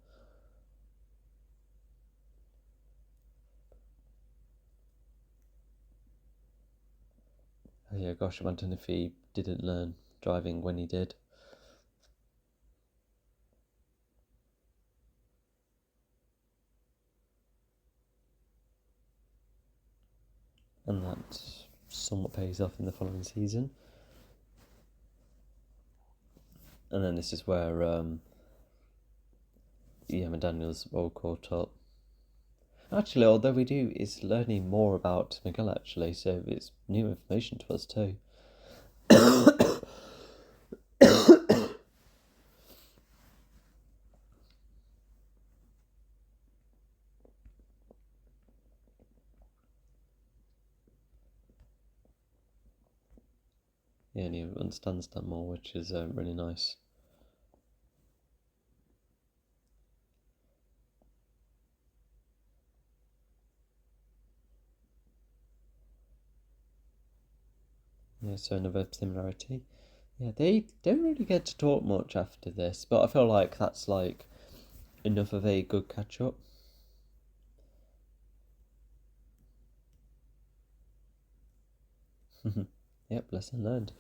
S1: Oh yeah, gosh, imagine if he didn't learn driving when he did. And that somewhat pays off in the following season. And then this is where and Daniel's all caught up. Actually, although we do, is learning more about Miguel actually, so it's new information to us too. Yeah, and he understands that more, which is really nice. Yeah, so another similarity. Yeah, they don't really get to talk much after this, but I feel like that's like enough of a good catch up. Yep, lesson learned.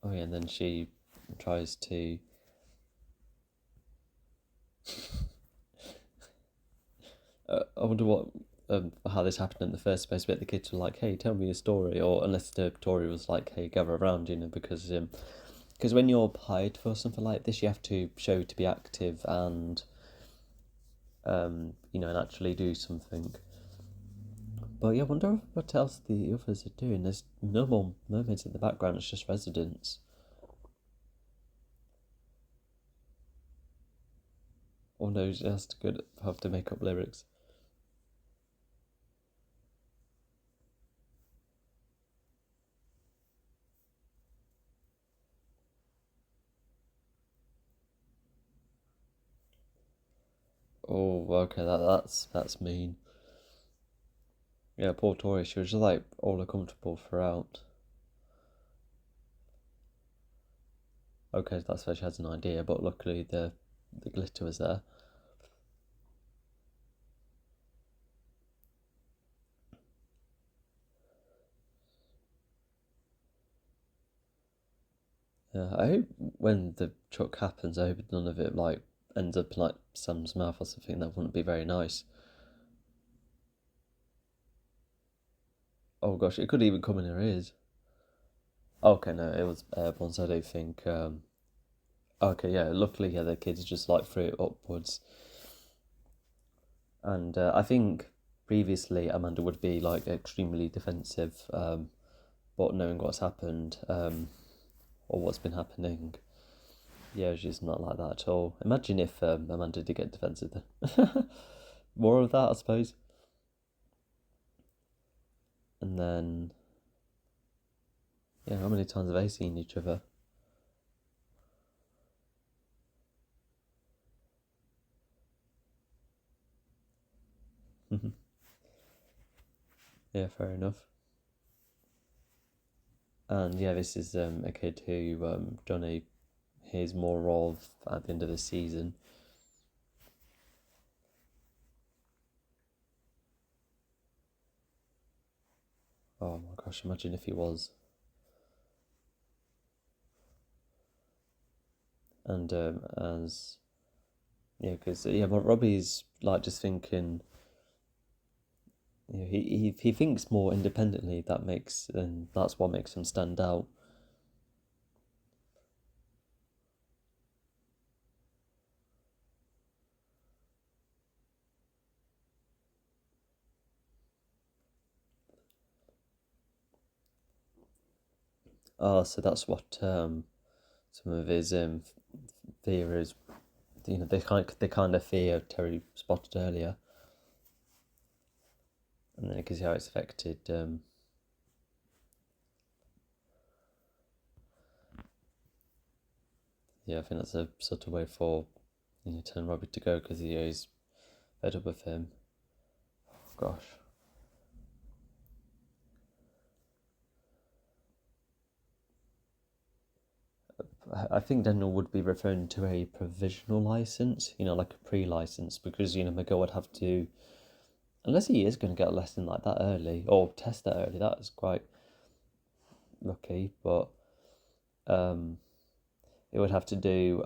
S1: Oh yeah, and then she tries to. I wonder what how this happened in the first place. But the kids were like, "Hey, tell me a story," or unless the Tori was like, "Hey, gather around," because when you're hired for something like this, you have to show to be active and and actually do something. But yeah, I wonder what else the others are doing. There's no more mermaids in the background, it's just residents. Oh no, she has to have to make up lyrics. Oh, okay, that's mean. Yeah, poor Tori, she was just like all uncomfortable throughout. Okay, that's why she has an idea, but luckily the glitter was there. Yeah, I hope when the chuck happens, I hope none of it like ends up in, like Sam's mouth or something. That wouldn't be very nice. Oh gosh, it could even come in her ears. Okay, no, it was airborne, so I don't think. Okay, yeah, luckily, yeah, the kids just like threw it upwards, and I think previously Amanda would be like extremely defensive, but knowing what's happened, or what's been happening, yeah, she's not like that at all. Imagine if Amanda did get defensive then. More of that, I suppose. And then, yeah, how many times have they seen each other? Yeah, fair enough. And yeah, this is a kid who Johnny hears more of at the end of the season. Oh my gosh, imagine if he was. And as yeah, because yeah, but Robbie's like just thinking. You know, he thinks more independently. And that's what makes him stand out. Oh, so that's what some of his theories. You know, they kind of fear Terry spotted earlier, and then you can see how it's affected. Yeah, I think that's a sort of way for telling Robbie to go because he's fed up with him. Oh, gosh. I think Daniel would be referring to a provisional license, like a pre-license, because McGill would have to, unless he is going to get a lesson like that early or test that early. That is quite lucky, but um, it would have to do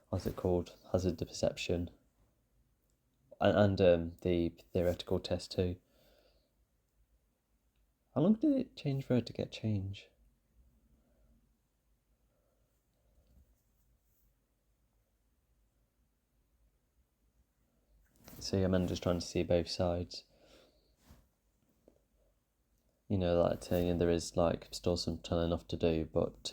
S1: what's it called, hazard perception, and the theoretical test too. How long did it change for her to get change? See, Amanda's trying to see both sides. That there is like still some telling off to do, but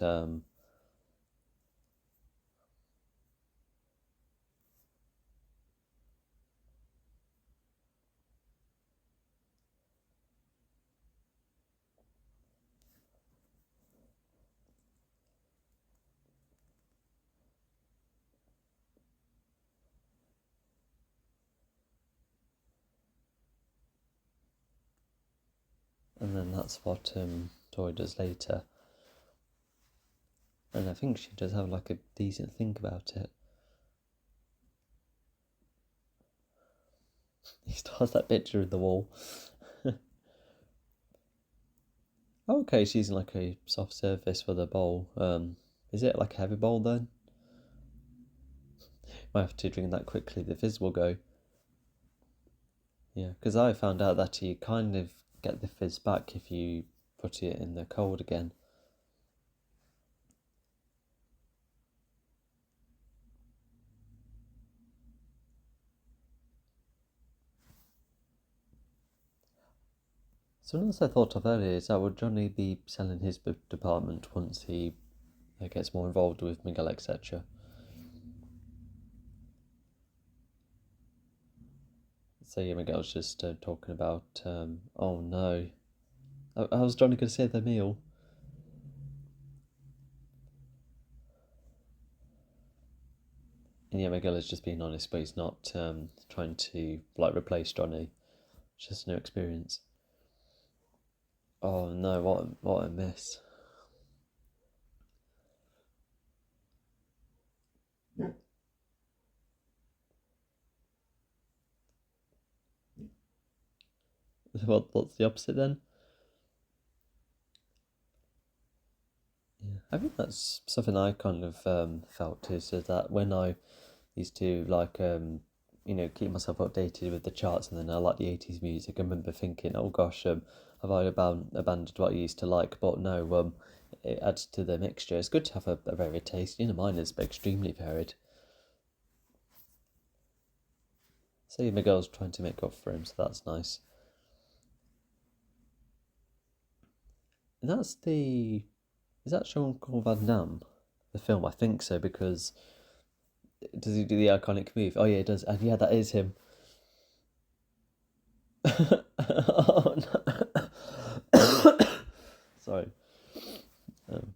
S1: and then that's what Tori does later. And I think she does have like a decent think about it. He starts that picture in the wall. Okay, she's using like a soft surface for the bowl. Is it like a heavy bowl then? Might have to drink that quickly, the fizz will go. Yeah, because I found out that you kind of get the fizz back if you put it in the cold again. Something else I thought of earlier is that would Johnny be selling his department once he gets more involved with Miguel, etc. So yeah, Miguel's just talking about, oh no, how's Johnny going to save their meal? And yeah, Miguel is just being honest, but he's not trying to replace Johnny. It's just a new experience. Oh no, what a miss. What's the opposite then? Yeah, I think that's something I kind of felt is that when I used to keep myself updated with the charts, and then I like the 80s music. I remember thinking, oh gosh, have I abandoned what I used to like? But no, it adds to the mixture. It's good to have a varied taste. Mine is extremely varied. So Miguel's trying to make up for him, so that's nice. And is that Jean-Claude Van Damme, the film? I think so, because does he do the iconic move? Oh yeah, he does, and yeah, that is him. Oh no. Sorry. Um,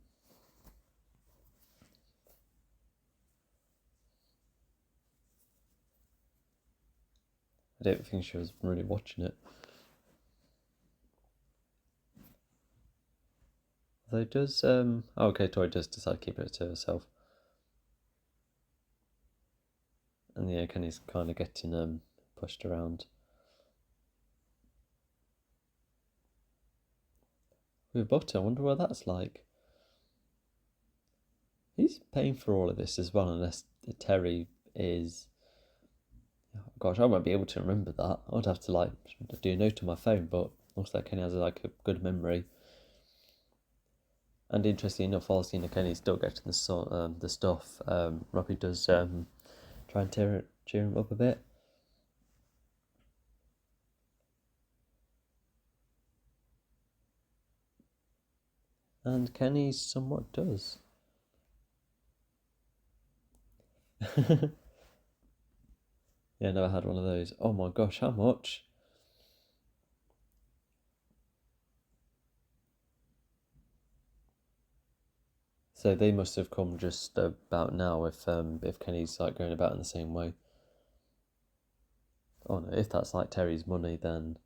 S1: I don't think she was really watching it. Though does okay, Tori does decide to keep it to herself. And yeah, Kenny's kind of getting pushed around. With butter, I wonder what that's like. Who's paying for all of this as well, unless Terry is. Gosh, I won't be able to remember that. I'd have to do a note on my phone, but also Kenny has a good memory. And interesting enough, while Kenny's still getting the stuff, Robbie does try and cheer him up a bit. And Kenny somewhat does. Yeah, never had one of those. Oh my gosh, how much? So they must have come just about now if Kenny's going about in the same way. Oh no, if that's like Terry's money, then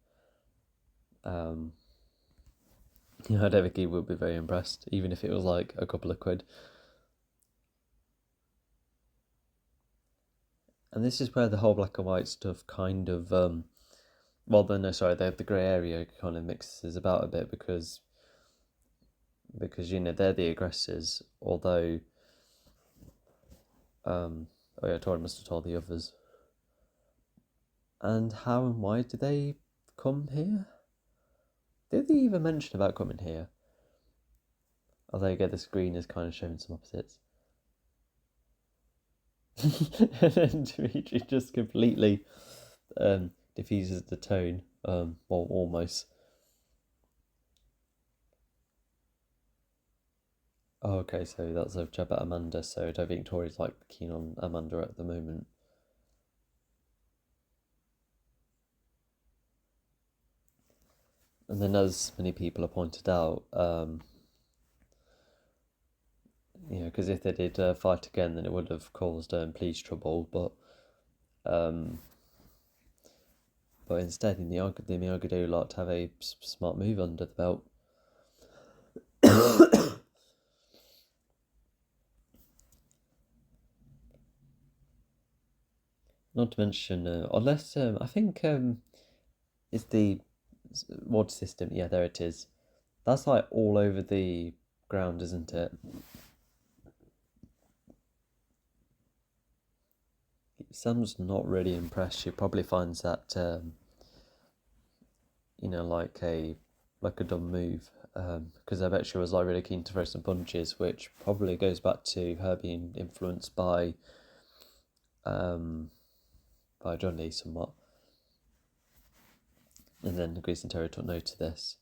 S1: I don't think he would be very impressed, even if it was like a couple of quid. And this is where the whole black and white stuff kind of the grey area kind of mixes about a bit because they're the aggressors, although Tori must have told the others. And how and why did they come here? Did they even mention about coming here? Although again, the screen is kind of showing some opposites. And then Dimitri just completely diffuses the tone, well, almost. Oh, okay, so that's a chat about Amanda, so I don't think Tori's keen on Amanda at the moment. And then, as many people have pointed out, because if they did fight again, then it would have caused police trouble. But instead, in the Miyagi do like to have a smart move under the belt. Not to mention, unless I think it's the water system. Yeah, there it is. That's all over the ground, isn't it? Sam's not really impressed. She probably finds that like a dumb move, because I bet she was really keen to throw some punches, which probably goes back to her being influenced by Johnny somewhat. And then Grease and Terry took note of this.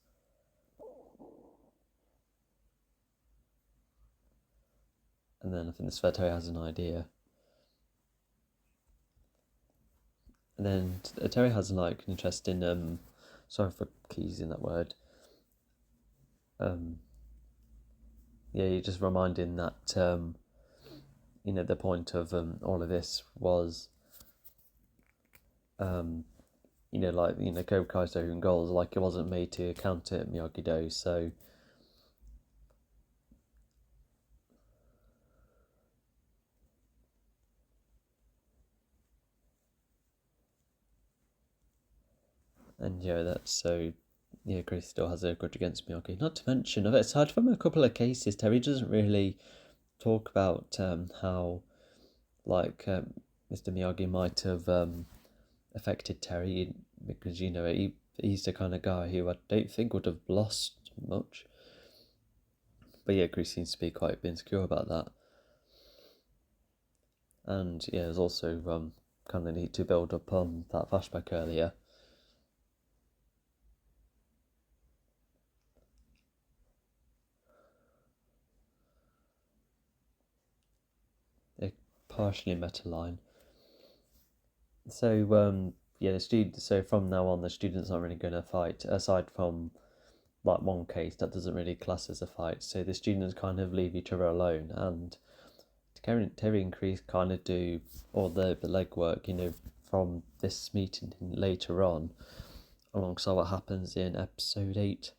S1: And then I think this where Terry has an idea. And then Terry has an interest in sorry for using that word. You're just reminding that the point of all of this was Cobra Kai's own goals, like it wasn't made to counter Miyagi-Do, so Chris still has a grudge against Miyagi. Not to mention, aside from a couple of cases, Terry doesn't really talk about how Mr. Miyagi might have affected Terry, because he's the kind of guy who I don't think would have lost much. But Chris seems to be quite insecure about that. And there's also kind of need to build up on that flashback earlier. A partially meta line. So the students. So from now on, the students aren't really going to fight, aside from one case that doesn't really class as a fight. So the students kind of leave each other alone, and Terry and Chris kind of do all the legwork, from this meeting later on, alongside what happens in episode 8.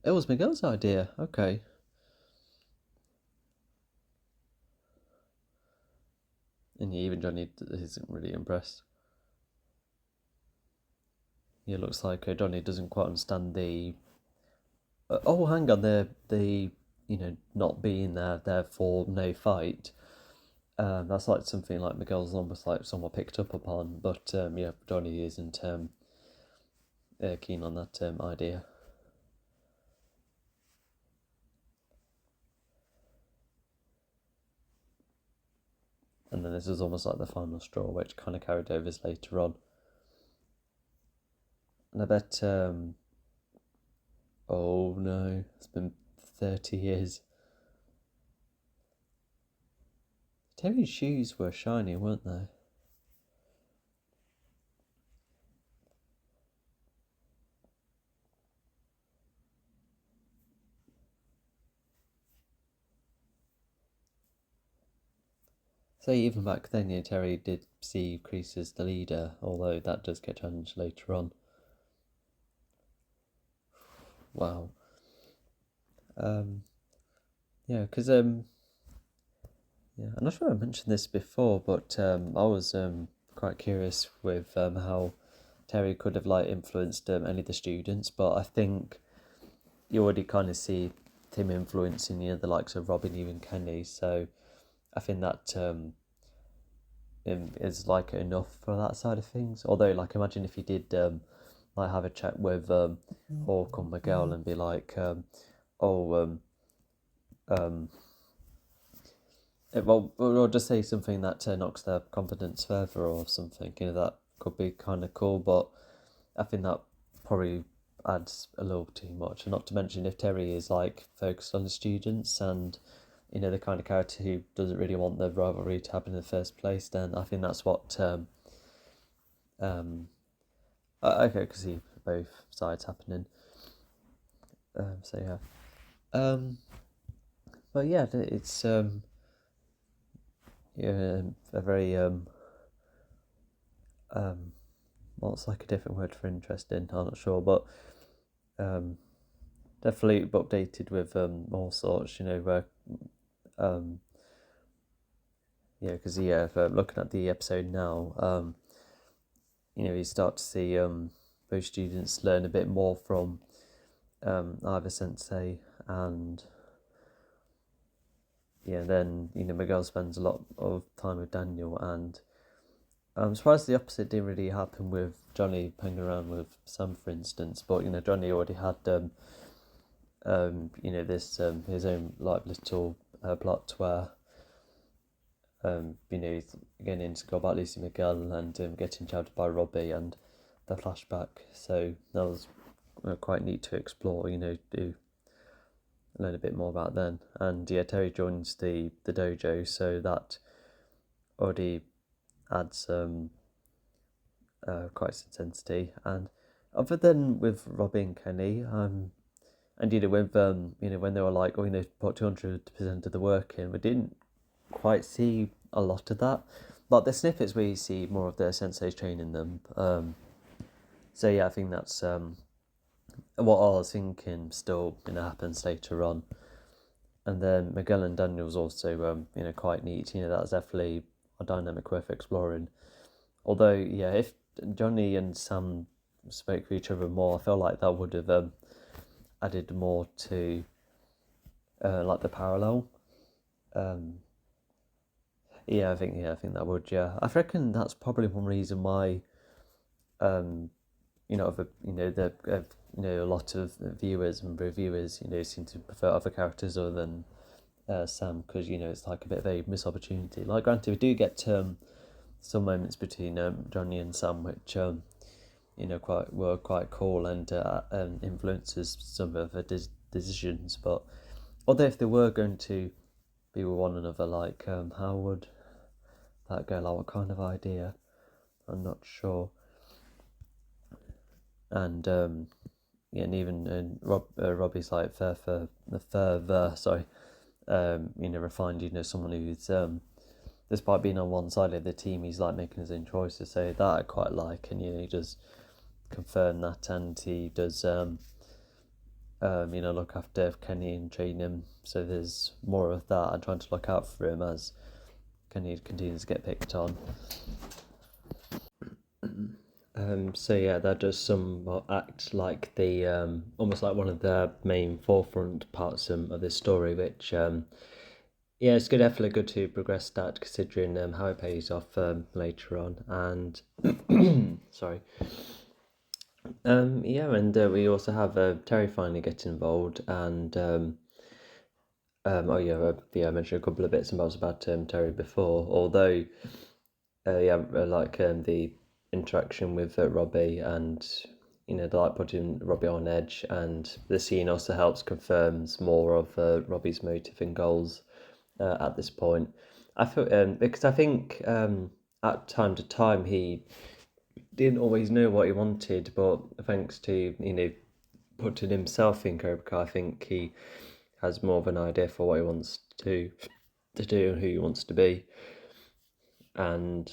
S1: It was Miguel's idea. Okay. And even Johnny isn't really impressed. It looks like Johnny doesn't quite understand the. Hang on, the not being there, therefore no fight. That's like something like Miguel's almost like somewhat picked up upon, but Johnny isn't keen on that idea. And then this is almost like the final straw, which kind of carried over later on. And I bet, oh no, it's been 30 years. Terry's shoes were shiny, weren't they? So even back then, Terry did see Kreese as the leader, although that does get challenged later on. Wow. Because I'm not sure I mentioned this before, but I was quite curious with how Terry could have influenced any of the students, but I think you already kind of see him influencing the likes of Robin, and Kenny, so I think that is enough for that side of things. Although imagine if he did have a chat with Hawk or Miguel and be like, or just say something that knocks their confidence further or something. That could be kind of cool, but I think that probably adds a little too much. And not to mention if Terry is focused on the students and the kind of character who doesn't really want the rivalry to happen in the first place, then I think that's what I could see both sides happening. But yeah, it's a very what's a different word for interesting? I'm not sure, but definitely updated with all sorts. Because looking at the episode now, you start to see both students learn a bit more from Ivor Sensei, and then Miguel spends a lot of time with Daniel, and I'm surprised the opposite didn't really happen with Johnny hanging around with Sam, for instance. But Johnny already had this his own like little plot where he's getting into go about Lucy Miguel and getting shouted by Robbie and the flashback. So that was quite neat to explore. Do learn a bit more about then. And yeah, Terry joins the dojo, so that already adds quite some intensity. And other than with Robbie and Kenny, and with when they were like, put 200% of the work in, we didn't quite see a lot of that. But the snippets where you see more of their senseis training them. So yeah, I think that's what I was thinking still happens later on. And then Miguel and Daniel's also quite neat. That's definitely a dynamic worth exploring. Although yeah, if Johnny and Sam spoke to each other more, I feel like that would have added more to like the parallel. I think that would. Yeah, I reckon that's probably one reason why a lot of viewers and reviewers seem to prefer other characters other than Sam, because it's like a bit of a missed opportunity. Like, granted, we do get some moments between Johnny and Sam which were quite cool and influences some of the decisions. But although if they were going to be with one another, like how would that go? Like, what kind of idea? I'm not sure. And and even Robbie's like further refined. Someone who's despite being on one side of the team, he's like making his own choices. So that I quite like, and he does confirm that, and he does look after Kenny and train him. So there's more of that, and trying to look out for him as Kenny continues to get picked on. So yeah, that does somewhat act like the almost like one of the main forefront parts of this story, which it's definitely good to progress that, considering how it pays off later on. And sorry. And we also have Terry finally getting involved, and I mentioned a couple of bits and bobs about Terry before, although the interaction with Robbie, and they like putting Robbie on edge, and the scene also helps confirms more of Robbie's motive and goals at this point. I feel because I think at time to time he didn't always know what he wanted, but thanks to putting himself in Cobra, I think he has more of an idea for what he wants to do and who he wants to be. And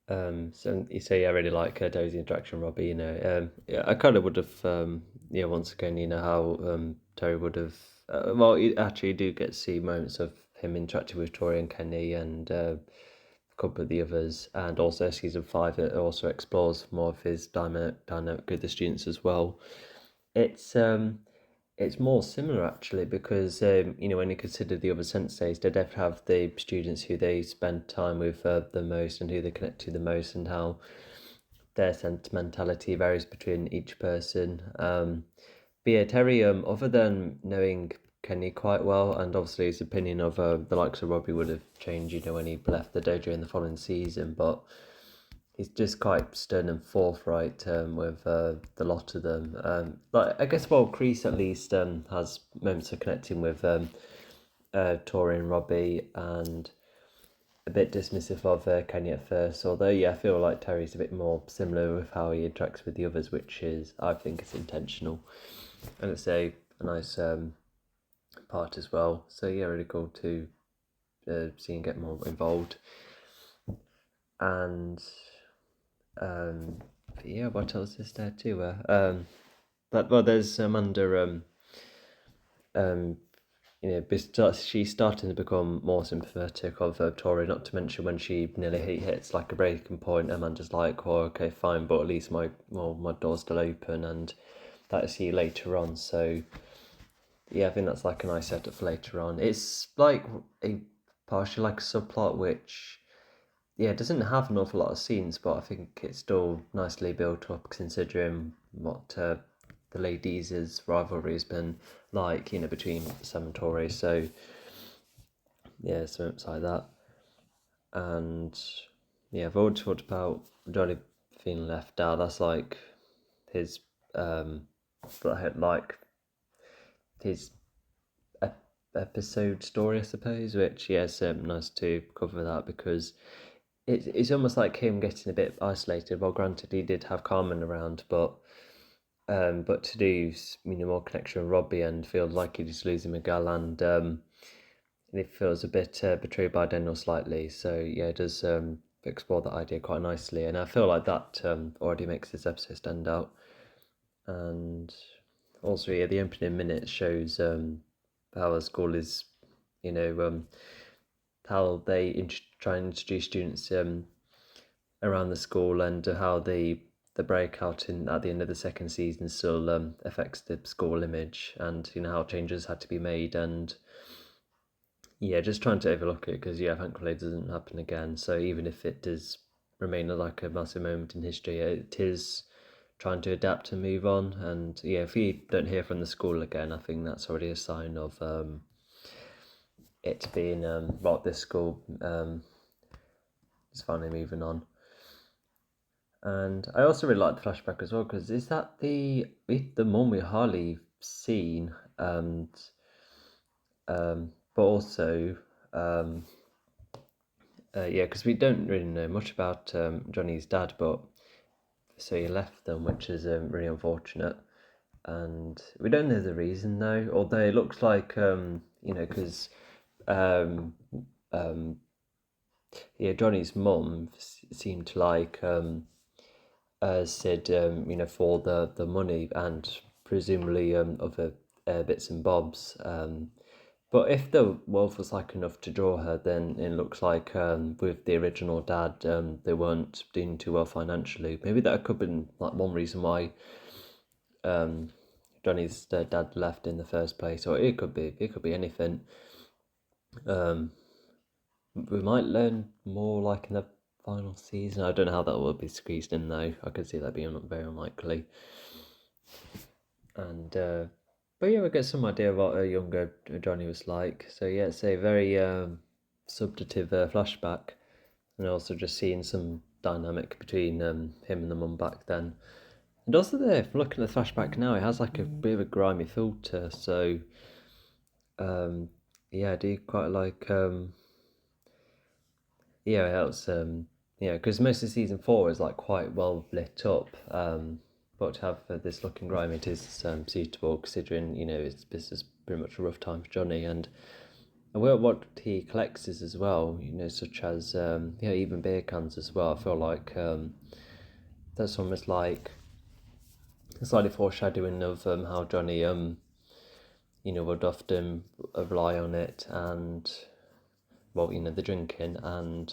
S1: so I really like Dozy interaction, Robbie. I kind of would have once again, how Terry would have. You actually do get to see moments of him interacting with Tori and Kenny and a couple of the others, and also season 5 it also explores more of his dynamic with the students as well. It's more similar actually, because when you consider the other senseis, they definitely have the students who they spend time with the most and who they connect to the most, and how their sentimentality varies between each person. But yeah, Terry, other than knowing Kenny quite well, and obviously his opinion of the likes of Robbie would have changed, when he left the dojo in the following season, but he's just quite stern and forthright with the lot of them. But I guess, Kreese at least has moments of connecting with Tori and Robbie, and a bit dismissive of Kenny at first. Although, I feel like Terry's a bit more similar with how he interacts with the others, which is, I think, is intentional, and it's a nice part as well. So really cool to see him get more involved. And what else is there too? There's under she's starting to become more sympathetic of Tori. Not to mention when she nearly hits like a breaking point, Amanda's like, "Well, okay, fine, but at least my door's still open," and that I see later on. So I think that's like a nice setup for later on. It's like a partially like a subplot which it doesn't have an awful lot of scenes, but I think it's still nicely built up considering what the ladies' rivalry has been like, between Sam and Tori. So yeah, something like that. And yeah, I've always talked about Johnny feeling left out. That's like his like his episode story, I suppose, which nice to cover that, because it's almost like him getting a bit isolated. Well, granted, he did have Carmen around, but to do more connection with Robbie and feel like he's losing Miguel, and it feels a bit betrayed by Daniel slightly. So yeah, it does explore that idea quite nicely, and I feel like that already makes this episode stand out. And also, yeah, the opening minute shows how the school is, how they try and introduce students around the school, and how the breakout at the end of the second season still affects the school image, and how changes had to be made, and yeah, just trying to overlook it, because thankfully it doesn't happen again. So even if it does remain like a massive moment in history, it is trying to adapt and move on. And yeah, if you don't hear from the school again, I think that's already a sign of it being this school is finally moving on. And I also really like the flashback as well, because is that the mum we hardly seen, and but also because we don't really know much about Johnny's dad, but so he left them, which is really unfortunate, and we don't know the reason though. Although it looks like because Johnny's mum seemed to like Sid, for the money, and presumably other bits and bobs. But if the wealth was like enough to draw her, then it looks like with the original dad, they weren't doing too well financially. Maybe that could have been like one reason why Johnny's dad left in the first place, or it could be anything. We might learn more like in the final season. I don't know how that will be squeezed in though. I could see that being very unlikely. And but yeah, we get some idea of what a younger Johnny was like. So yeah, it's a very substantive flashback, and also just seeing some dynamic between him and the mum back then. And also there, looking at the flashback now, it has like a bit of a grimy filter. So yeah, I do quite like yeah, it helps because most of season 4 is like quite well lit up. But to have this looking grime, it is suitable, considering this is pretty much a rough time for Johnny, and what he collects is as well, such as even beer cans as well. I feel like that's almost like a slightly foreshadowing of how Johnny would often rely on it, and the drinking, and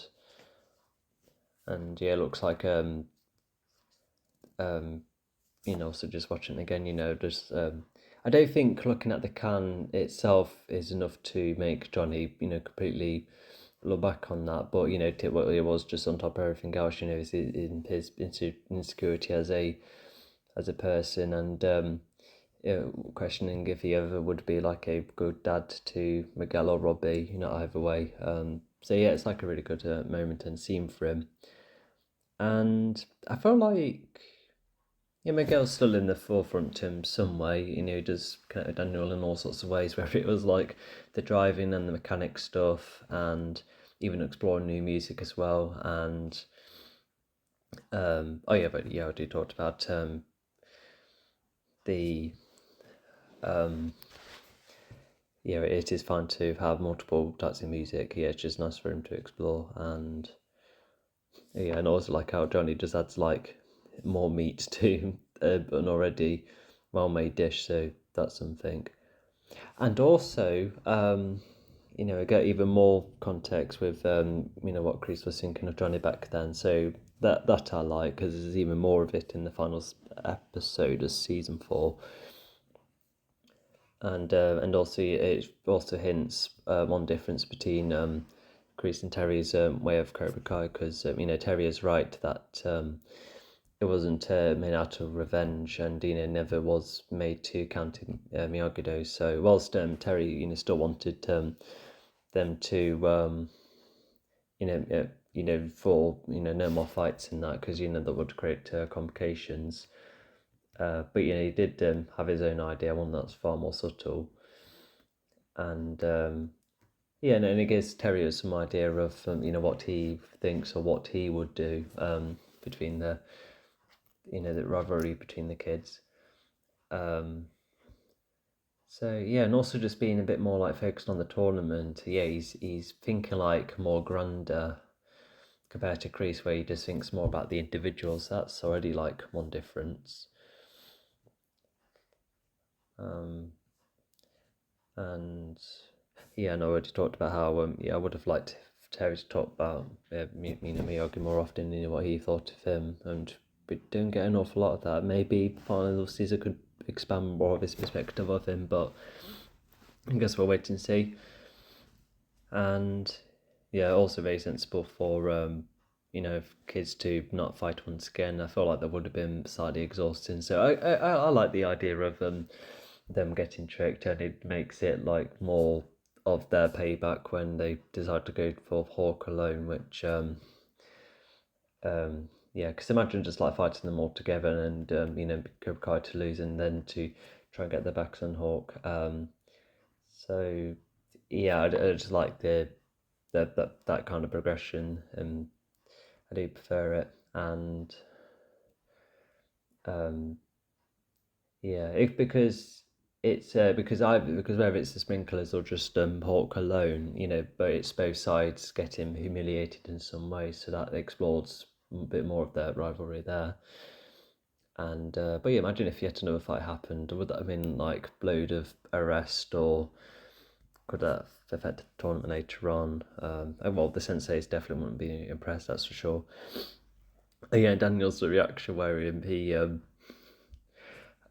S1: yeah, it looks like so just watching it again, just I don't think looking at the can itself is enough to make Johnny, completely look back on that. But it was just on top of everything else, is in his insecurity as a person, and questioning if he ever would be like a good dad to Miguel or Robbie, either way. So yeah, it's like a really good moment and scene for him, and I felt like. Yeah, Miguel's still in the forefront in some way. He does connect with Daniel in all sorts of ways, whether it was like the driving and the mechanic stuff, and even exploring new music as well. And I already talked about the it is fun to have multiple types of music. Yeah, it's just nice for him to explore, and yeah, and also like how Johnny just adds like more meat to an already well-made dish, so that's something. And also, I get even more context with what Chris was thinking of Johnny back then. So that I like, because there's even more of it in the final episode of season 4. And also it also hints one difference between Chris and Terry's way of Cobra Kai, because Terry is right that it wasn't made out of revenge, and never was made to counter Miyagi-Do. So whilst Terry still wanted them to for no more fights in that, because that would create complications. But he did have his own idea, one that's far more subtle, and and it gives Terry some idea of what he thinks or what he would do between the the rivalry between the kids. So yeah, and also just being a bit more like focused on the tournament. Yeah, he's thinking like more grander compared to Kreese, where he just thinks more about the individuals. That's already like one difference. And yeah, and I already talked about how I would have liked Terry to talk about Miyagi more often, what he thought of him, and we don't get an awful lot of that. Maybe final season could expand more of his perspective of him, but I guess we'll wait and see. And yeah, also very sensible for kids to not fight once again. I feel like that would have been slightly exhausting. So I like the idea of them getting tricked, and it makes it like more of their payback when they decide to go for Hawk alone, which because imagine just like fighting them all together and Cobra Kai to lose and then to try and get their backs on Hawk. So yeah, I just like that kind of progression, and I do prefer it. And because it's because whether it's the sprinklers or just Hawk alone, but it's both sides getting humiliated in some way, so that explores a bit more of their rivalry there. And but yeah, imagine if yet another fight happened. Would that have been like load of arrest, or could that affect the tournament later on? Well, the senseis definitely wouldn't be impressed, that's for sure. Yeah, Daniel's reaction where he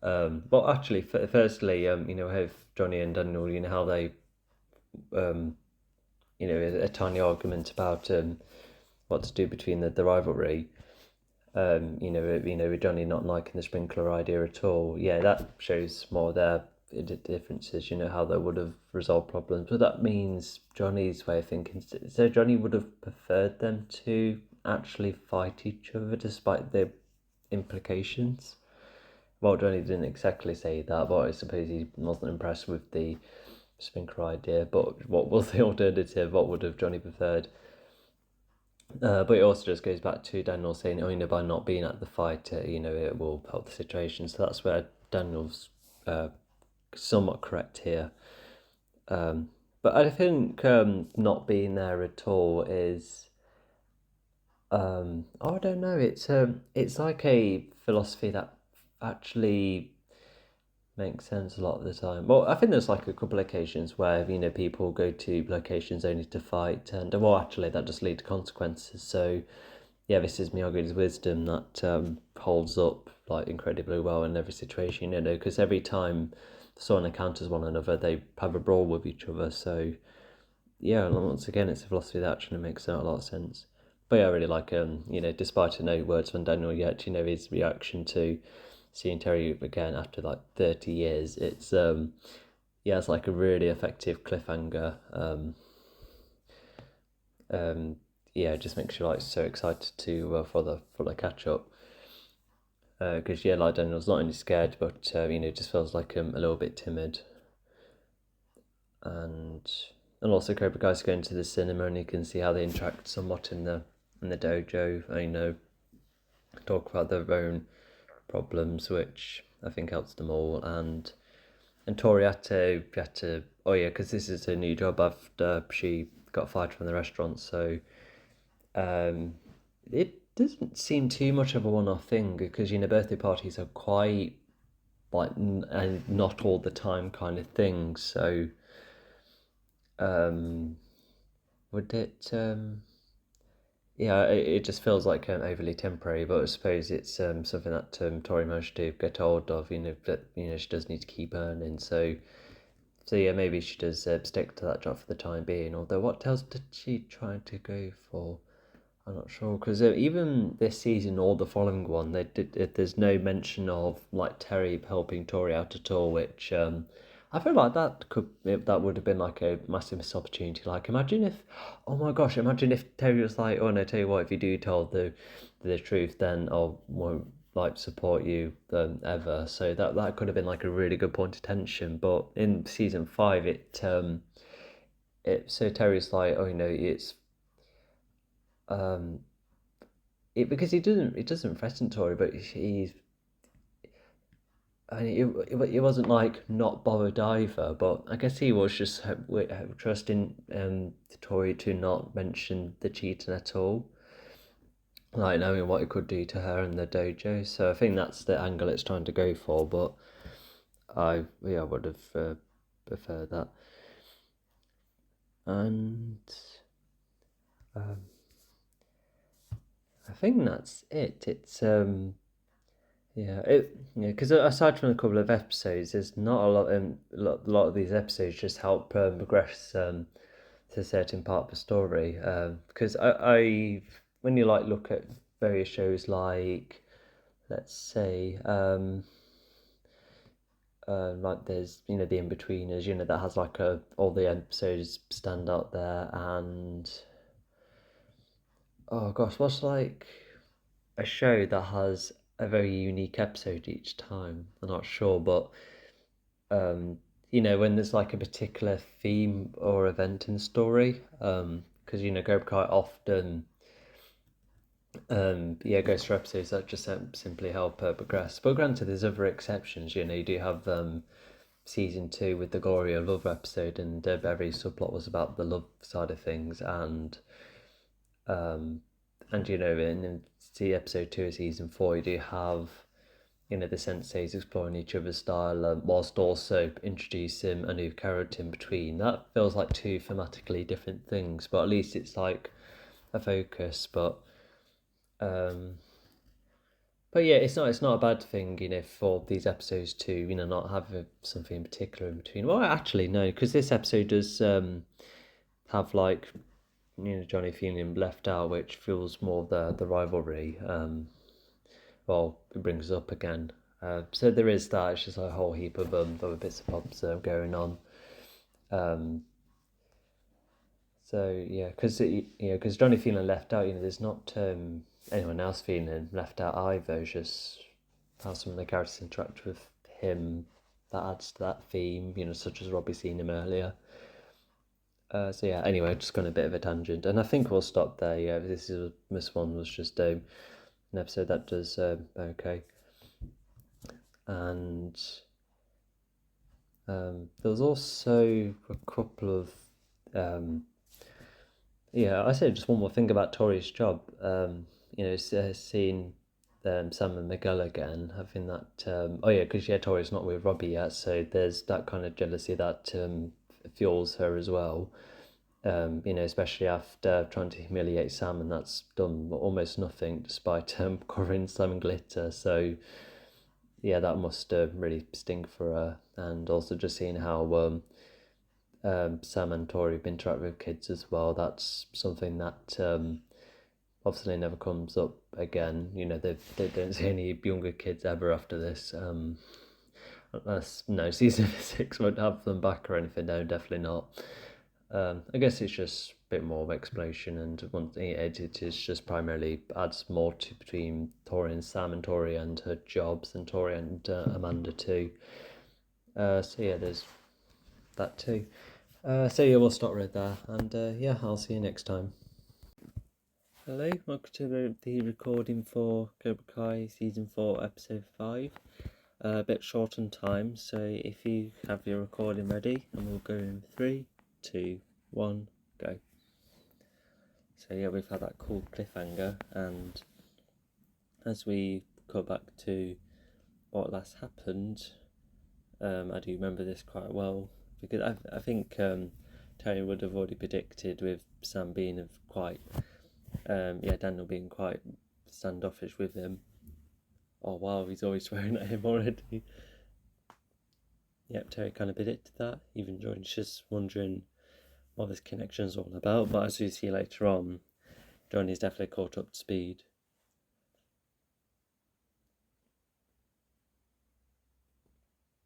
S1: well, actually, firstly, have Johnny and Daniel, how they, a tiny argument about what to do between the rivalry. With Johnny not liking the sprinkler idea at all. Yeah, that shows more their differences. How they would have resolved problems. But that means Johnny's way of thinking. So Johnny would have preferred them to actually fight each other despite the implications. Well, Johnny didn't exactly say that, but I suppose he wasn't impressed with the sprinkler idea. But what was the alternative? What would have Johnny preferred? But it also just goes back to Daniel saying, by not being at the fight, it will help the situation. So that's where Daniel's somewhat correct here. But I think not being there at all is, I don't know. It's like a philosophy that actually makes sense a lot of the time. Well, I think there's like a couple of occasions where people go to locations only to fight, and well, actually that just lead to consequences. So yeah, this is Miyagi's wisdom that holds up like incredibly well in every situation. Because every time someone encounters one another, they have a brawl with each other. So yeah, once again, it's a philosophy that actually makes a lot of sense. But yeah, I really like despite no words from Daniel yet, his reaction to seeing Terry again after like 30 years. It's it's like a really effective cliffhanger. It just makes you like so excited to for the catch up. Because like Daniel's not only scared, but just feels like a little bit timid. And also Cobra Kai's going to the cinema, and you can see how they interact somewhat in the dojo. Talk about their own problems, which I think helps them all. And Tori had to because this is her new job after she got fired from the restaurant. So it doesn't seem too much of a one-off thing, because birthday parties are quite like and not all the time kind of thing. So would it it just feels like overly temporary, but I suppose it's something that Tori managed to get hold of, that she does need to keep earning. So yeah, maybe she does stick to that job for the time being. Although, what else did she try to go for? I'm not sure because even this season or the following one, there's no mention of like Terry helping Tori out at all, which I feel like that would have been like a massive missed opportunity. Like imagine if, oh my gosh, imagine if Terry was like, oh no, tell you what, if you do tell the truth, then I won't like support you ever. So that could have been like a really good point of tension. But in season 5, so Terry's like, oh, it's um because it doesn't threaten Tori, but he's and it wasn't like not bothered either. But I guess he was just trusting Tori to not mention the cheating at all, like knowing what it could do to her and the dojo. So I think that's the angle it's trying to go for. But I would have preferred that. And um, I think that's it. It's because aside from a couple of episodes, there's not a lot. A lot of these episodes just help progress to a certain part of the story. Because I when you like look at various shows like, let's say, like there's the In-Betweeners, that has like all the episodes stand out there, and oh gosh, what's like a show that has a very unique episode each time? I'm not sure, but um, when there's like a particular theme or event in the story, because Cobra Kai often goes through episodes that just simply help progress. But granted, there's other exceptions. You do have season 2 with the Gloria love episode, and every subplot was about the love side of things, um, in see episode 2 of season 4, you do have the senseis exploring each other's style, whilst also introducing a new character in between. That feels like two thematically different things, but at least it's like a focus. Um, but yeah, it's not a bad thing, for these episodes to not have something in particular in between. Well, actually no, because this episode does have like Johnny Phelan left out, which feels more the rivalry. Well, it brings up again. So there is that. It's just a whole heap of other bits of bobs going on. So yeah, because Johnny feeling left out. There's not anyone else feeling left out either. It's just how some of the characters interact with him that adds to that theme. Such as Robbie seen him earlier. So yeah. Anyway, just gone a bit of a tangent, and I think we'll stop there. Yeah, this one was just an episode that does okay. And there was also a couple of I said just one more thing about Tori's job. Seeing Sam and Miguel again, having that. Because Tori's not with Robbie yet, so there's that kind of jealousy that fuels her as well. Especially after trying to humiliate Sam, and that's done almost nothing despite covering Sam and glitter. So yeah, that must really sting for her, and also just seeing how Sam and Tori interact with kids as well. That's something that obviously never comes up again. They don't see any younger kids ever after this. Unless season 6 won't have them back or anything. No, definitely not. I guess it's just a bit more of exploration, and one thing it is just primarily adds more to between Tori and Sam, and Tori and her jobs, and Tori and Amanda too. So yeah, there's that too. So yeah, we'll start right there, and I'll see you next time. Hello, welcome to the recording for Cobra Kai Season 4, Episode 5. A bit short on time, so if you have your recording ready, and we'll go in 3, 2, 1, go. So yeah, we've had that cool cliffhanger, and as we go back to what last happened, I do remember this quite well, because I think Terry would have already predicted with Sam being quite, Daniel being quite standoffish with him. Oh wow, he's always swearing at him already. Yep, Terry kind of predicted that. Even George just wondering what this connection is all about. But as we see later on, Johnny's definitely caught up to speed.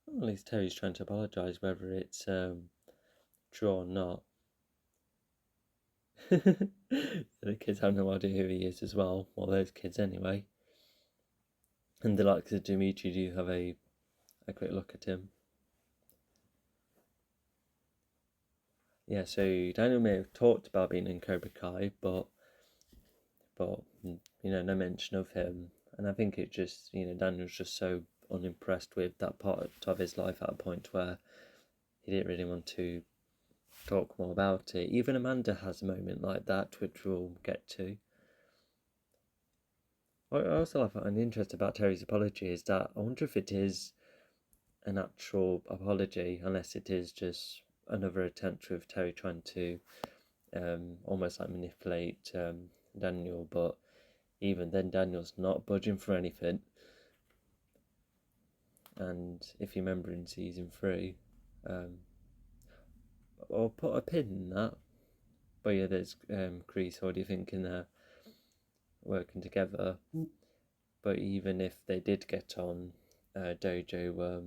S1: Well, at least Terry's trying to apologise, whether it's true or not. The kids have no idea who he is as well. Well, those kids anyway. And the likes of Dimitri do have a quick look at him. Yeah, so Daniel may have talked about being in Cobra Kai, but no mention of him. And I think it just, Daniel's just so unimpressed with that part of his life at a point where he didn't really want to talk more about it. Even Amanda has a moment like that, which we'll get to. What I also find interesting about Terry's apology is that I wonder if it is an actual apology, unless it is just another attempt with Terry trying to almost like manipulate Daniel, but even then Daniel's not budging for anything. And if you remember in season 3, I'll put a pin in that, but yeah, there's Kreese already thinking they're working together. But even if they did get on Dojo,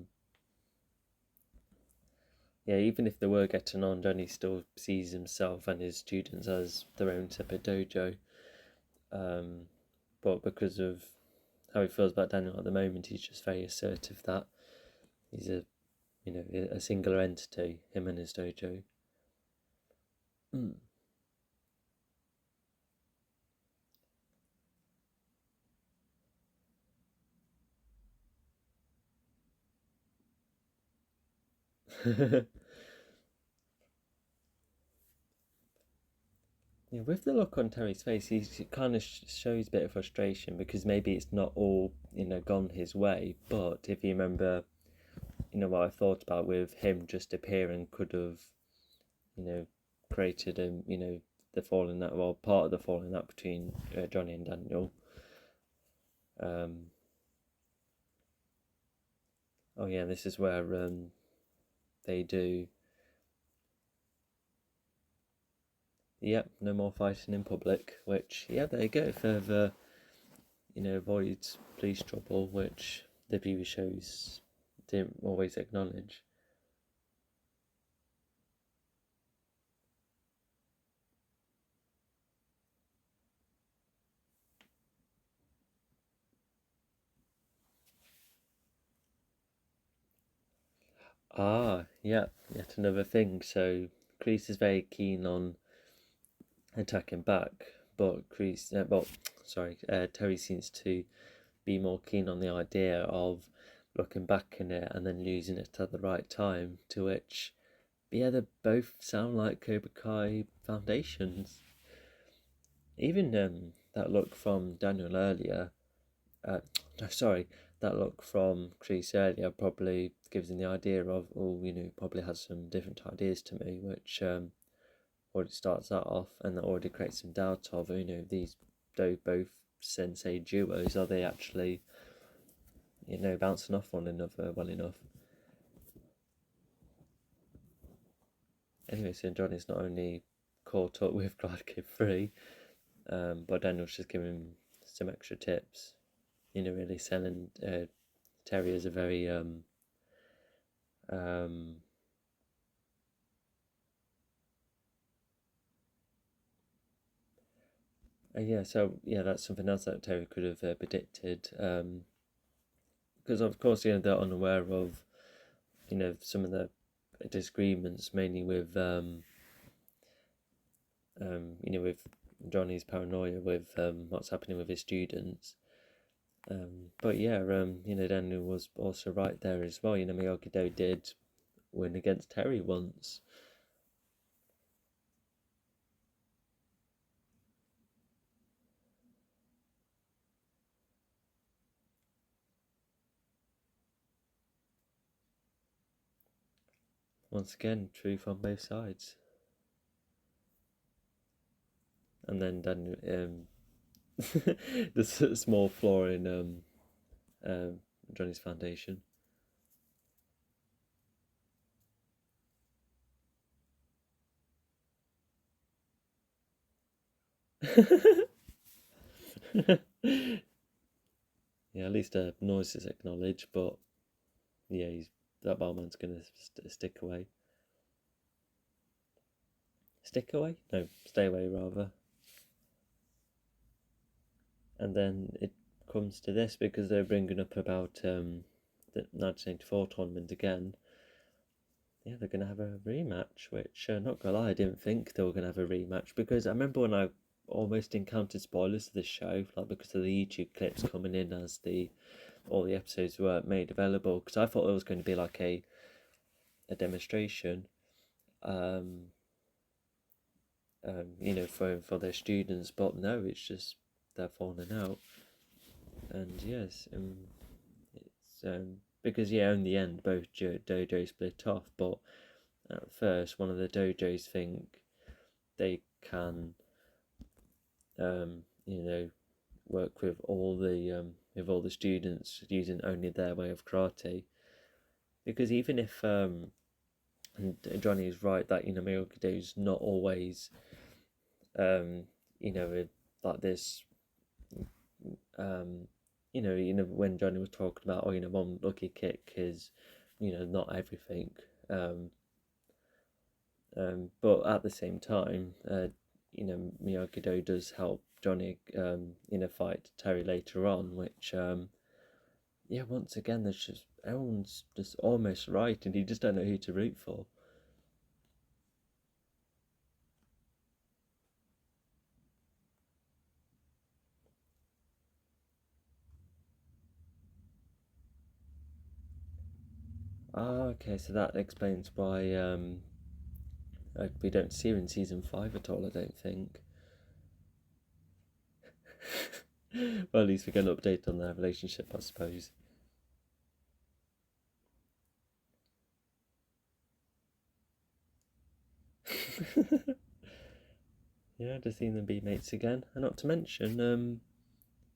S1: even if they were getting on, Johnny still sees himself and his students as their own separate dojo. But because of how he feels about Daniel at the moment, he's just very assertive that he's a singular entity, him and his dojo. Yeah, with the look on Terry's face, he kind of shows a bit of frustration because maybe it's not all gone his way. But if you remember, what I thought about with him just appearing could have, created the falling out, well, part of the falling out between Johnny and Daniel. Oh yeah, this is where they do. Yep, no more fighting in public. Which there you go. Further, avoids police trouble, which the TV shows didn't always acknowledge. Yeah, yet another thing. So Kreese is very keen on attacking back, but Terry seems to be more keen on the idea of looking back in it and then losing it at the right time. To which, they both sound like Cobra Kai foundations. Even that look from Daniel earlier, that look from Kreese earlier probably gives him the idea of, probably has some different ideas to me, which already starts that off, and that already creates some doubt of, these both sensei duos, are they actually, bouncing off one another well enough? Anyway, so Johnny's not only caught up with Glide Kid 3, but Daniel's just giving him some extra tips, really selling Terry as a very that's something else that Terry could have predicted, because of course they're unaware of some of the disagreements, mainly with with Johnny's paranoia with what's happening with his students. But Daniel was also right there as well. Miyagi-Do did win against Terry once. Once again, truth on both sides. And then Daniel, there's a small flaw in Johnny's foundation. Yeah, at least noise is acknowledged, but yeah, that barman's gonna stick away. Stick away? No, stay away rather. And then it comes to this because they're bringing up about the 1984 tournament again. Yeah, they're going to have a rematch, which, not gonna lie, I didn't think they were going to have a rematch because I remember when I almost encountered spoilers of this show, like because of the YouTube clips coming in as all the episodes were made available, because I thought it was going to be like a demonstration, for their students, but no, it's just they're falling out, and yes, it's because yeah, in the end, both dojos split off, but at first, one of the dojos think they can, work with all the students using only their way of karate, because even if and Johnny is right that Miyagi-Do's not always um like this when Johnny was talking about one lucky kick is not everything, but at the same time Miyagi-Do does help Johnny in a fight Terry later on, which yeah, once again there's just everyone's just almost right and you just don't know who to root for. Okay, so that explains why we don't see her in season 5 at all, I don't think. Well, at least we get an update on their relationship, I suppose. Yeah, just seeing them be mates again, and not to mention,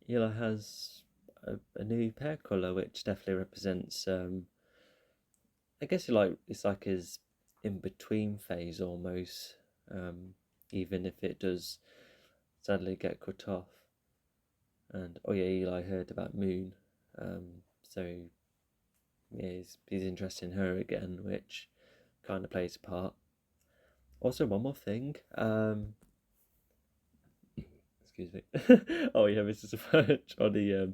S1: Eli has a new hair colour, which definitely represents. I guess it's like his in between phase almost, even if it does sadly get cut off. And oh yeah, Eli heard about Moon, so yeah, he's interested in her again, which kind of plays a part. Also, one more thing. Excuse me. Oh yeah, this is about Johnny.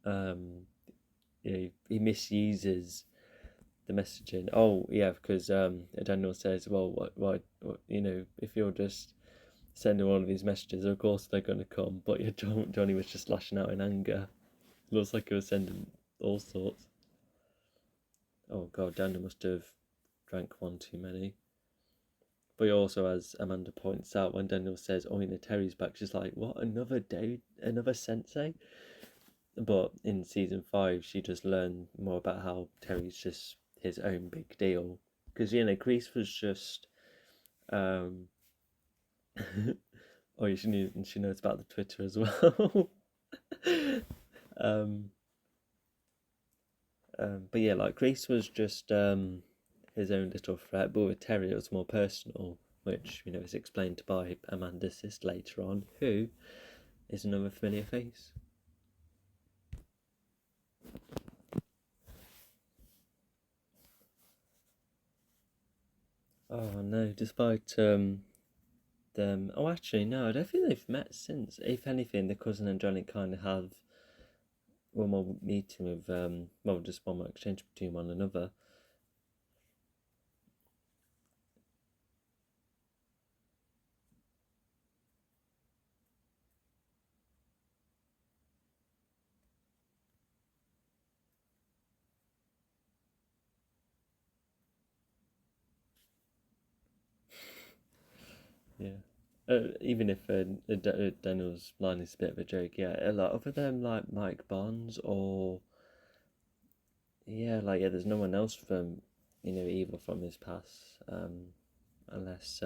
S1: Um, he misuses the messaging. Oh yeah, because Daniel says, well, what, if you're just sending all of these messages, of course they're gonna come. But yeah, Johnny was just lashing out in anger. It looks like he was sending all sorts. Oh god, Daniel must have drank one too many. But also, as Amanda points out, when Daniel says, "Oh, Terry's back," she's like, "What? Another day? Another sensei?" But in season 5, she just learned more about how Terry's just his own big deal. Because Grease was just, um, oh, she knows about the Twitter as well. um, but yeah, like Grease was just his own little threat, but with Terry it was more personal, which is explained by Amanda's sister later on, who is another familiar face. Oh no! Despite them, oh actually no, I don't think they've met since. If anything, the cousin and Johnny kind of have one more meeting with just one more exchange between one another. Yeah. Even if Daniel's line is a bit of a joke, yeah, a lot of them like Mike Barnes or there's no one else from either from his past, unless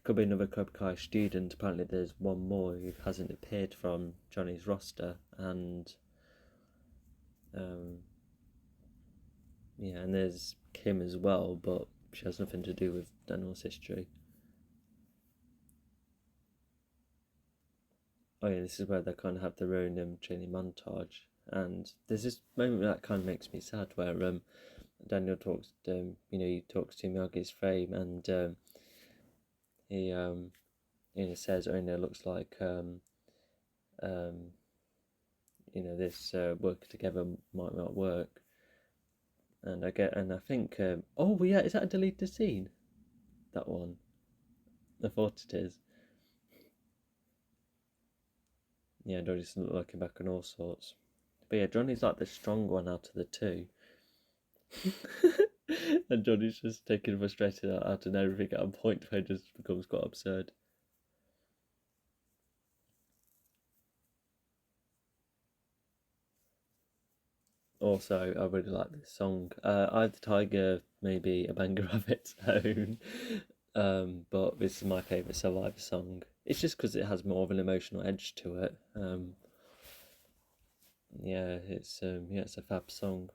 S1: could be another Cobra Kai student. Apparently, there's one more who hasn't appeared from Johnny's roster, and um, yeah, and there's Kim as well, but she has nothing to do with Daniel's history. Oh yeah, this is where they kind of have their own training montage, and there's this moment that kind of makes me sad where Daniel talks, he talks to Miyagi's frame, and he says, "Oh, looks like um, this working together might not work." And I think, oh yeah, is that a deleted scene? That one, I thought it is. Yeah, Johnny's looking back on all sorts, but yeah, Johnny's like the strong one out of the two. And Johnny's just taking frustrated out and everything at a point where it just becomes quite absurd. Also, I really like this song. Eye the Tiger may be a banger of its own, but this is my favourite Survivor song. It's just because it has more of an emotional edge to it. Yeah, it's a fab song.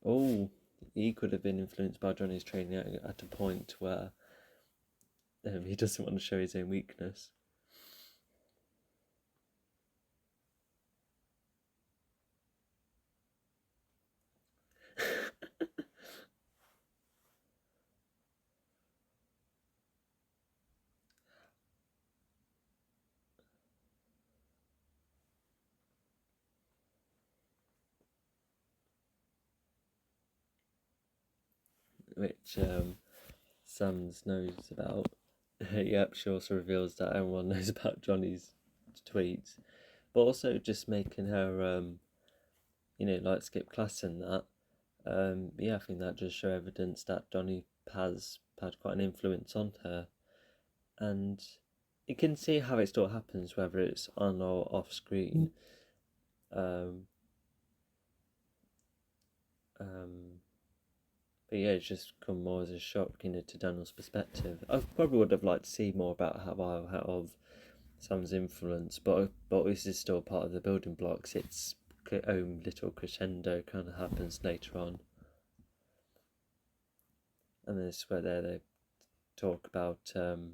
S1: Oh, he could have been influenced by Johnny's training at a point where he doesn't want to show his own weakness. Which Sam's knows about. Yep, she also reveals that everyone knows about Johnny's tweets, but also just making her, like skip class and that. Yeah, I think that just show evidence that Johnny has had quite an influence on her, and you can see how it still happens, whether it's on or off screen. Um, um, but yeah, it's just come more as a shock, to Daniel's perspective. I probably would have liked to see more about how of Sam's influence, but this is still part of the building blocks. Its own little crescendo kind of happens later on, and this is where they talk about um,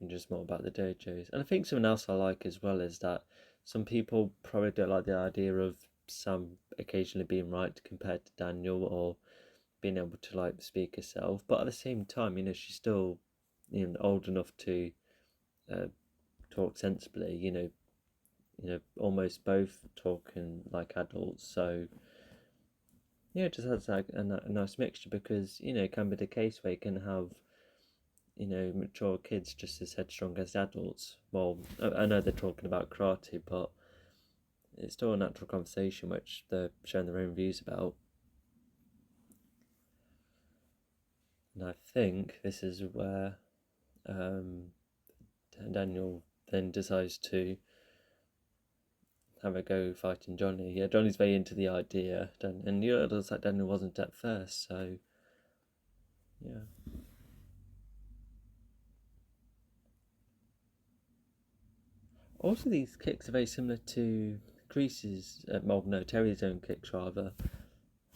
S1: just more about the dojos. And I think something else I like as well is that some people probably don't like the idea of Sam occasionally being right compared to Daniel, or being able to like speak herself, but at the same time, she's still old enough to uh, talk sensibly. Almost both talking like adults. So yeah, it just has like a nice mixture, because it can be the case where you can have mature kids just as headstrong as adults. Well, I know they're talking about karate, but it's still a natural conversation which they're sharing their own views about. And I think this is where um, Daniel then decides to have a go fighting Johnny. Yeah, Johnny's very into the idea, and it looks like Daniel wasn't at first, so yeah. Also, these kicks are very similar to Grease's, well, no, Terry's own kicks rather.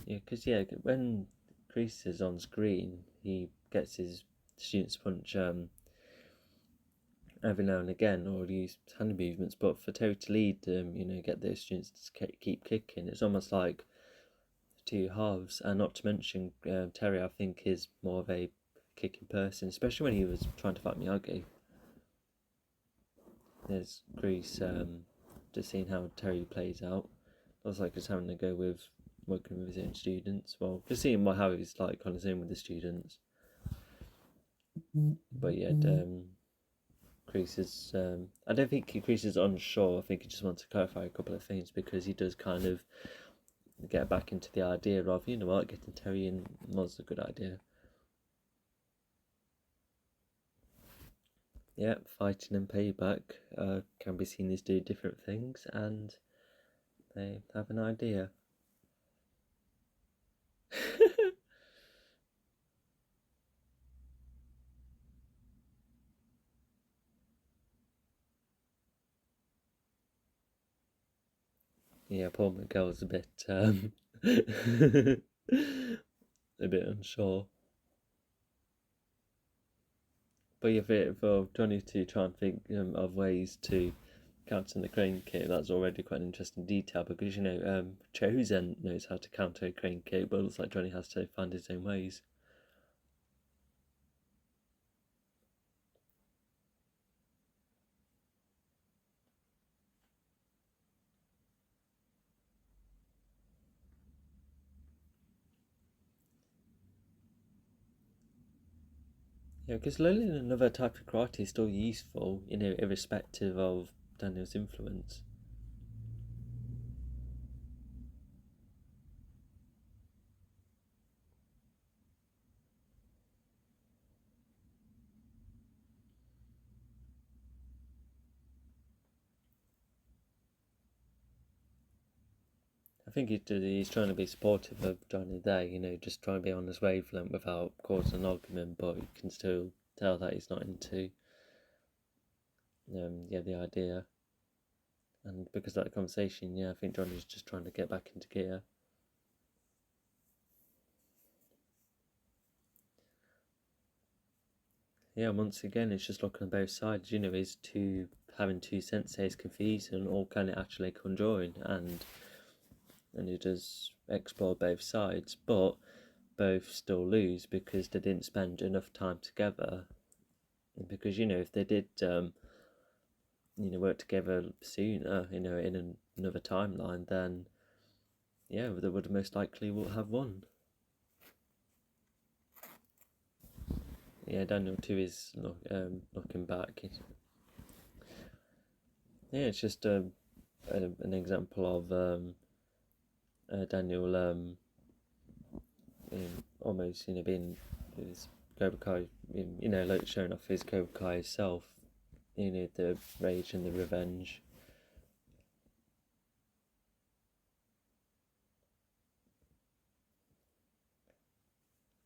S1: Yeah, because when Grease is on screen, he gets his students punch every now and again, or use hand movements. But for Terry to lead them, get those students to keep kicking, it's almost like two halves. And not to mention, Terry, I think, is more of a kicking person, especially when he was trying to fight Miyagi. There's Grease, just seeing how Terry plays out. I was like just having to go with working with his own students. Well, just seeing how he's like on his own with the students. But yeah, Grease is. I don't think Grease is unsure. I think he just wants to clarify a couple of things, because he does kind of get back into the idea of, what, getting Terry in was a good idea. Yeah, fighting and payback can be seen as do different things, and they have an idea. yeah, Paul Miguel's a bit a bit unsure. But yeah, for Johnny to try and think of ways to counter the crane kick, that's already quite an interesting detail because Chosen knows how to counter a crane kick, but it looks like Johnny has to find his own ways. Yeah, because learning another type of karate is still useful, irrespective of Daniel's influence. I think he's trying to be supportive of Johnny there, just trying to be on his wavelength without causing an argument, but you can still tell that he's not into the idea. And because of that conversation, I think Johnny's just trying to get back into gear. Yeah, once again, it's just looking on both sides. Is having two senseis confusing or can it actually conjoin? And he does explore both sides, but both still lose because they didn't spend enough time together. Because if they did, work together sooner, in another timeline, then they would most likely have won. Yeah, Daniel too is looking back. Yeah, it's just an example of Daniel almost being his Cobra Kai, like showing off his Cobra Kai self, the rage and the revenge.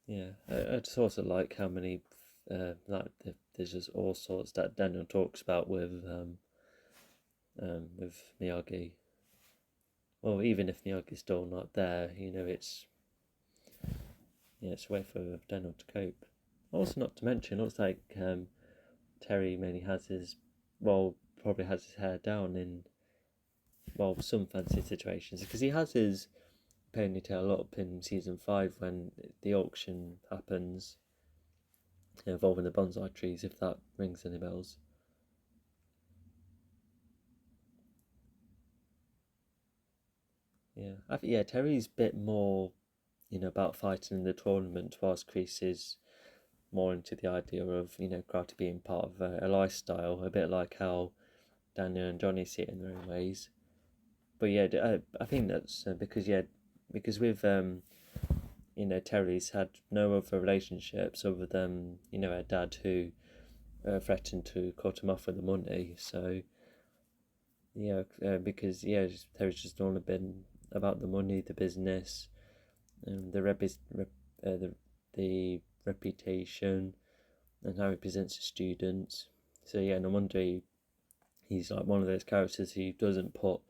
S1: Yeah, I just also like how many there's just all sorts that Daniel talks about with Miyagi. Well, even if Miyagi's still not there, it's a way for Daniel to cope. Also, not to mention, looks like Terry mainly probably has his hair down in some fancy situations because he has his ponytail up in season 5 when the auction happens involving the bonsai trees. If that rings any bells. Yeah, Terry's a bit more, about fighting in the tournament, whilst Chris is more into the idea of karate being part of a lifestyle, a bit like how Daniel and Johnny see it in their own ways. But I think that's because with Terry's had no other relationships other than her dad who threatened to cut him off with the money. So because Terry's just all been about the money, the business, the reputation, and how he presents to students. So no wonder he's like one of those characters who doesn't put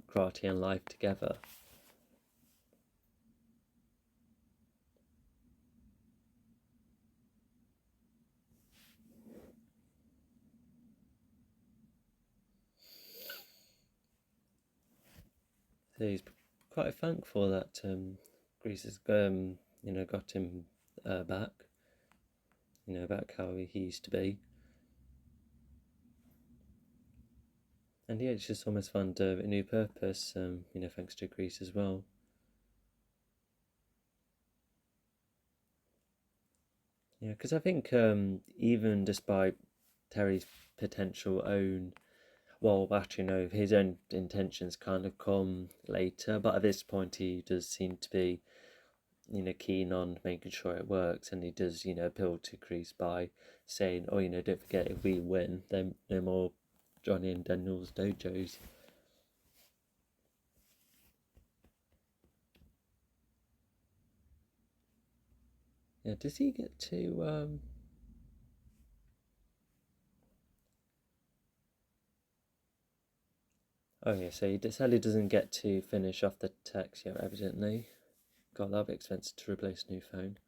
S1: karate and life together. So he's quite thankful that Greece has got him back. Back how he used to be. And it's just almost found a new purpose. Thanks to Greece as well. Yeah, because I think even despite Terry's potential own, well, actually no, his own intentions kind of come later. But at this point, he does seem to be, keen on making sure it works, and he does, appeal to Grease by saying, "Oh, don't forget if we win, then no more Johnny and Daniel's dojos." Yeah, does he get to? Oh yeah, so he sadly doesn't get to finish off the text yet, evidently. God, that'll be expensive to replace a new phone.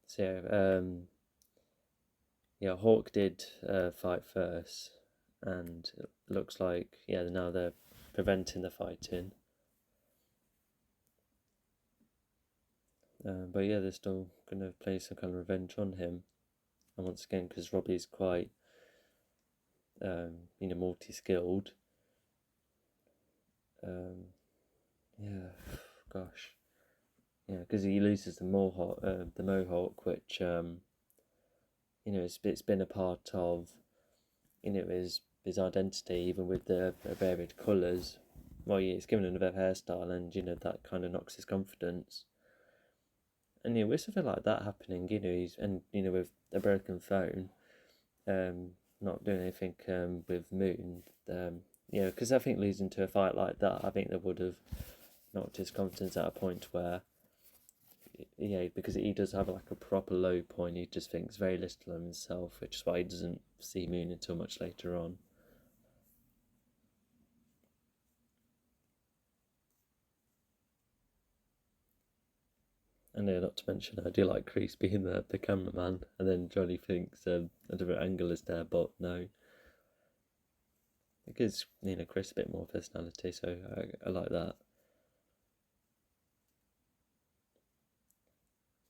S1: So yeah, Hawk did fight first, and it looks like now they're preventing the fighting. But yeah, they're still gonna play some kind of revenge on him, and once again, because Robbie's quite multi-skilled. Yeah, gosh, yeah, because he loses the Mohawk, which it's been a part of his identity, even with the varied colours. Well, yeah, he's given another hairstyle, and that kind of knocks his confidence. And with something like that happening, with a broken phone, not doing anything with Moon, because I think losing to a fight like that, I think that would have knocked his confidence at a point where, because he does have like a proper low point, he just thinks very little of himself, which is why he doesn't see Moon until much later on. And not to mention, I do like Chris being the cameraman, and then Johnny thinks a different angle is there, but no. It gives Chris a bit more personality, so I like that.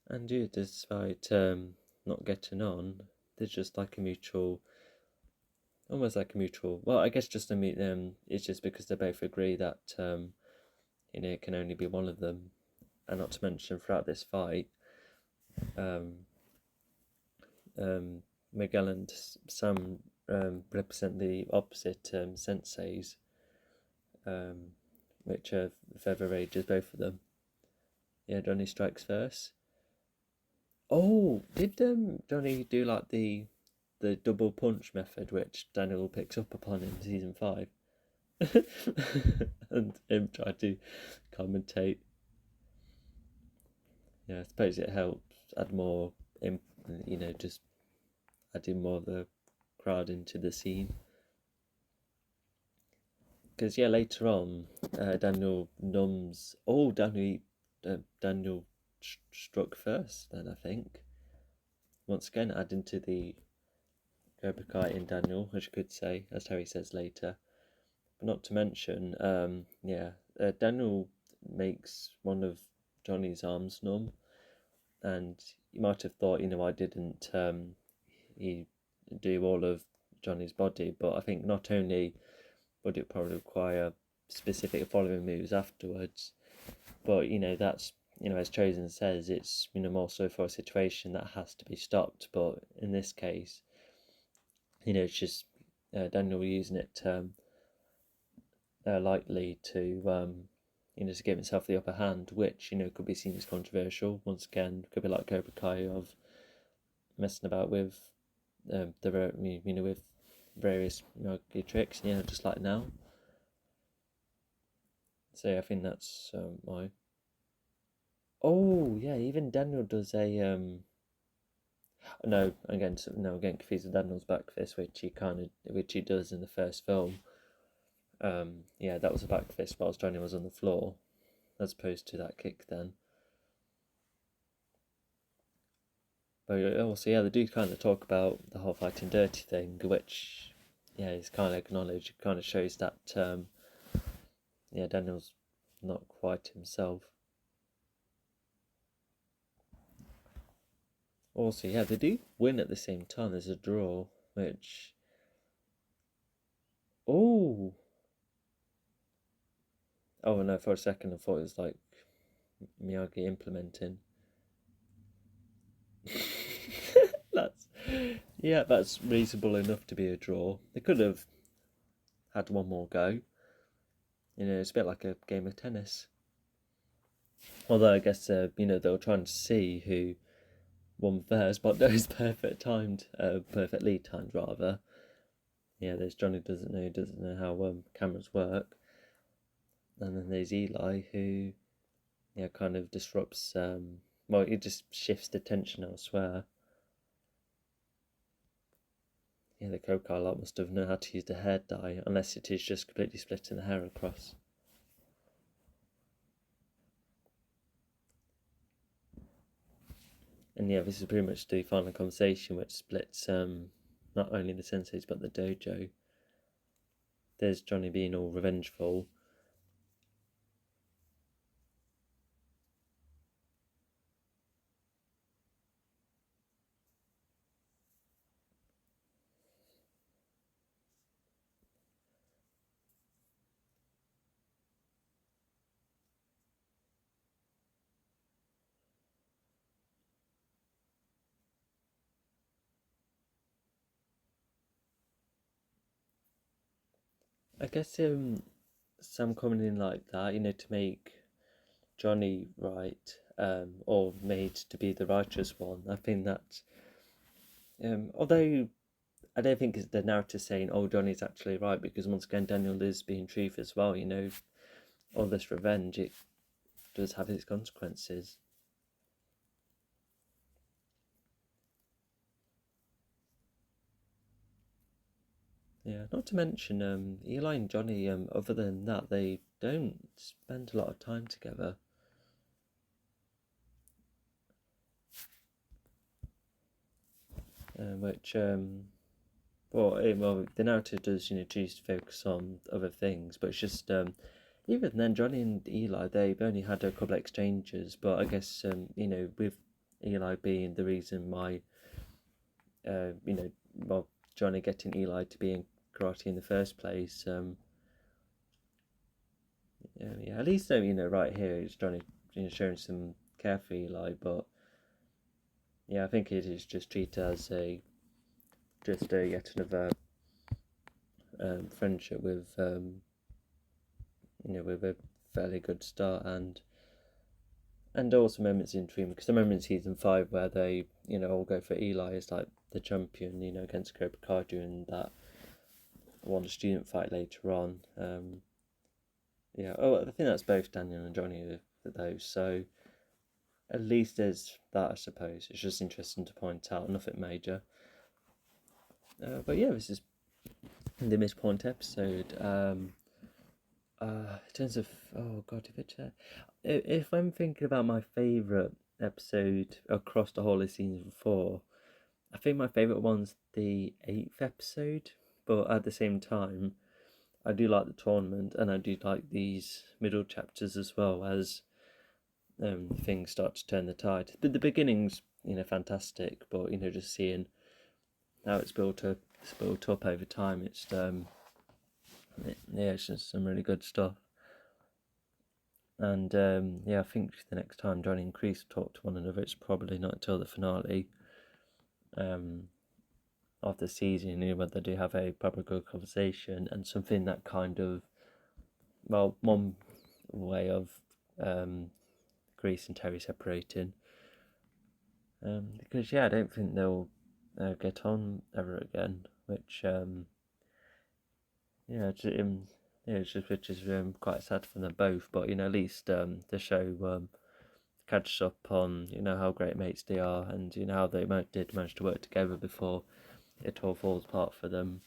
S1: And despite not getting on, there's just like a mutual, almost like a mutual. Well, I guess just to meet them, it's just because they both agree that it can only be one of them, and not to mention throughout this fight, Miguel and Sam represent the opposite senseis, which are further rages, both of them. Yeah, Johnny strikes first. Oh, did Johnny do like the double punch method, which Daniel picks up upon in season 5, and him try to commentate? Yeah, I suppose it helps add more, just adding more of the crowd into the scene. Because later on, Daniel numbs. Oh, Daniel struck first. Then I think once again adding to the Cobra Kai in Daniel, as you could say, as Terry says later. But not to mention, Daniel makes one of Johnny's arms numb, and you might have thought, I didn't he do all of Johnny's body, but I think not only would it probably require specific following moves afterwards, but that's as Chosen says, it's more so for a situation that has to be stopped. But in this case, it's just Daniel using it lightly to to give himself the upper hand, which could be seen as controversial. Once again, could be like Cobra Kai of messing about with with various tricks, just like now. So I think that's why. Oh yeah, even Daniel does a no, again confused with Daniel's back fist, which he does in the first film. Yeah, that was a back fist whilst Johnny was on the floor, as opposed to that kick then. But also, they do kind of talk about the whole fighting dirty thing, which is kind of acknowledged. It kind of shows that Daniel's not quite himself. Also, they do win at the same time. There's a draw, which oh no! For a second, I thought it was like Miyagi implementing. That's reasonable enough to be a draw. They could have had one more go. It's a bit like a game of tennis. Although I guess they were trying to see who won first, but those perfectly timed rather. There's Johnny doesn't know how cameras work, and then there's Eli who kind of disrupts. It just shifts the tension elsewhere. yeah, the Cobra lot must have known how to use the hair dye, unless it is just completely splitting the hair across. And yeah, this is pretty much the final conversation which splits not only the senseis but the dojo. There's Johnny being all revengeful. I guess Sam coming in like that, to make Johnny right, or made to be the righteous one. I think that, although I don't think it's the narrative saying, "Oh, Johnny's actually right," because once again, Daniel is being truth as well. All this revenge, it does have its consequences. Yeah, not to mention, Eli and Johnny. Other than that, they don't spend a lot of time together. Which well, the narrative does choose to focus on other things, but it's just even then, Johnny and Eli, they've only had a couple of exchanges, but I guess with Eli being the reason why well, Johnny getting Eli to be in karate in the first place. Yeah, at least right here it's Johnny showing some care for Eli, but yeah, I think it is just treated as just a yet another friendship with with a fairly good start, and also moments in between, because the moment in season 5 where they all go for Eli is like the champion against Cobra Kai during that one student fight later on. Yeah, I think that's both Daniel and Johnny those, so at least there's that, I suppose. It's just interesting to point out, nothing major. But yeah, this is the midpoint episode. In terms of, oh god, if I'm thinking about my favourite episode across the whole of season 4, I think my favourite one's the 8th episode, but at the same time, I do like the tournament, and I do like these middle chapters as well, as things start to turn the tide. But the beginning's fantastic, but just seeing how it's built up over time, it's just some really good stuff. And yeah, I think the next time Johnny and Kreese talk to one another, it's probably not until the finale of the season, where they do have a proper good conversation, and something that kind of, well, one way of Kreese and Terry separating, because yeah, I don't think they'll get on ever again, which yeah, it's just which is quite sad for them both. But at least the show catches up on how great mates they are, and how they did manage to work together before it all falls apart for them.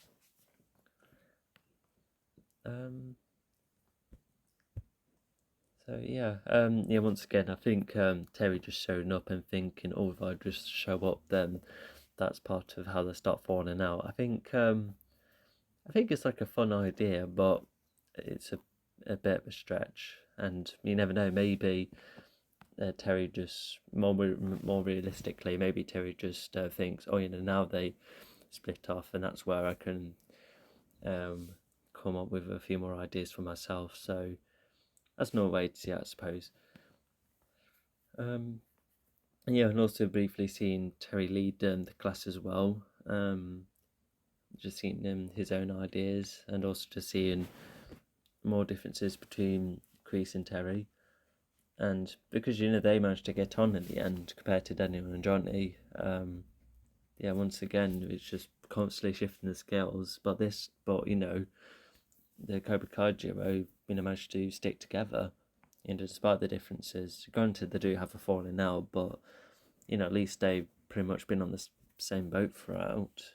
S1: So yeah, once again, I think Terry just showing up and thinking, oh, if I just show up, then that's part of how they start falling out. I think it's like a fun idea, but it's a bit of a stretch, and you never know. Maybe Terry just more realistically, maybe Terry just thinks, oh, now they split off, and that's where I can come up with a few more ideas for myself. So that's no way to see it, I suppose. Yeah, and also briefly seeing Terry lead the class as well. Just seeing his own ideas, and also just seeing more differences between Kreese and Terry. And because they managed to get on in the end compared to Daniel and Johnny, yeah, once again it's just constantly shifting the scales. But the Cobra Kai duo, managed to stick together, despite the differences. Granted, they do have a falling out, but at least they've pretty much been on the same boat throughout.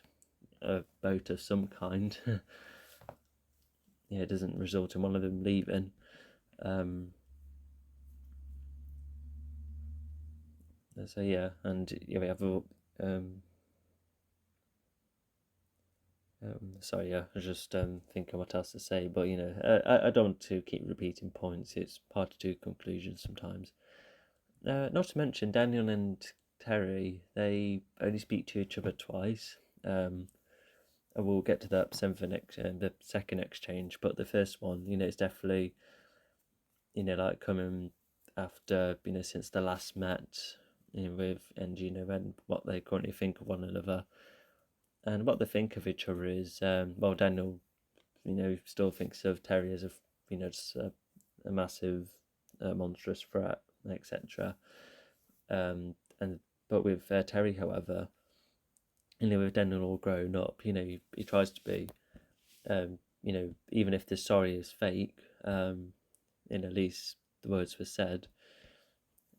S1: a boat of some kind. It doesn't result in one of them leaving. So yeah, and we have a sorry, I was just thinking what else to say, but I don't want to keep repeating points. It's hard to do conclusions sometimes. Not to mention Daniel and Terry, they only speak to each other twice. And we'll get to that the second exchange, but the first one, it's definitely, like coming after, since the last met, with and and what they currently think of one another, and what they think of each other is, well, Daniel, still thinks of Terry as just a massive, monstrous threat, etc. And but with Terry, however, with Daniel all grown up, he tries to be, even if the sorry is fake, at least the words were said,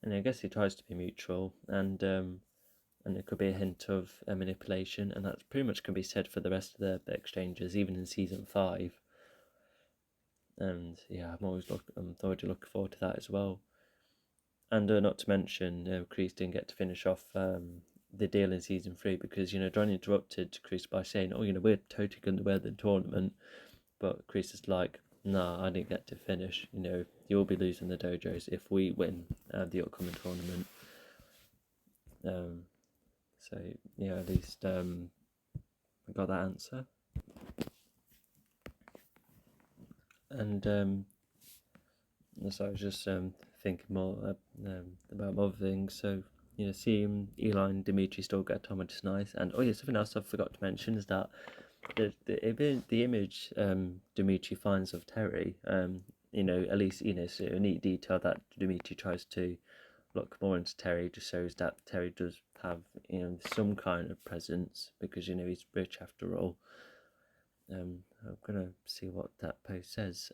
S1: and I guess he tries to be mutual, and it could be a hint of manipulation, and that pretty much can be said for the rest of the exchanges, even in season 5. And yeah, I'm already looking forward to that as well. And not to mention, Chris didn't get to finish off the deal in season 3 because John interrupted Chris by saying, "Oh, we're totally going to win the tournament," but Chris is like, "Nah, I didn't get to finish. You'll be losing the dojos if we win the upcoming tournament." So yeah, at least I got that answer. And so I was just thinking more about other things. So seeing Eli and Dimitri still get on, which is nice. And oh yeah, something else I forgot to mention is that the image Dimitri finds of Terry, at least so a neat detail that Dimitri tries to look more into Terry just shows that Terry does have some kind of presence, because he's rich after all. I'm gonna see what that post says.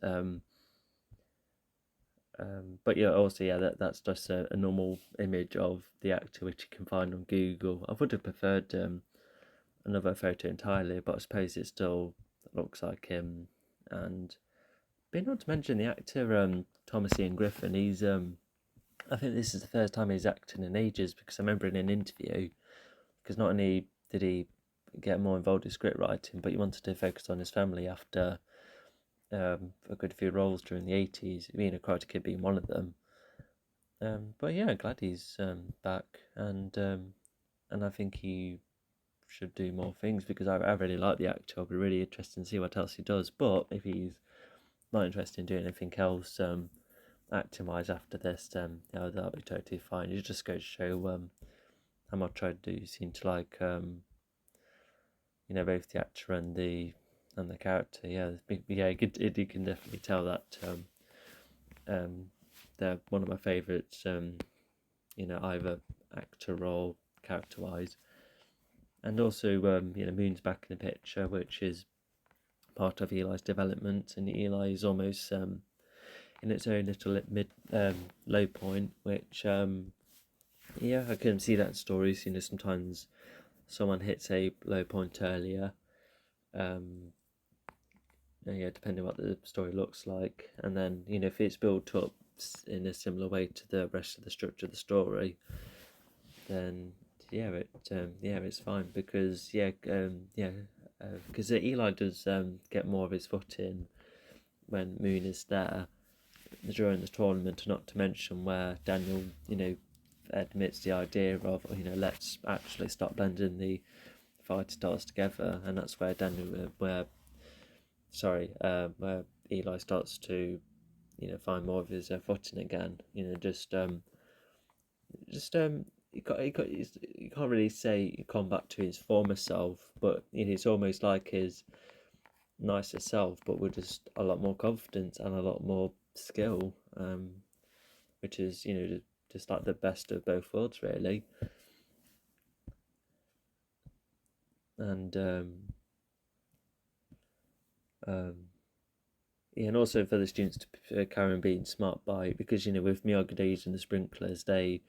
S1: But yeah, also that's just a normal image of the actor which you can find on Google. I would have preferred another photo entirely, but I suppose it still looks like him. And but not to mention the actor Thomas Ian Griffin. He's I think this is the first time he's acting in ages, because I remember in an interview, because not only did he get more involved in script writing, but he wanted to focus on his family after a good few roles during the 80s, Karate Kid being one of them. But yeah, glad he's back, and I think he should do more things, because I really like the actor. I'll be really interested to see what else he does. But if he's not interested in doing anything else acting wise after this, that'll be totally fine. It just goes to show how much I do seem to like both the actor and the character. Yeah, you can definitely tell that they're one of my favourites. Either actor or character wise. And also, Moon's back in the picture, which is part of Eli's development, and Eli is almost in its own little low point, which I can see that in stories. Sometimes someone hits a low point earlier, depending on what the story looks like, and then if it's built up in a similar way to the rest of the structure of the story, then it's fine, because because Eli does get more of his foot in when Moon is there during the tournament, not to mention where Daniel admits the idea of let's actually start blending the fighter styles together, and that's where where Eli starts to find more of his footing again. You can't really say he come back to his former self, but it's almost like his nicer self, but with just a lot more confidence and a lot more skill, which is just like the best of both worlds, really. And and also for the students to carry on being smart by, because with Miyagi-Do's and the sprinklers, they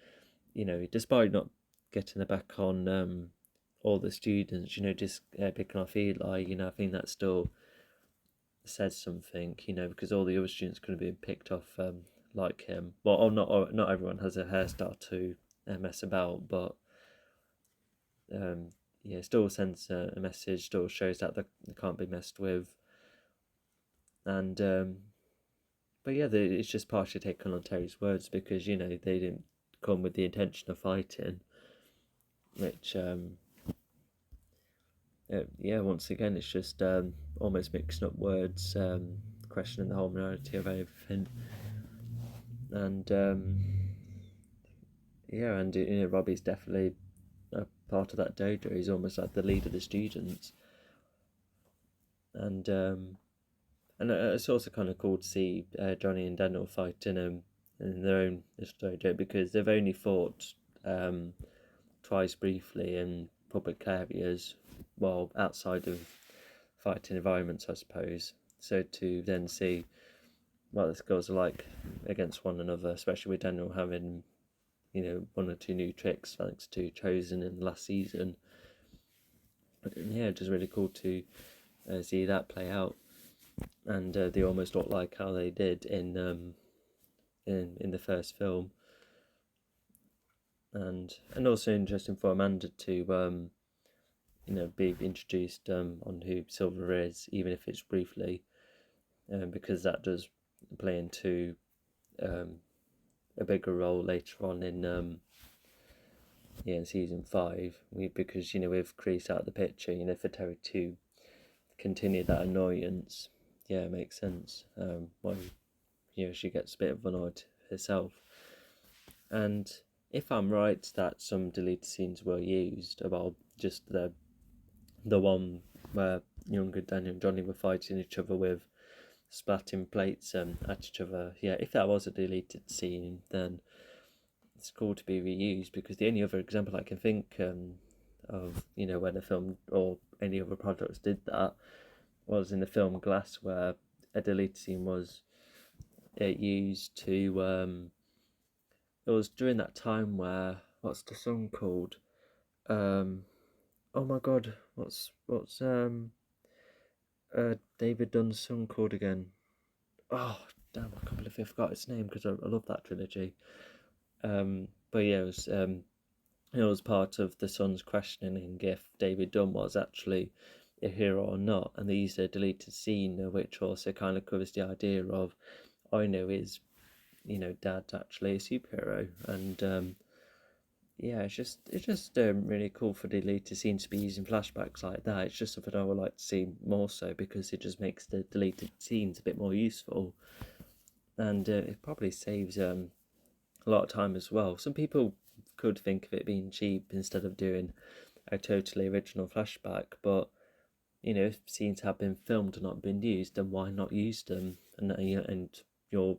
S1: despite not getting the back on all the students, just picking off Eli, I think that still says something, because all the other students could have been picked off like him. Well, not everyone has a hairstyle to mess about, but it still sends a message, still shows that they can't be messed with. And but yeah, it's just partially taken on Terry's words, because they didn't come with the intention of fighting, which once again it's just almost mixing up words, questioning the whole morality of everything. And Robbie's definitely a part of that dojo. He's almost like the leader of the students. And it's also kind of cool to see Johnny and Daniel fight in their own dojo, because they've only fought twice briefly in public areas, well, outside of fighting environments, I suppose. So to then see what the skills are like against one another, especially with Daniel having, one or two new tricks thanks to Chosen in the last season. Just really cool to see that play out, and they almost look like how they did in the first film, and also interesting for Amanda to be introduced on who Silver is, even if it's briefly, because that does play into a bigger role later on in season 5, because with Kreese out of the picture, for Terry to continue that annoyance, it makes sense. She gets a bit of annoyed herself. And if I'm right that some deleted scenes were used about just the one where younger Daniel and Johnny were fighting each other with splatting plates at each other, if that was a deleted scene, then it's cool to be reused, because the only other example I can think of, when a film or any other projects did that, was in the film Glass, where a deleted scene was used to it was during that time where, what's the song called, oh my god, what's David Dunn's song called again? Oh damn, I can't believe I forgot its name, because I love that trilogy. But it was part of the son's questioning if David Dunn was actually a hero or not, and they used a deleted scene which also kind of covers the idea of, is Dad actually a superhero. And it's just really cool for the deleted scenes to be using flashbacks like that. It's just something I would like to see more so, because it just makes the deleted scenes a bit more useful, and it probably saves a lot of time as well. Some people could think of it being cheap instead of doing a totally original flashback, but if scenes have been filmed and not been used, then why not use them? And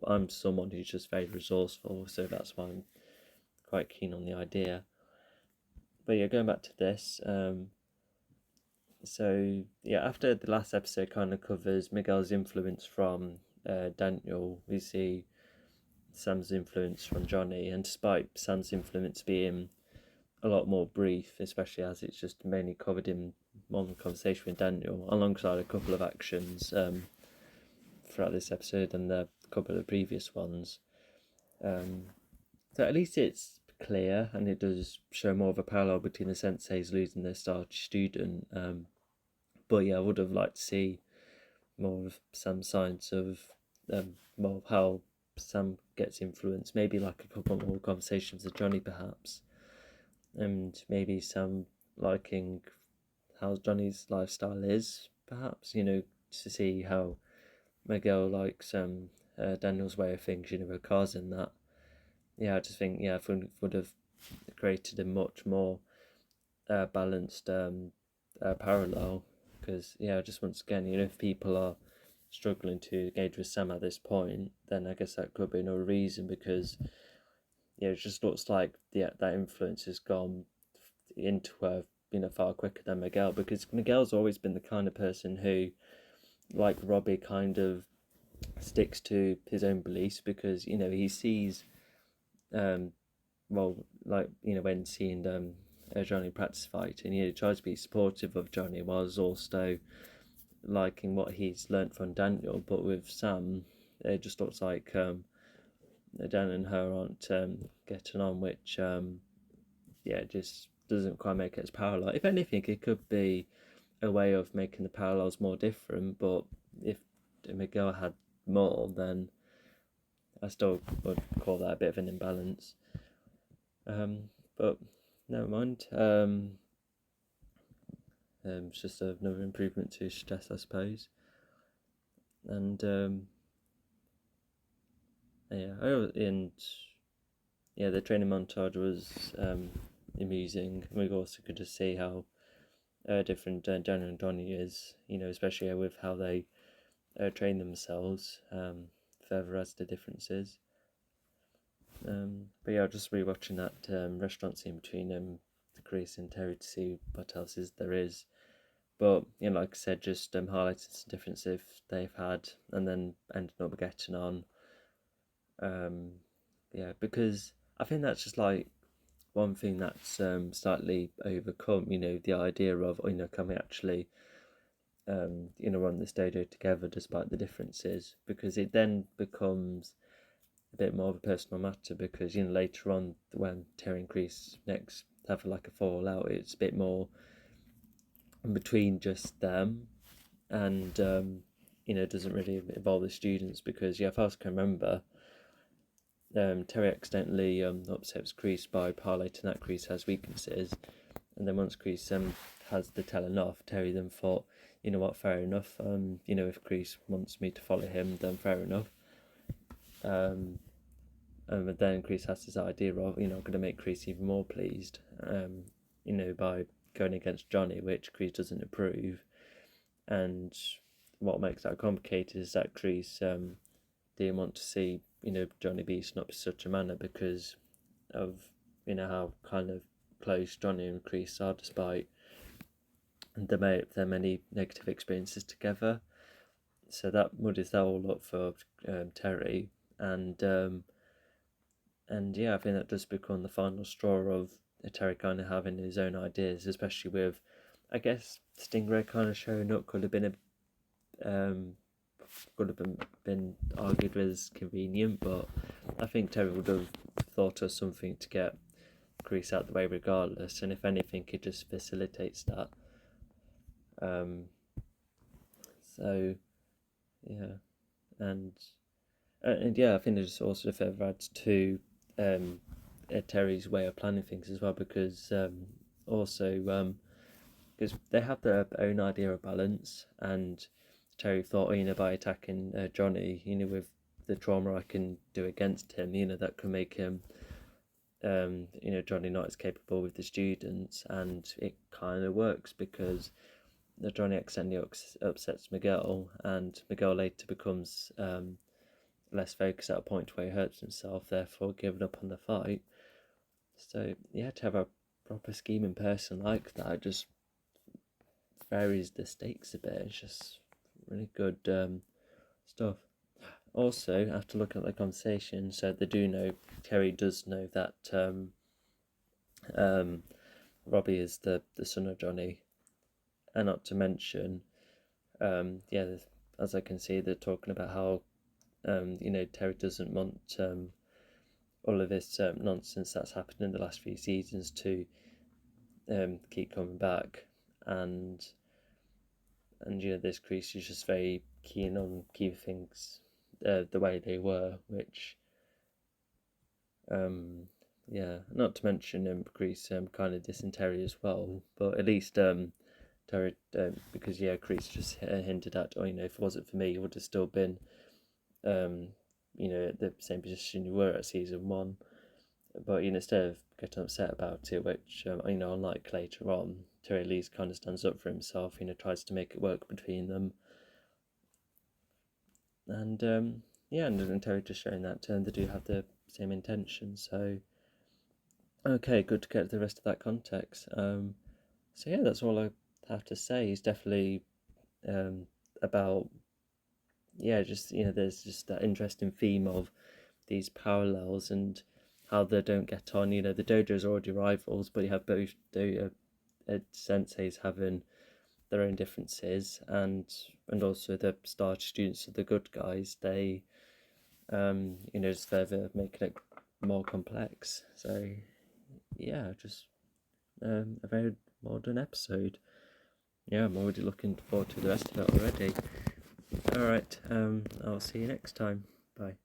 S1: I'm someone who's just very resourceful, so that's why I'm quite keen on the idea. But going back to this, after the last episode kind of covers Miguel's influence from Daniel, we see Sam's influence from Johnny, and despite Sam's influence being a lot more brief, especially as it's just mainly covered in one conversation with Daniel, alongside a couple of actions throughout this episode and a couple of the previous ones. So at least it's clear, and it does show more of a parallel between the senseis losing their star student. But I would have liked to see more of some signs of more of how Sam gets influenced. Maybe like a couple more conversations with Johnny, perhaps, and maybe Sam liking how Johnny's lifestyle is, perhaps, to see how Miguel likes Daniel's way of things, with cars and that. I just think, would have created a much more balanced parallel, because, just once again, if people are struggling to engage with Sam at this point, then I guess that could be another reason, because, it just looks like that influence has gone into her, far quicker than Miguel, because Miguel's always been the kind of person who, like Robbie, kind of sticks to his own beliefs, because he sees when seeing Johnny practice fighting. He tries to be supportive of Johnny whilst also liking what he's learnt from Daniel. But with Sam, it just looks like Dan and her aren't getting on, which just doesn't quite make it as parallel. If anything, it could be a way of making the parallels more different, but if Miguel had more, then I still would call that a bit of an imbalance. But never mind. It's just another improvement to stress, I suppose. And the training montage was amusing. We also could just see how different Daniel and Donnie is, especially with how they train themselves, further as the differences. But yeah, just rewatching that restaurant scene between Chris and Terry to see what else there is. But like I said, just highlighting some differences they've had, and then ending up getting on. Because I think that's just like one thing that's slightly overcome. The idea of can we actually run this dojo together despite the differences, because it then becomes a bit more of a personal matter, because later on when Terry and Chris next have like a fallout, it's a bit more between just them, and doesn't really involve the students, because if I can remember, Terry accidentally upsets Chris by highlighting that Chris has weaknesses, and then once Chris has the telling off, Terry then thought, fair enough, if Chris wants me to follow him, then fair enough. But then Chris has this idea of, I'm going to make Chris even more pleased, by going against Johnny, which Chris doesn't approve. And what makes that complicated is that Chris didn't want to see, Johnny beaten up in such a manner, because of, how kind of close Johnny and Chris are, despite their many negative experiences together. So that muddies that all up for Terry, and I think that does become the final straw of Terry kind of having his own ideas, especially with, I guess, Stingray kind of showing up could have been been argued as convenient, but I think Terry would have thought of something to get Chris out the way regardless, and if anything, it just facilitates that. So yeah, and I think it just also further adds to Terry's way of planning things as well, because because they have their own idea of balance, and Terry thought, by attacking Johnny, with the trauma I can do against him, that can make him, Johnny not as capable with the students, and it kind of works, because Johnny accidentally upsets Miguel, and Miguel later becomes less focused at a point where he hurts himself, therefore giving up on the fight. So to have a proper scheming person like that just varies the stakes a bit. It's just really good stuff. Also, after looking at the conversation, so Terry does know that Robbie is the son of Johnny, and not to mention, as I can see, they're talking about how Terry doesn't want all of this nonsense that's happened in the last few seasons to keep coming back, and this Chris is just very keen on keeping things the way they were, which not to mention Chris kind of dissing Terry as well, but at least Terry, because Chris just hinted at, if it wasn't for me, you would have still been at the same position you were at season 1, but instead of getting upset about it, which unlike later on, Terry at least kind of stands up for himself, tries to make it work between them, and and Terry just showing that they do have the same intention. So okay, good to get the rest of that context. So that's all I have to say. It's definitely about there's just that interesting theme of these parallels, and how they don't get on. You know, the dojo's already rivals, but you have both the senseis having their own differences, and also the star students are the good guys. They just further making it more complex. So yeah, just a very modern episode. Yeah, I'm already looking forward to the rest of it already. Alright, I'll see you next time. Bye.